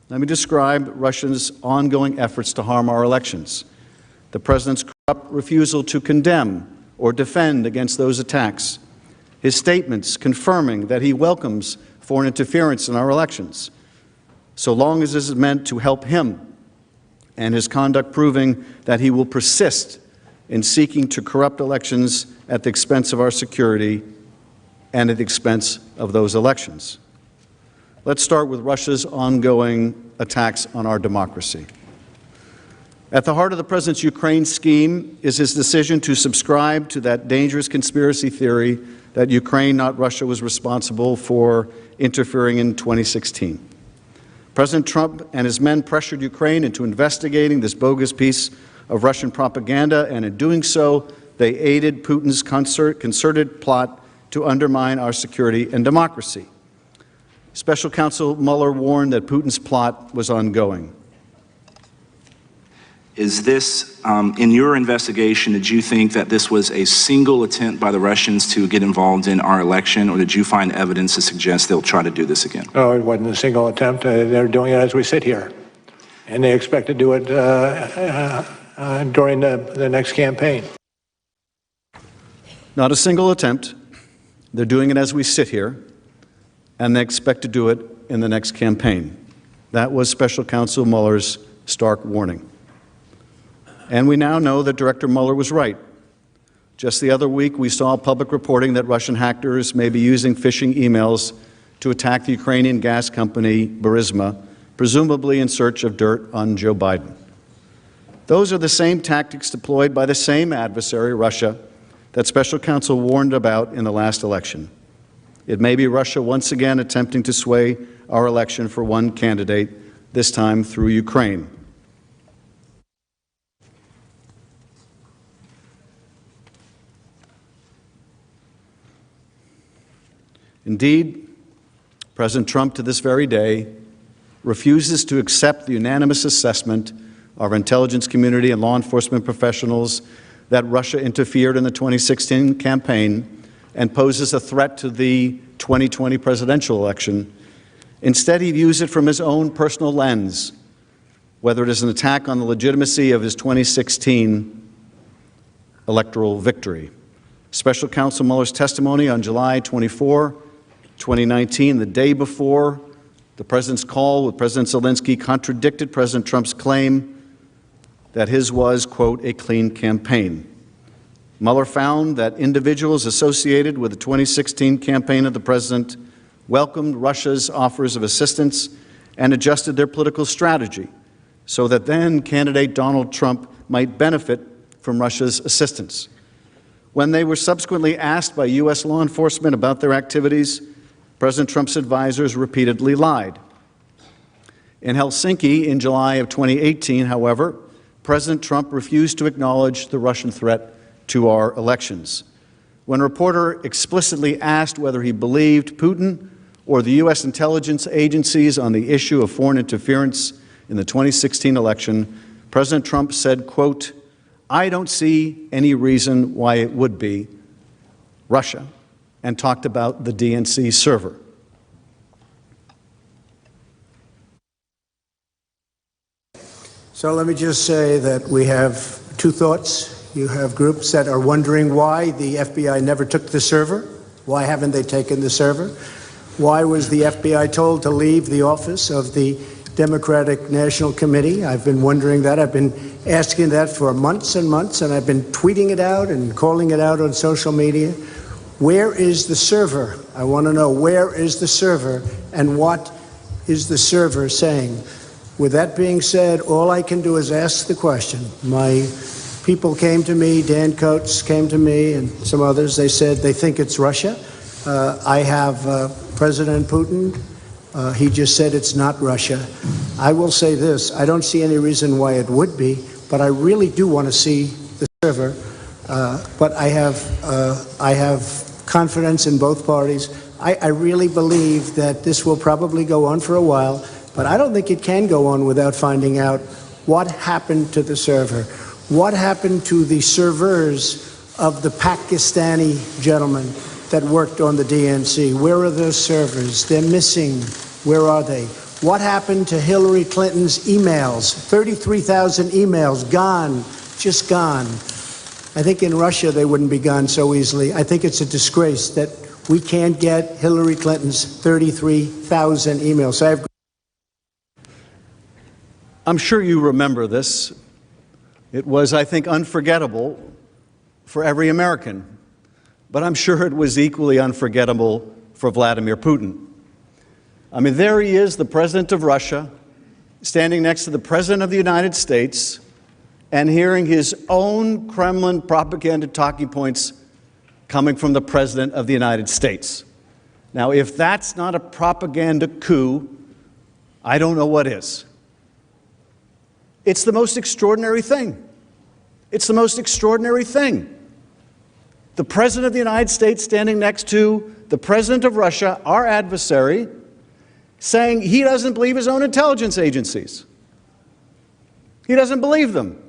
let me describe Russia's ongoing efforts to harm our elections. The President's corrupt refusal to condemn or defend against those attacks, his statements confirming that he welcomes foreign interference in our elections, so long as this is meant to help him, and his conduct proving that he will persist in seeking to corrupt elections at the expense of our security and at the expense of those elections. Let's start with Russia's ongoing attacks on our democracy. At the heart of the President's Ukraine scheme is his decision to subscribe to that dangerous conspiracy theory that Ukraine, not Russia, was responsible for interfering in 2016. President Trump and his men pressured Ukraine into investigating this bogus piece of Russian propaganda, and in doing so, they aided Putin's concerted plot to undermine our security and democracy. Special Counsel Mueller warned that Putin's plot was ongoing. Is this, in your investigation, did you think that this was a single attempt by the Russians to get involved in our election, or did you find evidence to suggest they'll try to do this again? No, it wasn't a single attempt. They're doing it as we sit here. And they expect to do it during the next campaign. Not a single attempt. They're doing it as we sit here, and they expect to do it in the next campaign. That was Special Counsel Mueller's stark warning. And we now know that Director Mueller was right. Just the other week, we saw public reporting that Russian hackers may be using phishing emails to attack the Ukrainian gas company Burisma, presumably in search of dirt on Joe Biden. Those are the same tactics deployed by the same adversary, Russia, that Special Counsel warned about in the last election. It may be Russia once again attempting to sway our election for one candidate, this time through Ukraine. Indeed, President Trump, to this very day, refuses to accept the unanimous assessment of our intelligence community and law enforcement professionals that Russia interfered in the 2016 campaign and poses a threat to the 2020 presidential election. Instead, he views it from his own personal lens, whether it is an attack on the legitimacy of his 2016 electoral victory. Special Counsel Mueller's testimony on July 24, 2019, the day before the President's call with President Zelensky, contradicted President Trump's claim that his was, quote, a clean campaign. Mueller found that individuals associated with the 2016 campaign of the President welcomed Russia's offers of assistance and adjusted their political strategy so that then candidate Donald Trump might benefit from Russia's assistance. When they were subsequently asked by U.S. law enforcement about their activities, President Trump's advisors repeatedly lied. In Helsinki in July of 2018, however, President Trump refused to acknowledge the Russian threat to our elections. When a reporter explicitly asked whether he believed Putin or the U.S. intelligence agencies on the issue of foreign interference in the 2016 election, President Trump said, quote, "I don't see any reason why it would be Russia," and talked about the DNC server. So let me just say that we have two thoughts. You have groups that are wondering why the FBI never took the server. Why haven't they taken the server? Why was the FBI told to leave the office of the Democratic National Committee? I've been wondering that. I've been asking that for months and months, and I've been tweeting it out and calling it out on social media. Where is the server? I want to know, where is the server, and what is the server saying? With that being said, all I can do is ask the question. My people came to me, Dan Coates came to me, and some others. They said they think it's Russia. I have President Putin. He just said it's not Russia. I will say this. I don't see any reason why it would be, but I really do want to see the server. But I have confidence in both parties. I really believe that this will probably go on for a while, but I don't think it can go on without finding out what happened to the server. What happened to the servers of the Pakistani gentleman that worked on the DNC? Where are those servers? They're missing. Where are they? What happened to Hillary Clinton's emails? 33,000 emails gone, just gone. I think in Russia they wouldn't be gone so easily. I think it's a disgrace that we can't get Hillary Clinton's 33,000 emails. So I'm sure you remember this. It was, I think, unforgettable for every American, but I'm sure it was equally unforgettable for Vladimir Putin. I mean, there he is, the president of Russia, standing next to the president of the United States and hearing his own Kremlin propaganda talking points coming from the president of the United States. Now, if that's not a propaganda coup, I don't know what is. It's the most extraordinary thing. It's the most extraordinary thing. The President of the United States standing next to the President of Russia, our adversary, saying he doesn't believe his own intelligence agencies. He doesn't believe them.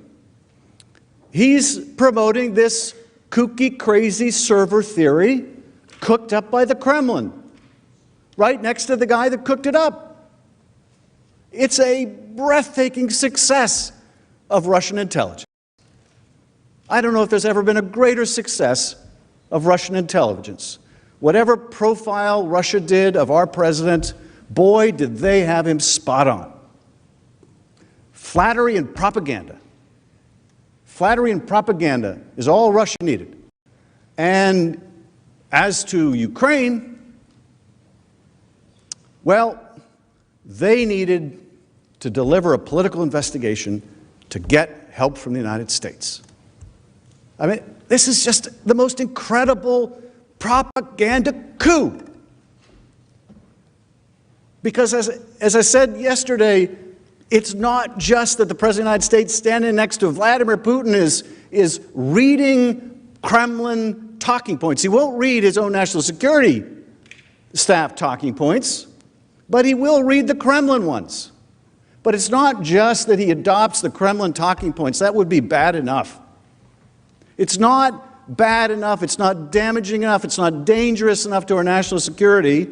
He's promoting this kooky, crazy server theory cooked up by the Kremlin, right next to the guy that cooked it up. It's a breathtaking success of Russian intelligence. I don't know if there's ever been a greater success of Russian intelligence. Whatever profile Russia did of our president, boy, did they have him spot on. Flattery and propaganda. Flattery and propaganda is all Russia needed. And as to Ukraine, well, they needed to deliver a political investigation to get help from the United States. I mean, this is just the most incredible propaganda coup. Because as I said yesterday, it's not just that the President of the United States standing next to Vladimir Putin is reading Kremlin talking points. He won't read his own national security staff talking points, but he will read the Kremlin ones. But it's not just that he adopts the Kremlin talking points. That would be bad enough. It's not bad enough, it's not damaging enough, it's not dangerous enough to our national security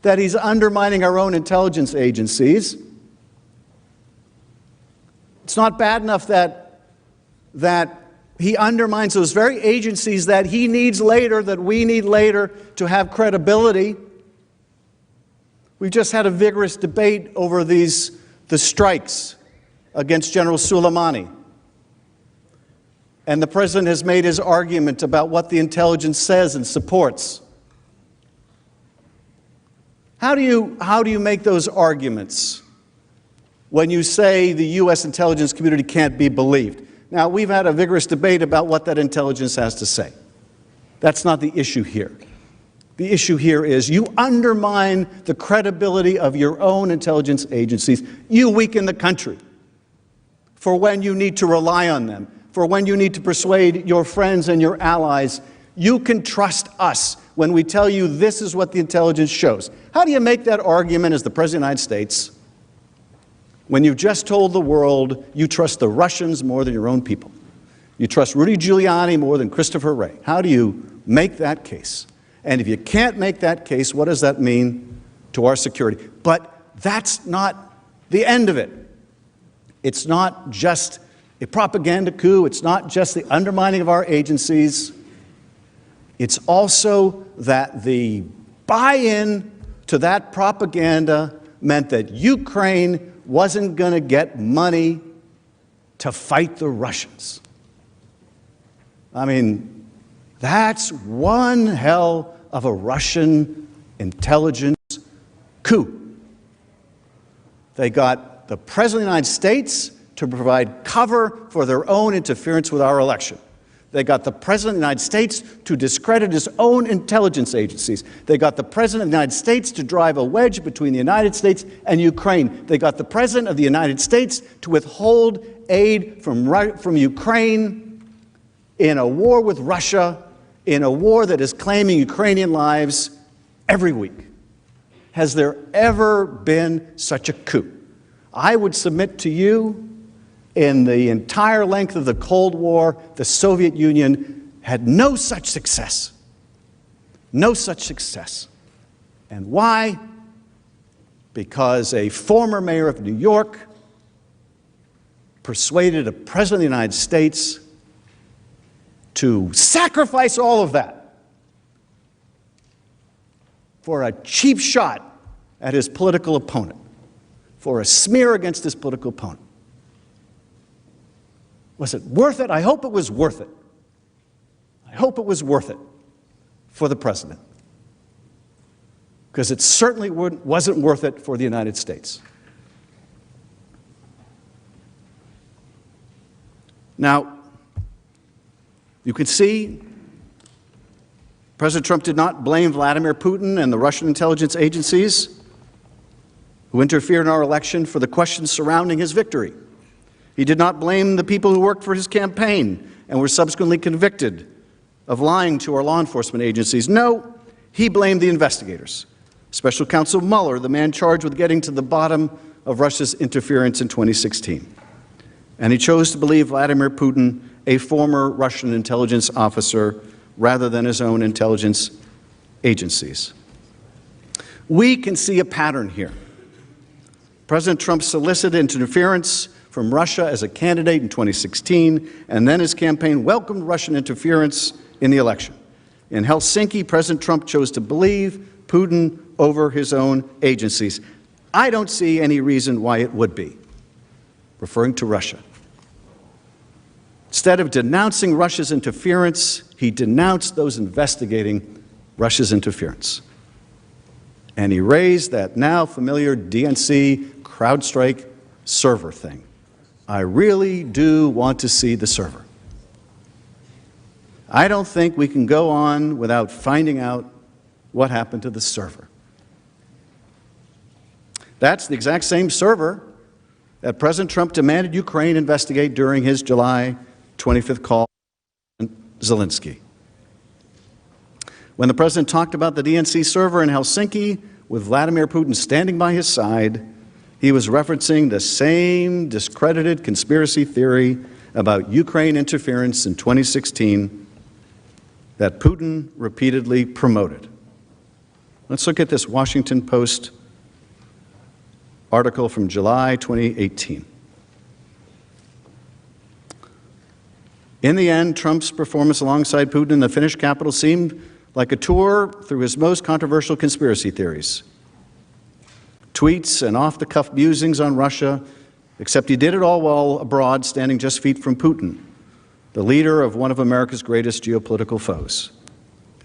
that he's undermining our own intelligence agencies. It's not bad enough that he undermines those very agencies that he needs later, that we need later to have credibility. We've just had a vigorous debate over the strikes against General Soleimani. And the president has made his argument about what the intelligence says and supports. How do you make those arguments when you say the U.S. intelligence community can't be believed? Now, we've had a vigorous debate about what that intelligence has to say. That's not the issue here. The issue here is you undermine the credibility of your own intelligence agencies. You weaken the country for when you need to rely on them, for when you need to persuade your friends and your allies. You can trust us when we tell you this is what the intelligence shows. How do you make that argument as the President of the United States when you've just told the world you trust the Russians more than your own people? You trust Rudy Giuliani more than Christopher Wray. How do you make that case? And if you can't make that case, what does that mean to our security? But that's not the end of it. It's not just a propaganda coup. It's not just the undermining of our agencies. It's also that the buy-in to that propaganda meant that Ukraine wasn't going to get money to fight the Russians. I mean, that's one hell of a Russian intelligence coup. They got the President of the United States to provide cover for their own interference with our election. They got the President of the United States to discredit his own intelligence agencies. They got the President of the United States to drive a wedge between the United States and Ukraine. They got the President of the United States to withhold aid from Ukraine in a war with Russia, in a war that is claiming Ukrainian lives every week. Has there ever been such a coup? I would submit to you, in the entire length of the Cold War, the Soviet Union had no such success. No such success. And why? Because a former mayor of New York persuaded a president of the United States to sacrifice all of that for a cheap shot at his political opponent, for a smear against his political opponent. Was it worth it? I hope it was worth it. I hope it was worth it for the president, because it certainly wasn't worth it for the United States. Now, you can see President Trump did not blame Vladimir Putin and the Russian intelligence agencies who interfered in our election for the questions surrounding his victory. He did not blame the people who worked for his campaign and were subsequently convicted of lying to our law enforcement agencies. No, he blamed the investigators. Special Counsel Mueller, the man charged with getting to the bottom of Russia's interference in 2016. And he chose to believe Vladimir Putin, a former Russian intelligence officer, rather than his own intelligence agencies. We can see a pattern here. President Trump solicited interference from Russia as a candidate in 2016, and then his campaign welcomed Russian interference in the election. In Helsinki, President Trump chose to believe Putin over his own agencies. I don't see any reason why it would be, referring to Russia. Instead of denouncing Russia's interference, he denounced those investigating Russia's interference. And he raised that now familiar DNC CrowdStrike server thing. I really do want to see the server. I don't think we can go on without finding out what happened to the server. That's the exact same server that President Trump demanded Ukraine investigate during his July 25th call to Zelensky. When the president talked about the DNC server in Helsinki with Vladimir Putin standing by his side, he was referencing the same discredited conspiracy theory about Ukraine interference in 2016 that Putin repeatedly promoted. Let's look at this Washington Post article from July 2018. In the end, Trump's performance alongside Putin in the Finnish capital seemed like a tour through his most controversial conspiracy theories. Tweets and off-the-cuff musings on Russia, except he did it all while abroad, standing just feet from Putin, the leader of one of America's greatest geopolitical foes.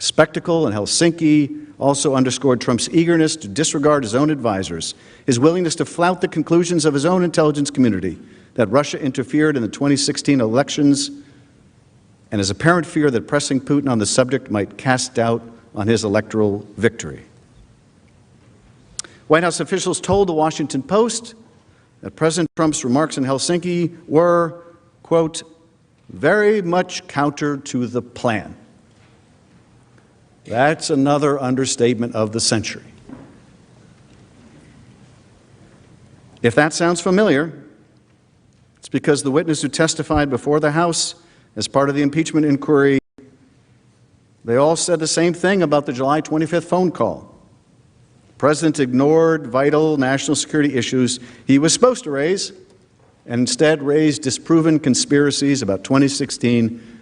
Spectacle in Helsinki also underscored Trump's eagerness to disregard his own advisors, his willingness to flout the conclusions of his own intelligence community, that Russia interfered in the 2016 elections and his apparent fear that pressing Putin on the subject might cast doubt on his electoral victory. White House officials told the Washington Post that President Trump's remarks in Helsinki were, quote, very much counter to the plan. That's another understatement of the century. If that sounds familiar, it's because the witness who testified before the House as part of the impeachment inquiry, they all said the same thing about the July 25th phone call. The President ignored vital national security issues he was supposed to raise and instead raised disproven conspiracies about 2016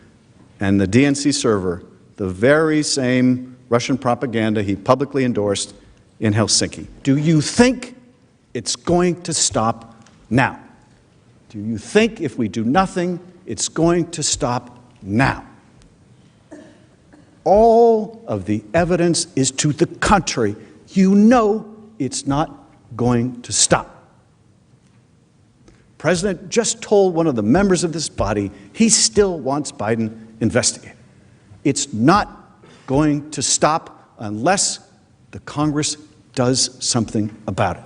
and the DNC server, the very same Russian propaganda he publicly endorsed in Helsinki. Do you think it's going to stop now? Do you think if we do nothing, it's going to stop now? All of the evidence is to the contrary. You know it's not going to stop. The President just told one of the members of this body he still wants Biden investigated. It's not going to stop unless the Congress does something about it.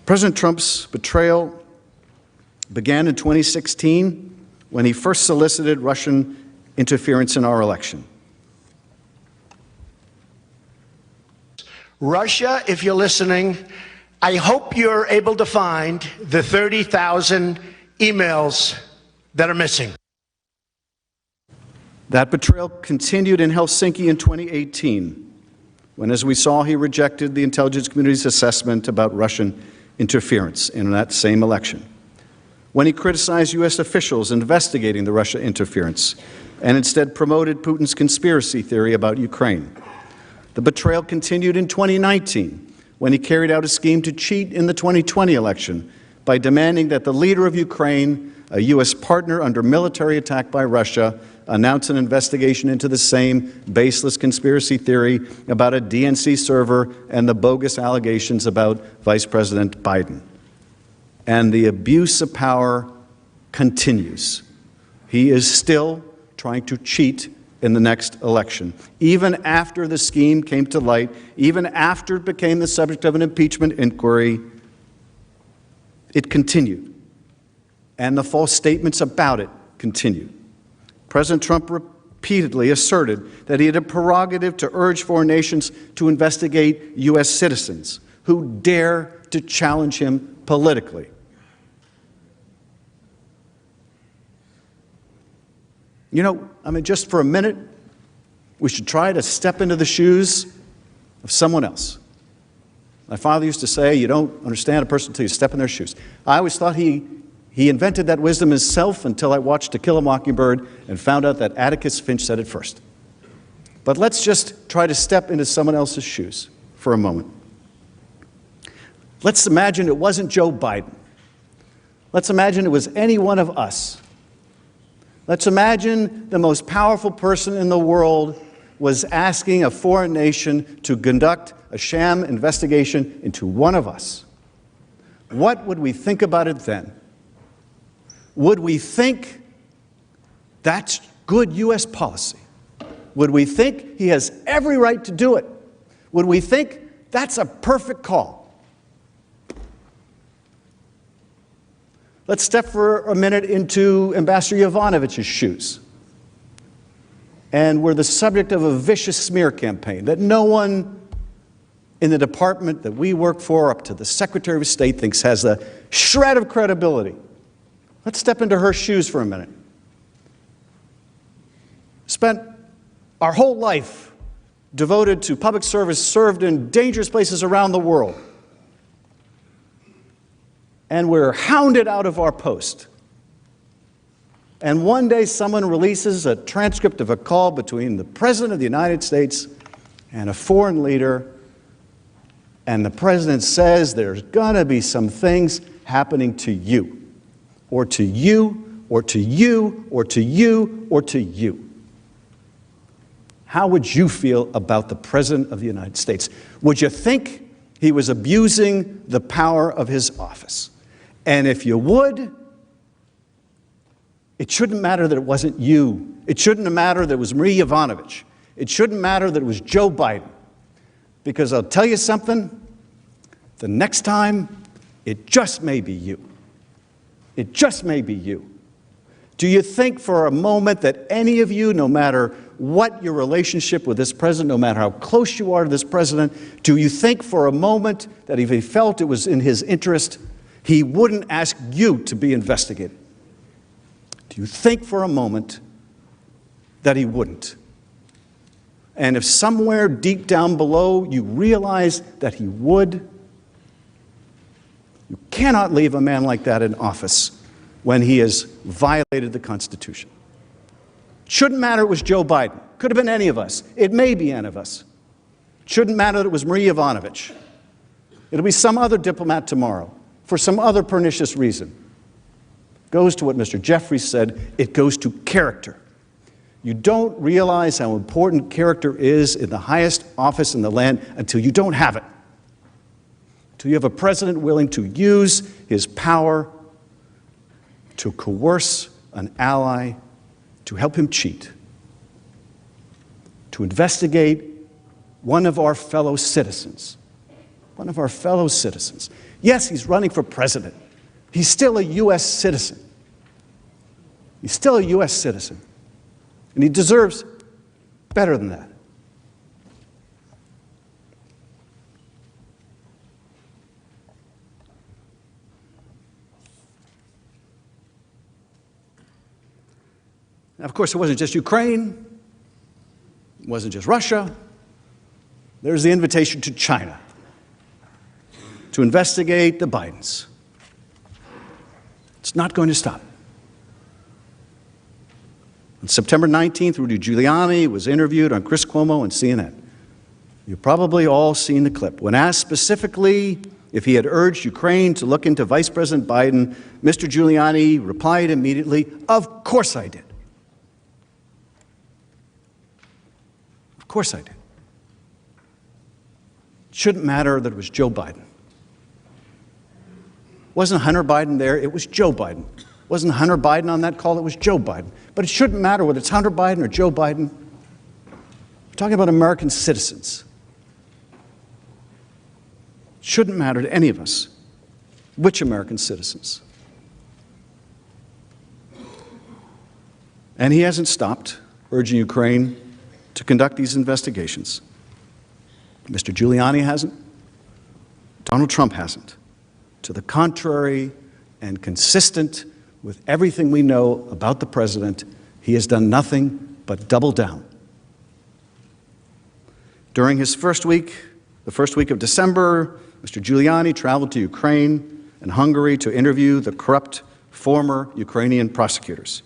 President Trump's betrayal began in 2016 when he first solicited Russian interference in our election. Russia, if you're listening, I hope you're able to find the 30,000 emails that are missing. That betrayal continued in Helsinki in 2018, when, as we saw, he rejected the intelligence community's assessment about Russian interference in that same election, when he criticized U.S. officials investigating the Russia interference and instead promoted Putin's conspiracy theory about Ukraine. The betrayal continued in 2019, when he carried out a scheme to cheat in the 2020 election by demanding that the leader of Ukraine, a U.S. partner under military attack by Russia, announce an investigation into the same baseless conspiracy theory about a DNC server and the bogus allegations about Vice President Biden. And the abuse of power continues. He is still trying to cheat in the next election. Even after the scheme came to light, even after it became the subject of an impeachment inquiry, it continued. And the false statements about it continued. President Trump repeatedly asserted that he had a prerogative to urge foreign nations to investigate U.S. citizens who dare to challenge him politically. You know, I mean, just for a minute, we should try to step into the shoes of someone else. My father used to say, you don't understand a person until you step in their shoes. I always thought he invented that wisdom himself until I watched To Kill a Mockingbird and found out that Atticus Finch said it first. But let's just try to step into someone else's shoes for a moment. Let's imagine it wasn't Joe Biden. Let's imagine it was any one of us. Let's imagine the most powerful person in the world was asking a foreign nation to conduct a sham investigation into one of us. What would we think about it then? Would we think that's good U.S. policy? Would we think he has every right to do it? Would we think that's a perfect call? Let's step for a minute into Ambassador Yovanovitch's shoes. And we're the subject of a vicious smear campaign that no one in the department that we work for, up to the Secretary of State, thinks has a shred of credibility. Let's step into her shoes for a minute. Spent our whole life devoted to public service, served in dangerous places around the world. And we're hounded out of our post. And one day someone releases a transcript of a call between the President of the United States and a foreign leader, and the President says there's gonna be some things happening to you, or to you, or to you, or to you, or to you. How would you feel about the President of the United States? Would you think He was abusing the power of his office. And if you would, it shouldn't matter that it wasn't you. It shouldn't matter that it was Marie Yovanovitch. It shouldn't matter that it was Joe Biden. Because I'll tell you something, the next time, it just may be you. It just may be you. Do you think for a moment that any of you, no matter what your relationship with this president, no matter how close you are to this president, do you think for a moment that if he felt it was in his interest, he wouldn't ask you to be investigated? Do you think for a moment that he wouldn't? And if somewhere deep down below you realize that he would, you cannot leave a man like that in office when he has violated the Constitution. Shouldn't matter it was Joe Biden. Could have been any of us. It may be any of us. Shouldn't matter that it was Marie Yovanovitch. It'll be some other diplomat tomorrow for some other pernicious reason. Goes to what Mr. Jeffries said, it goes to character. You don't realize how important character is in the highest office in the land until you don't have it. Until you have a president willing to use his power to coerce an ally, to help him cheat, to investigate one of our fellow citizens. One of our fellow citizens. Yes, he's running for president. He's still a U.S. citizen. He's still a U.S. citizen. And he deserves better than that. Now, of course, it wasn't just Ukraine. It wasn't just Russia. There's the invitation to China to investigate the Bidens. It's not going to stop. On September 19th, Rudy Giuliani was interviewed on Chris Cuomo and CNN. You've probably all seen the clip. When asked specifically if he had urged Ukraine to look into Vice President Biden, Mr. Giuliani replied immediately, "Of course I did. Of course I did." It shouldn't matter that it was Joe Biden. Wasn't Hunter Biden there? It was Joe Biden. Wasn't Hunter Biden on that call? It was Joe Biden. But it shouldn't matter whether it's Hunter Biden or Joe Biden. We're talking about American citizens. It shouldn't matter to any of us which American citizens. And he hasn't stopped urging Ukraine to conduct these investigations. Mr. Giuliani hasn't. Donald Trump hasn't. To the contrary, and consistent with everything we know about the president, he has done nothing but double down. During his the first week of December, Mr. Giuliani traveled to Ukraine and Hungary to interview the corrupt former Ukrainian prosecutors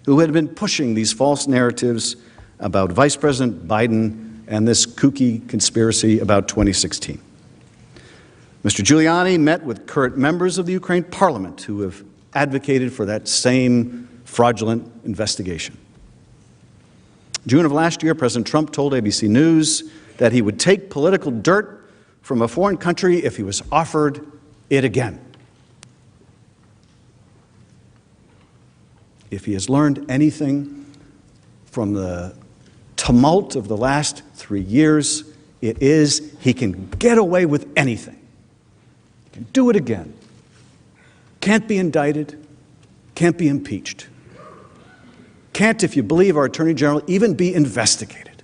who had been pushing these false narratives about Vice President Biden and this kooky conspiracy about 2016. Mr. Giuliani met with current members of the Ukraine parliament who have advocated for that same fraudulent investigation. June of last year, President Trump told ABC News that he would take political dirt from a foreign country if he was offered it again. If he has learned anything from the tumult of the last 3 years, it is he can get away with anything. He can do it again. Can't be indicted, can't be impeached. Can't, if you believe our Attorney General, even be investigated.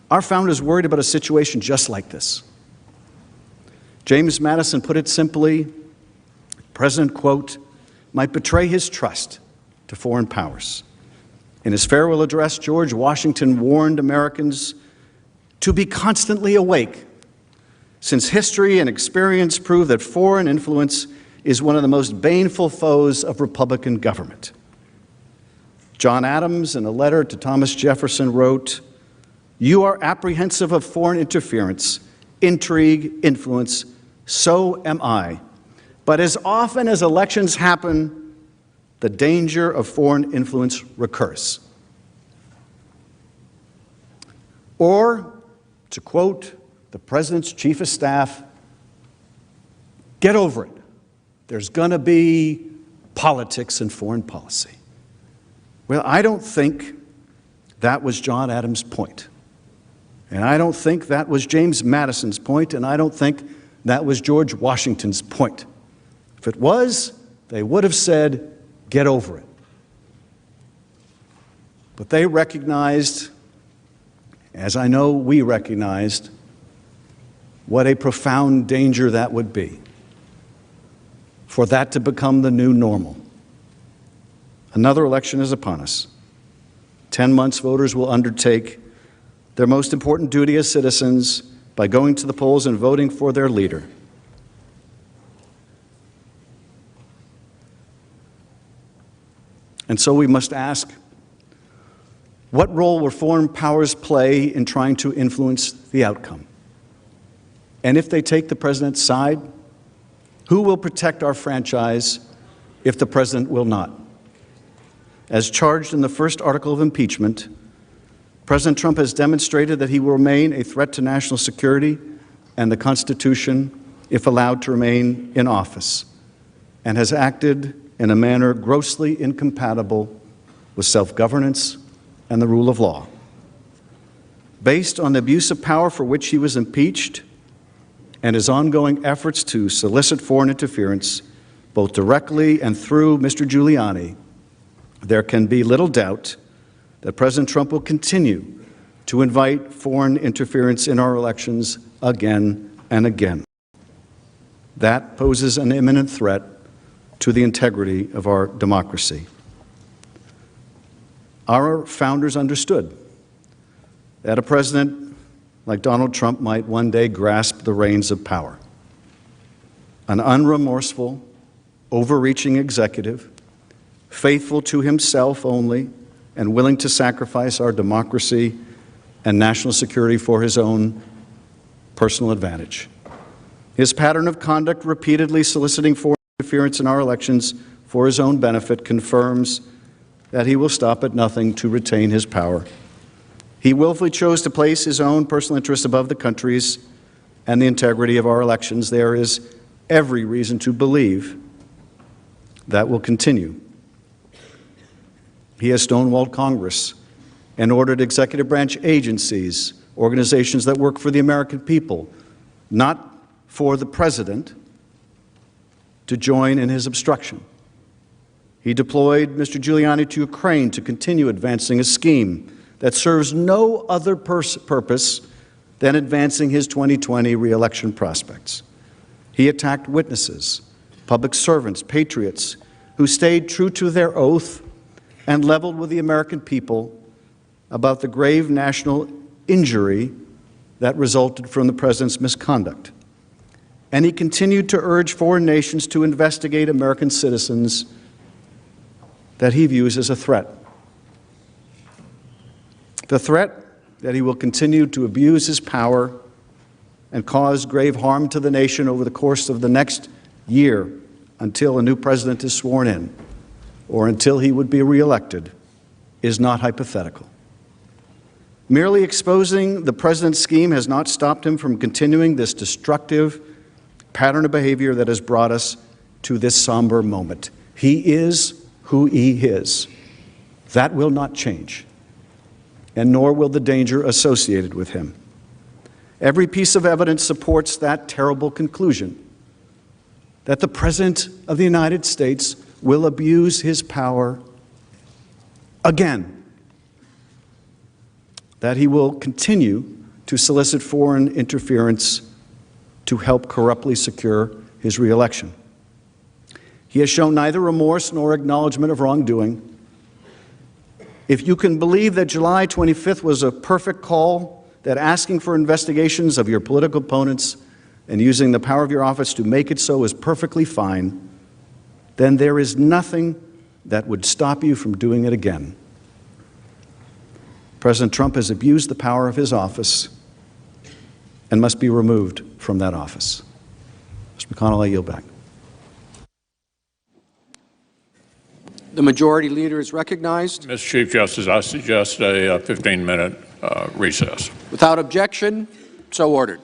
Our founders worried about a situation just like this. James Madison put it simply, the President, quote, might betray his trust to foreign powers. In his farewell address, George Washington warned Americans to be constantly awake, since history and experience prove that foreign influence is one of the most baneful foes of Republican government. John Adams, in a letter to Thomas Jefferson, wrote, "You are apprehensive of foreign interference, intrigue, influence, so am I. But as often as elections happen, the danger of foreign influence recurs." Or, To quote the President's Chief of Staff, get over it. There's going to be politics in foreign policy. Well, I don't think that was John Adams' point. And I don't think that was James Madison's point, and I don't think that was George Washington's point. If it was, they would have said, get over it. But they recognized, as I know we recognized, what a profound danger that would be, for that to become the new normal. Another election is upon us. 10 months, voters will undertake their most important duty as citizens by going to the polls and voting for their leader. And so we must ask, what role will foreign powers play in trying to influence the outcome? And if they take the president's side, who will protect our franchise if the president will not? As charged in the first article of impeachment, President Trump has demonstrated that he will remain a threat to national security and the Constitution if allowed to remain in office, and has acted in a manner grossly incompatible with self-governance and the rule of law. Based on the abuse of power for which he was impeached and his ongoing efforts to solicit foreign interference, both directly and through Mr. Giuliani, there can be little doubt that President Trump will continue to invite foreign interference in our elections again and again. That poses an imminent threat to the integrity of our democracy. Our founders understood that a president like Donald Trump might one day grasp the reins of power. An unremorseful, overreaching executive, faithful to himself only, and willing to sacrifice our democracy and national security for his own personal advantage. His pattern of conduct, repeatedly soliciting foreign interference in our elections for his own benefit, confirms that he will stop at nothing to retain his power. He willfully chose to place his own personal interests above the country's and the integrity of our elections. There is every reason to believe that will continue. He has stonewalled Congress and ordered executive branch agencies, organizations that work for the American people, not for the president, to join in his obstruction. He deployed Mr. Giuliani to Ukraine to continue advancing a scheme that serves no other purpose than advancing his 2020 re-election prospects. He attacked witnesses, public servants, patriots, who stayed true to their oath and leveled with the American people about the grave national injury that resulted from the president's misconduct. And he continued to urge foreign nations to investigate American citizens that he views as a threat. The threat that he will continue to abuse his power and cause grave harm to the nation over the course of the next year until a new president is sworn in, or until he would be reelected, is not hypothetical. Merely exposing the president's scheme has not stopped him from continuing this destructive pattern of behavior that has brought us to this somber moment. He is who he is. That will not change, and nor will the danger associated with him. Every piece of evidence supports that terrible conclusion, that the President of the United States will abuse his power again, that he will continue to solicit foreign interference to help corruptly secure his reelection. He has shown neither remorse nor acknowledgement of wrongdoing. If you can believe that July 25th was a perfect call, that asking for investigations of your political opponents and using the power of your office to make it so is perfectly fine, then there is nothing that would stop you from doing it again. President Trump has abused the power of his office and must be removed from that office. Mr. McConnell, I yield back. The majority leader is recognized. Mr. Chief Justice, I suggest a 15-minute recess. Without objection, So ordered.